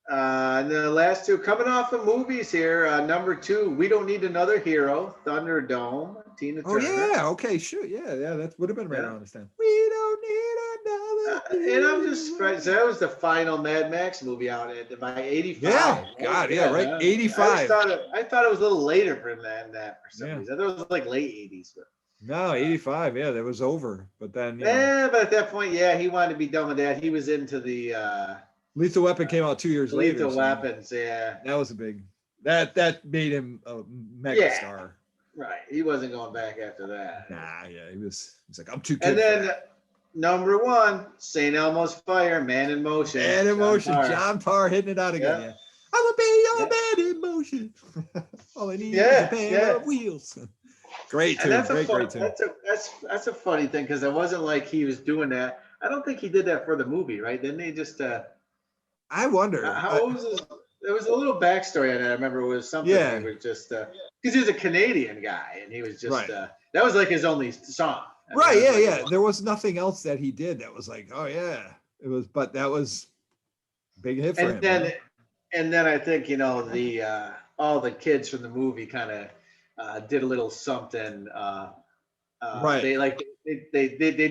B: And the last 2 coming off of movies here. Number 2, We Don't Need Another Hero, Thunderdome, Tina
A: Oh
B: Turner.
A: yeah, okay, sure, yeah, that would have been right
B: Yeah.
A: around this time. We don't need another.
B: And I'm just surprised. That was the final Mad Max movie out by 85.
A: Yeah, God, yeah, right,
B: man.
A: 85.
B: I thought it was a little later for that for some
A: Yeah.
B: reason. I thought it was like late 80s. But
A: No, 85. Yeah, that was over. But then,
B: but at that point, yeah, he wanted to be done with that. He was into the
A: Lethal Weapon came out 2 years later.
B: Lethal
A: so
B: Weapons. Yeah,
A: that was a big. That made him a mega star.
B: right. He wasn't going back after that.
A: Nah, yeah, he's like, I'm too good.
B: And then number 1, St. Elmo's Fire, Man in Motion.
A: Man in Motion,
B: Parr.
A: John Parr hitting it out again.
B: Yeah.
A: Yeah. I'm gonna be your man in motion. All I need is a pair of wheels. Great tune,
B: And that's
A: great tune.
B: that's a funny thing because it wasn't like he was doing that. I don't think he did that for the movie, right? Didn't they just?
A: I wonder.
B: How was his? There was a little backstory on that. I remember it was something.
A: Yeah.
B: He was just because he's a Canadian guy, and he was just
A: Right.
B: That was like his only song. I mean,
A: Right,
B: that was
A: yeah,
B: like
A: yeah. There was nothing else that he did that was like, oh yeah. It was, but that was big hit for him.
B: And then I think the all the kids from the movie kind of did a little something.
A: Right.
B: They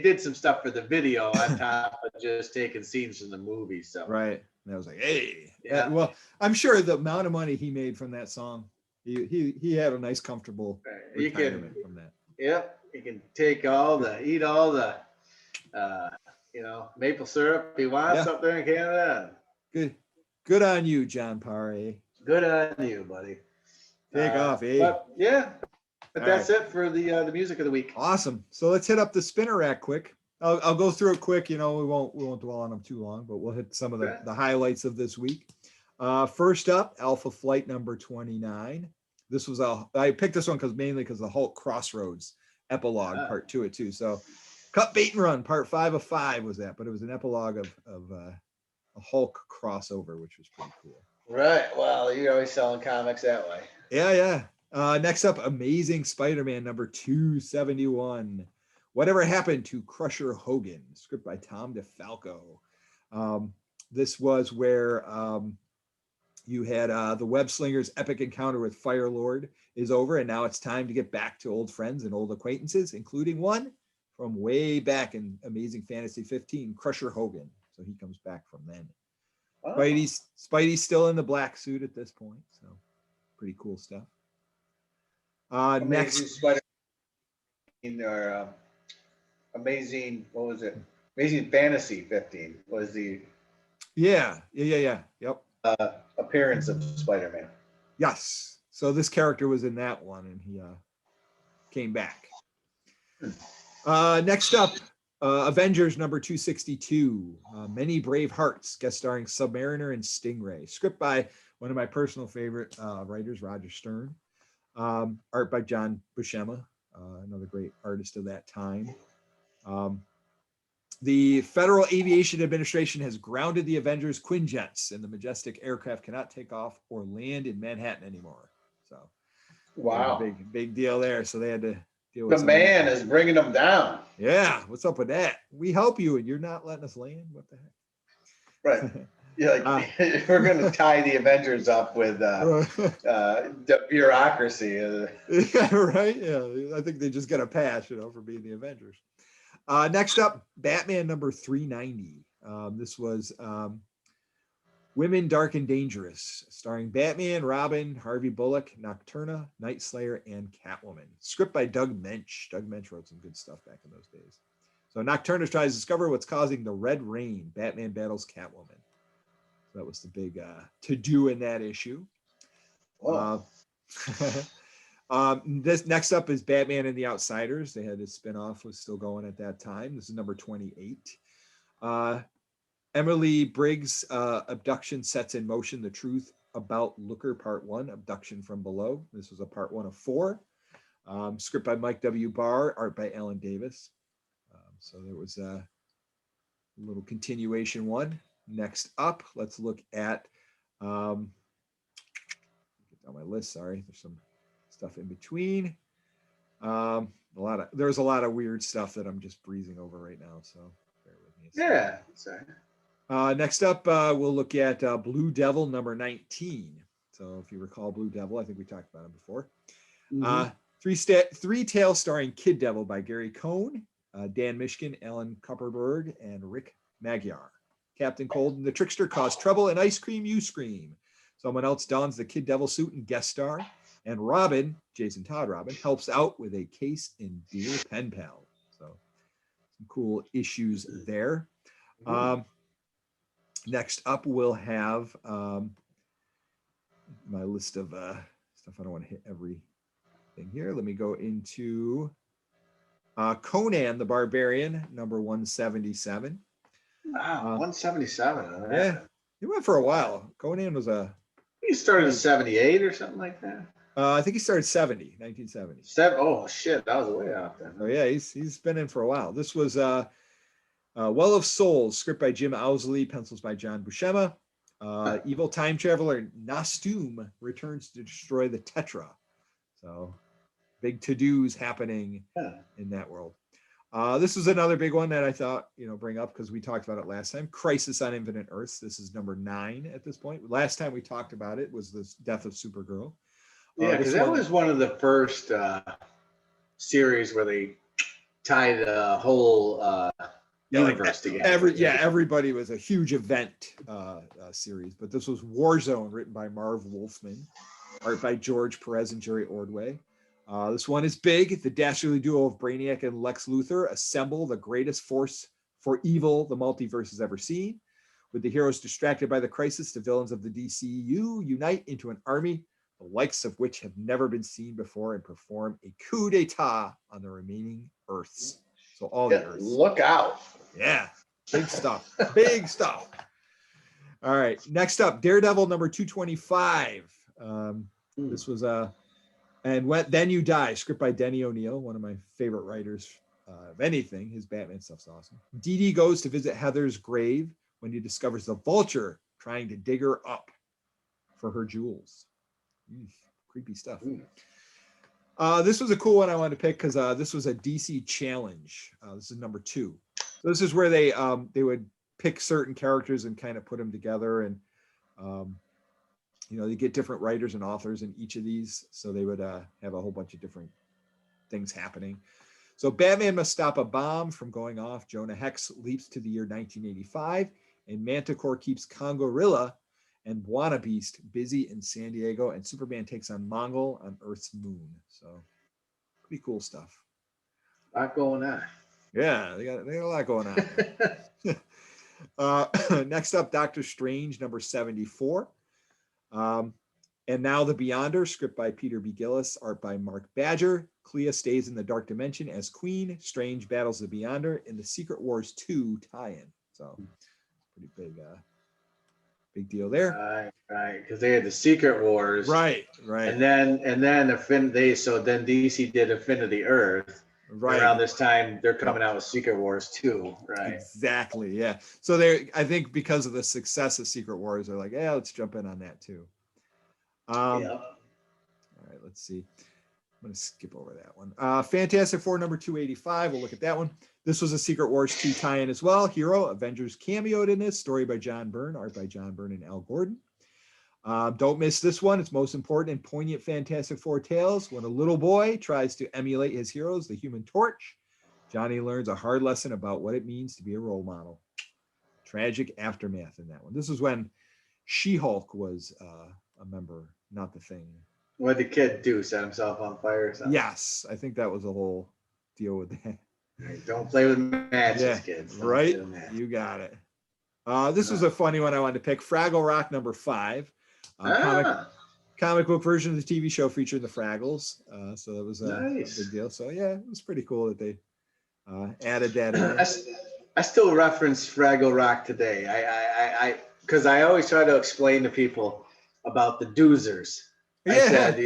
B: did some stuff for the video on top of just taking scenes from the movie. So
A: Right. And I was like, hey.
B: Yeah.
A: Well, I'm sure the amount of money he made from that song, he had a nice, comfortable
B: you can,
A: retirement from that.
B: yep, you can eat all the maple syrup he wants up there in Canada.
A: Good on you, John Parr. Eh?
B: Good on you, buddy.
A: Take off, eh?
B: But
A: All
B: that's it for the music of the week.
A: Awesome. So let's hit up the spinner rack quick. I'll go through it quick. We won't dwell on them too long, but we'll hit some of the highlights of this week. First up, Alpha Flight number 29. This was I picked this one mainly because the Hulk Crossroads epilogue part 2 of 2. So Cut, Bait, and Run part 5 of 5 was that, but it was an epilogue of a Hulk crossover, which was pretty cool.
B: Right. Well, you're always selling comics that way.
A: Yeah. Next up, Amazing Spider-Man number 271. Whatever Happened to Crusher Hogan, script by Tom DeFalco. This was where you had the Web Slinger's epic encounter with Fire Lord is over, and now it's time to get back to old friends and old acquaintances, including one from way back in Amazing Fantasy 15, Crusher Hogan. So he comes back from then.
B: Oh.
A: Spidey's still in the black suit at this point. So pretty cool stuff.
B: Amazing
A: Next,
B: Spider or Amazing, what was it? Amazing Fantasy 15 was the
A: Yep.
B: appearance of Spider-Man.
A: Yes. So this character was in that one, and he came back. Next up, Avengers number 262, Many Brave Hearts, guest starring Submariner and Stingray. Script by one of my personal favorite writers, Roger Stern. Art by John Buscema, another great artist of that time. The Federal Aviation Administration has grounded the Avengers Quinjets, and the majestic aircraft cannot take off or land in Manhattan anymore. So,
B: Wow.
A: big deal there. So they had to deal with
B: The man is bringing them down.
A: Yeah, what's up with that? We help you, and you're not letting us land. What the heck?
B: Right. Yeah, like, we're going to tie the Avengers up with the bureaucracy.
A: Yeah, right. Yeah, I think they just got a pass, for being the Avengers. Next up, Batman number 390. This was Women Dark and Dangerous, starring Batman, Robin, Harvey Bullock, Nocturna, Night Slayer, and Catwoman. Script by Doug Mensch. Doug Mensch wrote some good stuff back in those days. So Nocturna tries to discover what's causing the Red Rain. Batman battles Catwoman. So that was the big to-do in that issue. This next up is Batman and the Outsiders. They had a spinoff, was still going at that time. This is number 28. Emily Briggs' abduction sets in motion the truth about Looker, Part 1, Abduction from Below. This was a Part 1 of 4. Script by Mike W. Barr, art by Alan Davis. So there was a little continuation one. Next up, let's look at on my list. Sorry, there's some stuff in between. There's a lot of weird stuff that I'm just breezing over right now. So bear with me.
B: Yeah, sorry.
A: Next up, we'll look at Blue Devil number 19. So if you recall Blue Devil, I think we talked about him before. Mm-hmm. Three Tales starring Kid Devil by Gary Cohn, Dan Mishkin, Alan Kupperberg, and Rick Magyar. Captain Cold and the Trickster cause trouble, and Ice Cream You Scream. Someone else dons the Kid Devil suit and guest star. And Robin, Jason Todd Robin, helps out with a case in Dear Pen Pal. So some cool issues there. Next up, we'll have my list of stuff. I don't want to hit everything here. Let me go into Conan the Barbarian, number 177.
B: Wow, 177.
A: Yeah, he went for a while. Conan was
B: he started in 78 or something like that.
A: I think he started 1970.
B: Oh shit, that was way out there.
A: Oh yeah, he's been in for a while. This was Well of Souls, script by Jim Owsley, pencils by John Buscema. Evil time traveler Nostum returns to destroy the Tetra. So big to-dos happening in that world. This was another big one that I thought, bring up because we talked about it last time. Crisis on Infinite Earths. This is number 9 at this point. Last time we talked about it was the death of Supergirl.
B: Yeah, because that was one of the first series where they tied the whole universe together.
A: Everybody was a huge event series, but this was Warzone, written by Marv Wolfman, art by George Perez and Jerry Ordway. This one is big. The dastardly duo of Brainiac and Lex Luthor assemble the greatest force for evil the multiverse has ever seen. With the heroes distracted by the crisis, the villains of the DCU unite into an army, the likes of which have never been seen before, and perform a coup d'etat on the remaining Earths. So all the Earths.
B: Look out.
A: Yeah, big stuff. Big stuff. All right, next up, Daredevil number 225. This was Then You Die, script by Denny O'Neil, one of my favorite writers of anything. His Batman stuff's awesome. Dee Dee goes to visit Heather's grave when he discovers the Vulture trying to dig her up for her jewels. Creepy stuff. This was a cool one I wanted to pick because this was a DC challenge. This is number 2. So this is where they would pick certain characters and kind of put them together, and they get different writers and authors in each of these, so they would have a whole bunch of different things happening. So Batman must stop a bomb from going off. Jonah Hex leaps to the year 1985, and Manticore keeps Kongorilla and Buona Beast busy in San Diego, and Superman takes on Mongol on Earth's moon. So pretty cool stuff.
B: A lot going on.
A: Yeah, they got a lot going on. Next up, Doctor Strange, number 74. And now the Beyonder, script by Peter B. Gillis, art by Mark Badger. Clea stays in the Dark Dimension as Queen. Strange battles the Beyonder in the Secret Wars 2 tie-in. So pretty big deal there.
B: Right, because they had the Secret Wars.
A: Right.
B: And then then DC did Infinity Earth.
A: Right.
B: Around this time, they're coming out with Secret Wars 2, right?
A: Exactly. Yeah. So I think because of the success of Secret Wars, they're like, yeah, let's jump in on that too. All right, let's see. I'm going to skip over that one. Fantastic Four number 285. We'll look at that one. This was a Secret Wars 2 tie-in as well. Hero Avengers cameoed in this. Story by John Byrne, art by John Byrne and Al Gordon. Don't miss this one. It's most important and poignant Fantastic Four tales. When a little boy tries to emulate his heroes, the Human Torch, Johnny learns a hard lesson about what it means to be a role model. Tragic aftermath in that one. This was when She-Hulk was a member, not the Thing.
B: What did the kid do? Set himself on fire or something?
A: Yes, I think that was the whole deal with that.
B: Don't play with matches, kids. Don't
A: Right?
B: play with matches.
A: You got it. This was a funny one I wanted to pick. Fraggle Rock number 5. Comic book version of the TV show featuring the Fraggles. So that was a big deal. So yeah, it was pretty cool that they added that in.
B: I still reference Fraggle Rock today. Because I always try to explain to people about the doozers. I said,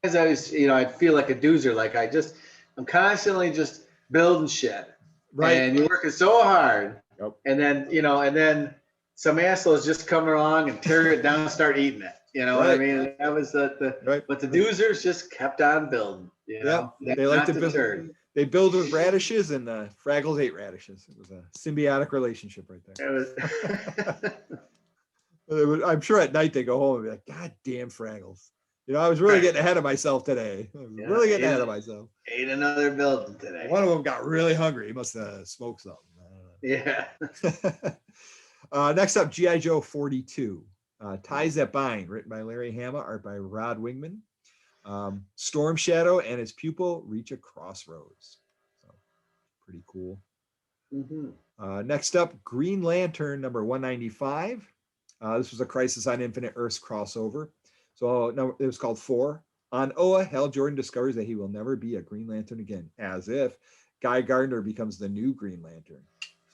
B: as I was, I'd feel like a doozer. Like I'm constantly just building shit.
A: Right.
B: And you're working so hard.
A: Yep.
B: And then some assholes just come along and tear it down and start eating it. You know what I mean? That was but the doozers just kept on building.
A: Yeah. They like to build. They build with radishes, and the Fraggles ate radishes. It was a symbiotic relationship right there. I'm sure at night they go home and be like, God damn Fraggles. I was really getting ahead of myself today. Ahead of myself.
B: Ate another building today.
A: One of them got really hungry. He must have smoked something.
B: Yeah.
A: Next up, G.I. Joe 42. Ties That Bind, written by Larry Hama, art by Rod Wingman. Storm Shadow and his pupil reach a crossroads. So, pretty cool.
B: Mm-hmm.
A: Next up, Green Lantern number 195. This was a Crisis on Infinite Earths crossover. So it was called 4. On Oa, Hal Jordan discovers that he will never be a Green Lantern again, as if Guy Gardner becomes the new Green Lantern.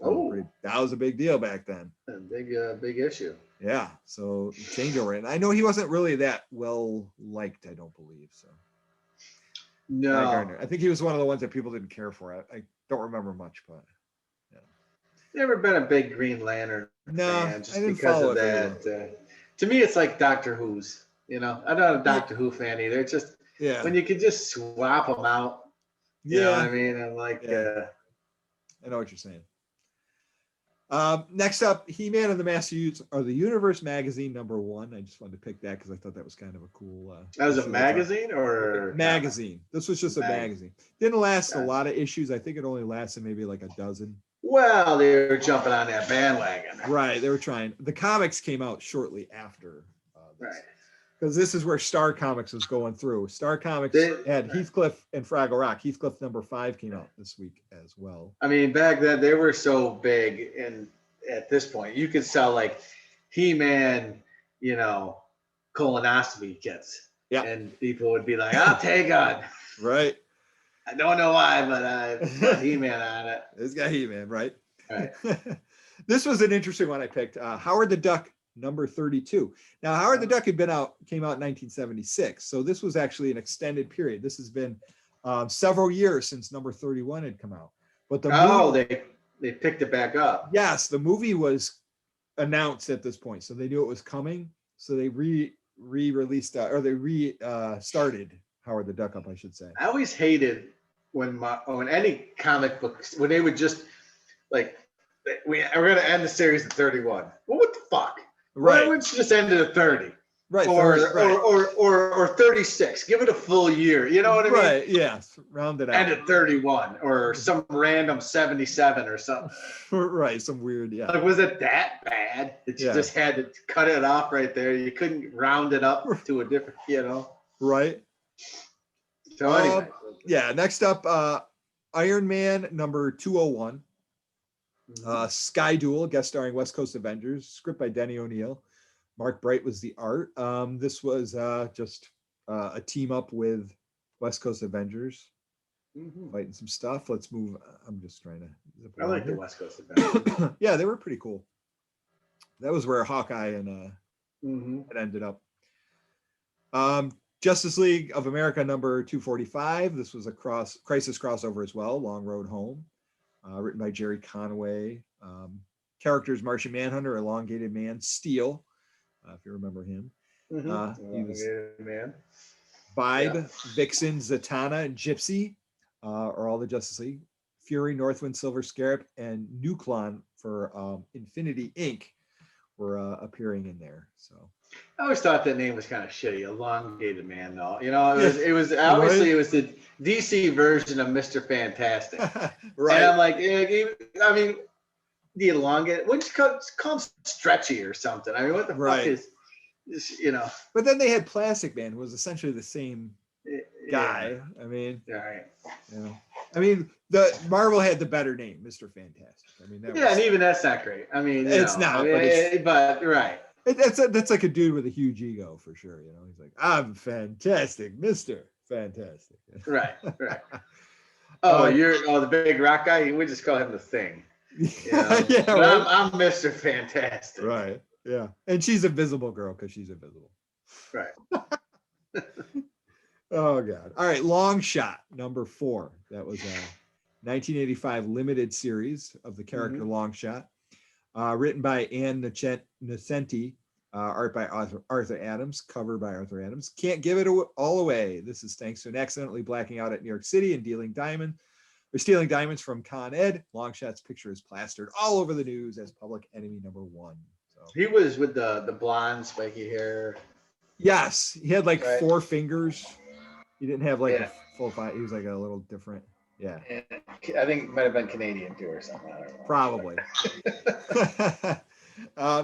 A: So that was a big deal back then.
B: A big issue.
A: Yeah, so changeover. And I know he wasn't really that well liked, I don't believe. So
B: no,
A: Guy Gardner. I think he was one of the ones that people didn't care for. I don't remember much, but
B: never been a big Green Lantern fan, just
A: I didn't
B: because
A: follow
B: of that. To me, it's like Doctor Who's. I'm not a Doctor Who fan either. It's just when you could just swap them out. You know what I mean? I'm like,
A: I know what you're saying. Next up, He-Man and the Master of the Universe magazine number 1. I just wanted to pick that because I thought that was kind of a cool.
B: That was a magazine or
A: magazine. This was just a magazine. Didn't last a lot of issues. I think it only lasted maybe like a dozen.
B: Well, they were jumping on that bandwagon.
A: Right, they were trying. The comics came out shortly after.
B: Right.
A: Because this is where Star Comics was going through. Star Comics had Heathcliff and Fraggle Rock. Heathcliff number 5 came out this week as well.
B: I mean, back then they were so big, and at this point, you could sell like He-Man, colonoscopy kits. Yeah. And people would be like, I'll take on.
A: Right.
B: I don't know why, but it's got He-Man on it.
A: It's got He-Man, right?
B: Right.
A: This was an interesting one I picked. Howard the Duck number 32. Now, Howard the Duck came out in 1976. So this was actually an extended period. This has been several years since number 31 had come out. But
B: they picked it back up.
A: Yes, the movie was announced at this point. So they knew it was coming. So they re-released or they started Howard the Duck up, I should say.
B: I always hated when any comic books, when they would just like, we're going to end the series at 31. Well, what the fuck?
A: Right.
B: Why wouldn't you just end it at 30?
A: Right.
B: or,
A: 30, right.
B: or 36. Give it a full year. You know what I mean?
A: Right. Yes. Round it
B: End
A: out.
B: at 31 or some random 77 or something.
A: Right. Some weird. Yeah.
B: Like, was it that bad that you
A: Yeah.
B: just had to cut it off right there? You couldn't round it up to a different, you know?
A: Right.
B: So anyway.
A: Yeah. Next up, Iron Man number 201.
B: Mhm.
A: Sky Duel, guest starring West Coast Avengers, script by Denny O'Neil. Mark Bright was the art. This was just a team up with West Coast Avengers
B: Mhm.
A: fighting some stuff. Let's move. I'm just trying to zip
B: I
A: along
B: like the
A: here.
B: West Coast Avengers.
A: Yeah, they were pretty cool. That was where Hawkeye and
B: Mhm.
A: it ended up. Justice League of America number 245. This was a crisis crossover as well. Long Road Home, written by Jerry Conway. Characters: Martian Manhunter, Elongated Man, Steel, if you remember him. He was
B: Man.
A: Vibe,
B: Yeah.
A: Vixen, Zatanna, and Gypsy are all the Justice League. Fury, Northwind, Silver Scarab, and Nuklon for Infinity Inc. were appearing in there. So
B: I always thought that name was kind of shitty. Elongated Man, though. You know,
A: Yeah.
B: it was obviously
A: Right.
B: it was the DC version of Mr. Fantastic.
A: right.
B: And I'm like, I mean, the elongated, what's called stretchy or something. I mean, what the
A: Right.
B: fuck is, you know?
A: But then they had Plastic Man, who was essentially the same guy.
B: Yeah.
A: I mean,
B: All right.
A: you know, I mean, the Marvel had the better name, Mr. Fantastic. I mean, that
B: Yeah,
A: was,
B: and even that's not great. I mean,
A: It's not,
B: I mean,
A: but it's-
B: but right.
A: that's like a dude with a huge ego for sure. You know, he's like, I'm fantastic, Mr. Fantastic.
B: Right. Oh,
A: Um,
B: the big rock guy. We just call him the Thing. You know?
A: Yeah,
B: But
A: right.
B: I'm Mr. Fantastic.
A: Right. Yeah. And she's Invisible Girl because she's invisible.
B: Right.
A: Oh God. All right. Long Shot number 4. That was a 1985 limited series of the character Long Shot, written by Ann Nocenti, art by Arthur Adams, cover by Arthur Adams. Can't give it all away. This is thanks to an accidentally blacking out at New York City and stealing diamonds from Con Ed. Longshot's picture is plastered all over the news as public enemy number 1. So
B: He was with the blonde spiky hair.
A: yes, he had like
B: Right.
A: 4 fingers. He didn't have like
B: Yeah.
A: a full 5. He was like a little different. Yeah,
B: And I think it might have been Canadian too or something. I don't know.
A: probably.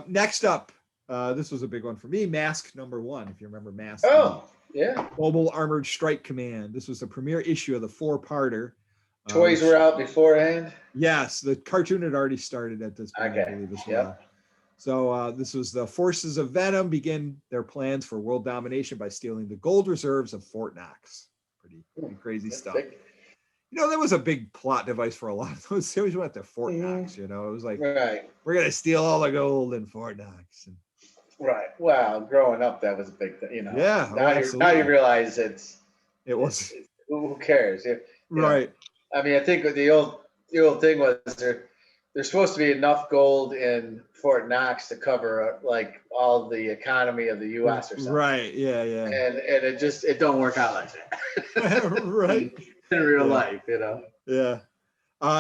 A: Next up, this was a big one for me. Mask number 1. If you remember Mask.
B: Oh, yeah.
A: Mobile Armored Strike Command. This was the premiere issue of the 4-parter.
B: Toys were out beforehand.
A: Yes, the cartoon had already started at this point, I
B: Okay.
A: believe, as
B: Yep.
A: well. So this was the forces of Venom begin their plans for world domination by stealing the gold reserves of Fort Knox. Pretty crazy
B: That's
A: stuff.
B: big.
A: You know, that was a big plot device for a lot of those. They always went to Fort
B: Mhm.
A: Knox, you know. It was like,
B: Right.
A: we're going to steal all the gold in Fort Knox. And,
B: Right. Wow. Growing up, that was a big thing. You know.
A: Yeah, oh,
B: Now you
A: absolutely.
B: realize
A: it was,
B: who cares?
A: right.
B: I mean, I think the old thing was there's supposed to be enough gold in Fort Knox to cover like all the economy of the U.S. or something.
A: Right, yeah.
B: And it don't work out like that.
A: Right.
B: In real
A: Yeah.
B: life, you know.
A: Yeah.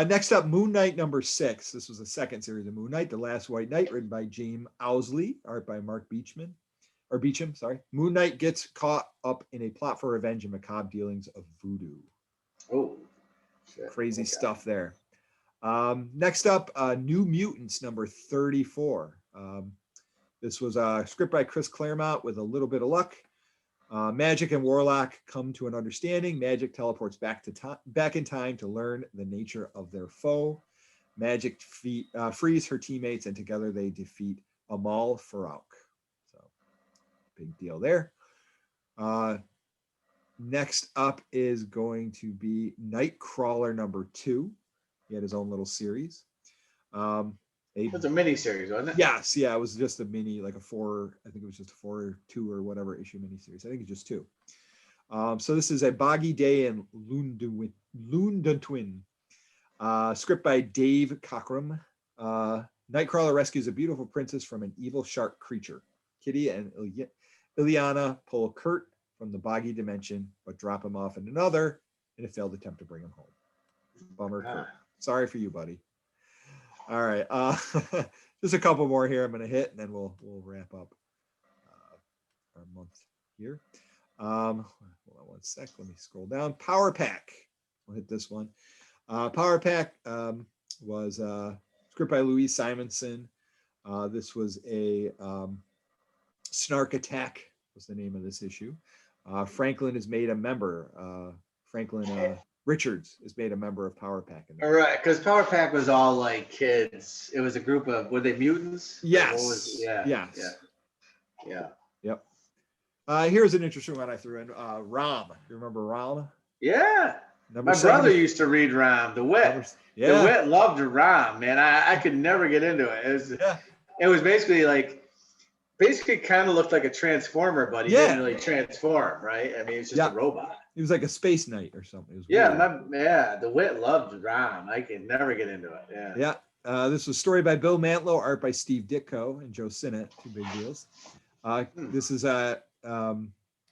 A: Next up, Moon Knight number 6. This was the second series of Moon Knight, The Last White Knight, written by James Owsley, art by Mark Beecham. Moon Knight gets caught up in a plot for revenge and macabre dealings of voodoo.
B: Oh,
A: Crazy stuff there. Next up, New Mutants number 34. This was a script by Chris Claremont with a little bit of luck. Magic and Warlock come to an understanding. Magic teleports back in time to learn the nature of their foe. Magic frees her teammates, and together they defeat Amal Farouk. So, big deal there. Next up is going to be Nightcrawler number 2. He had his own little series.
B: it was a mini series, wasn't it?
A: Yes, yeah, it was just a mini, like a 4, I think it was just a 4 or 2 or whatever issue miniseries. I think it's just 2. So this is A Boggy Day in Lundentwin. Script by Dave Cockrum. Nightcrawler rescues a beautiful princess from an evil shark creature. Kitty and Ileana pull Kurt from the boggy dimension, but drop him off in another in a failed attempt to bring him home. Bummer, Kurt. Sorry for you, buddy. All right, just a couple more here I'm going to hit, and then we'll wrap up our month here. Hold on one sec. Let me scroll down. Power Pack. We'll hit this one. Power Pack was script by Louise Simonson. This was a Snark Attack was the name of this issue. Franklin is made a member. Franklin Richards is made a member of Power Pack.
B: All right, because Power Pack was all like kids. It was a group of, were they mutants?
A: Yes.
B: Yeah.
A: Yep. Here's an interesting one I threw in. Rom. You remember Rom?
B: Yeah.
A: Number
B: My
A: 70.
B: brother used to read Rom, The Wit.
A: Yeah.
B: The Wit loved Rom, man. I could never get into it. It was basically kind of looked like a transformer, but he didn't really transform, right? I mean, it's just a robot.
A: He was like a space knight or something. It was
B: weird. The Wit loved Rom. I could never get into it.
A: Yeah. This was story by Bill Mantlo, art by Steve Ditko and Joe Sinnott, two big deals. This is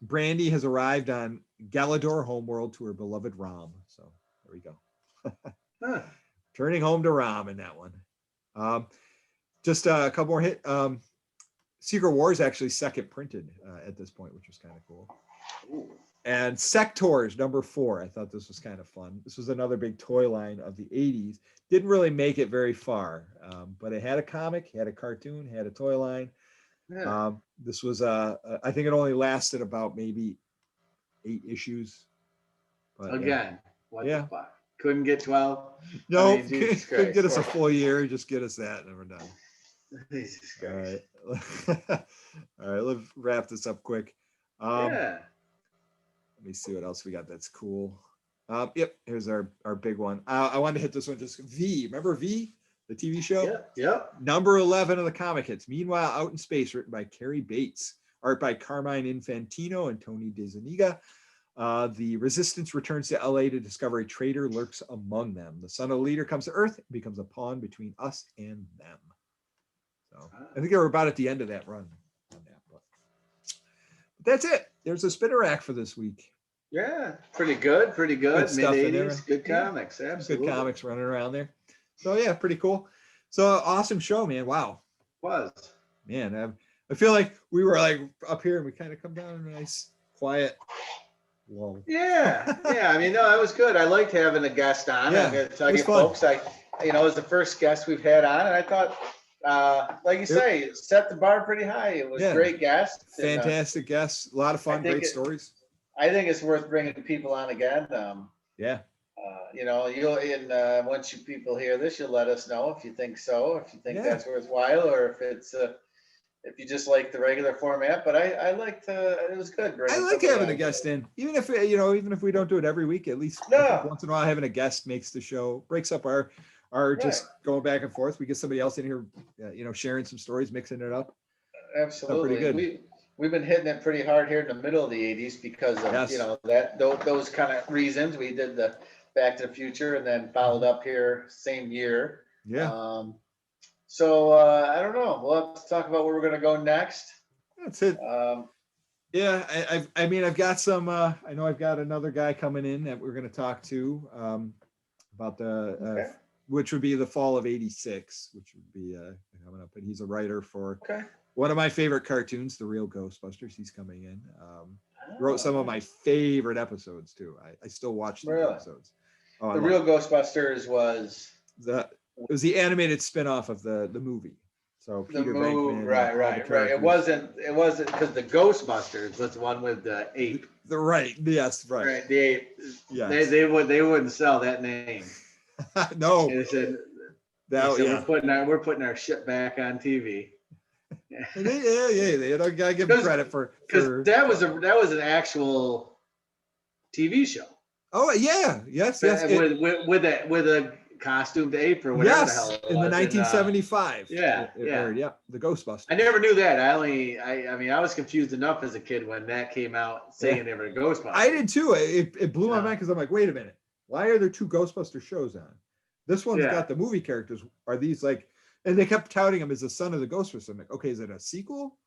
A: Brandy has arrived on Galador homeworld to her beloved Rom. So there we go. Turning home to Rom in that one. Just a couple more hit. Secret Wars actually second printed at this point, which was kind of cool.
B: Ooh.
A: And Sectors number 4. I thought this was kind of fun. This was another big toy line of the 80s. Didn't really make it very far, but it had a comic, had a cartoon, had a toy line.
B: Yeah.
A: This was I think it only lasted about maybe 8 issues. But,
B: Again, what the fuck? Couldn't get 12?
A: No,
B: I mean,
A: couldn't get us a full year. Just get us that, and we're done.
B: Jesus
A: All
B: Christ.
A: right. All right, let's wrap this up quick.
B: Yeah.
A: Let me see what else we got that's cool. Yep, here's our big one. I wanted to hit this one just V. Remember V, the TV show?
B: Yep.
A: Number 11 of the comic hits. Meanwhile, Out in Space, written by Carrie Bates. Art by Carmine Infantino and Tony DeZuniga. The Resistance returns to LA to discover a traitor lurks among them. The son of the leader comes to Earth and becomes a pawn between us and them. So I think they were about at the end of that run. On that, but that's it. There's a spinner rack for this week.
B: Yeah, pretty good. Mid
A: stuff in there.
B: 80s, good comics. Absolutely.
A: Good comics running around there. So yeah, pretty cool. So awesome show, man. Wow.
B: Was.
A: Man, I feel like we were like up here and we kind of come down in a nice, quiet lull.
B: Yeah. I mean, no, it was good. I liked having a guest on.
A: Yeah,
B: I'm going to tell
A: it was
B: you,
A: fun.
B: folks, it was the first guest we've had on, and I thought, like you say, it set the bar pretty high. It was great guest.
A: Fantastic guests. A lot of fun, great stories.
B: I think it's worth bringing people on again. Once you people hear this, you'll let us know if you think so, if you think that's worthwhile, or if it's if you just like the regular format. But I liked it was good.
A: I like having a guest in, even if we don't do it every week, at least once in a while having a guest makes the show, breaks up our just going back and forth. We get somebody else in here, sharing some stories, mixing it up.
B: Absolutely.
A: Pretty good.
B: We've been hitting it pretty hard here in the middle of the 80s because of those kind of reasons. We did the Back to the Future and then followed up here same year.
A: Yeah.
B: I don't know. We'll have to talk about where we're going to go next.
A: That's it. I've got some. I know I've got another guy coming in that we're going to talk to about the which would be the fall of '86, which would be coming up. And he's a writer for one of my favorite cartoons, The Real Ghostbusters. He's coming in. Wrote some of my favorite episodes too. I still watch the episodes.
B: The Real Ghostbusters was
A: the animated spinoff of the movie. So Peter Venkman,
B: right. It wasn't because the Ghostbusters was the one with the ape.
A: Right.
B: The ape.
A: Yes.
B: They wouldn't sell that name.
A: No.
B: They said we're putting our shit back on TV.
A: They don't gotta give them credit for
B: because that was an actual TV show.
A: Oh yeah, yes.
B: With a costumed ape or whatever the hell it was.
A: In the 1975.
B: The
A: Ghostbusters.
B: I never knew that. I was confused enough as a kid when that came out saying they were Ghostbusters.
A: I did too. It blew my mind because I'm like, wait a minute, why are there 2 Ghostbuster shows on? This one's got the movie characters. Are these like? And they kept touting him as the son of the Ghostbusters. I'm like, okay, is it a sequel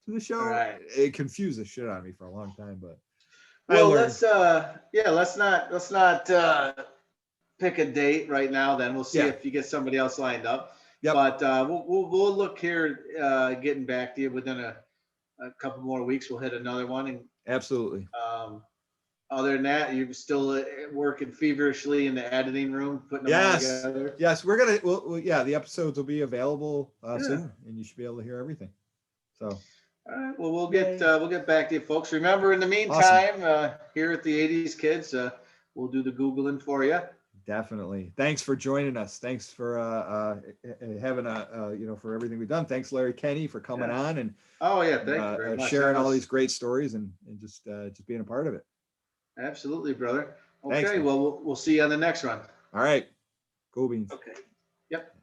A: to the show?
B: Right.
A: It confused the shit out of me for a long time, but.
B: Well, let's not pick a date right now. Then we'll see if you get somebody else lined up. Yep. But we'll look here, getting back to you within a couple more weeks, we'll hit another one. And
A: Absolutely.
B: other than that, you're still working feverishly in the editing room, putting them all
A: Yes.
B: together.
A: Yes. We're going to, yeah, the episodes will be available soon, and you should be able to hear everything. So.
B: All right. Well, we'll get back to you, folks. Remember, in the
A: Awesome.
B: meantime, here at the 80s Kids, we'll do the Googling for you.
A: Definitely. Thanks for joining us. Thanks for having for everything we've done. Thanks, Larry Kenney, for coming on and
B: Oh yeah, thank you very much.
A: sharing all these great stories and just being a part of it.
B: Absolutely, brother. Okay,
A: Thanks, man.
B: well, we'll see you on the next one.
A: All right. Go Beans.
B: Okay. Yep.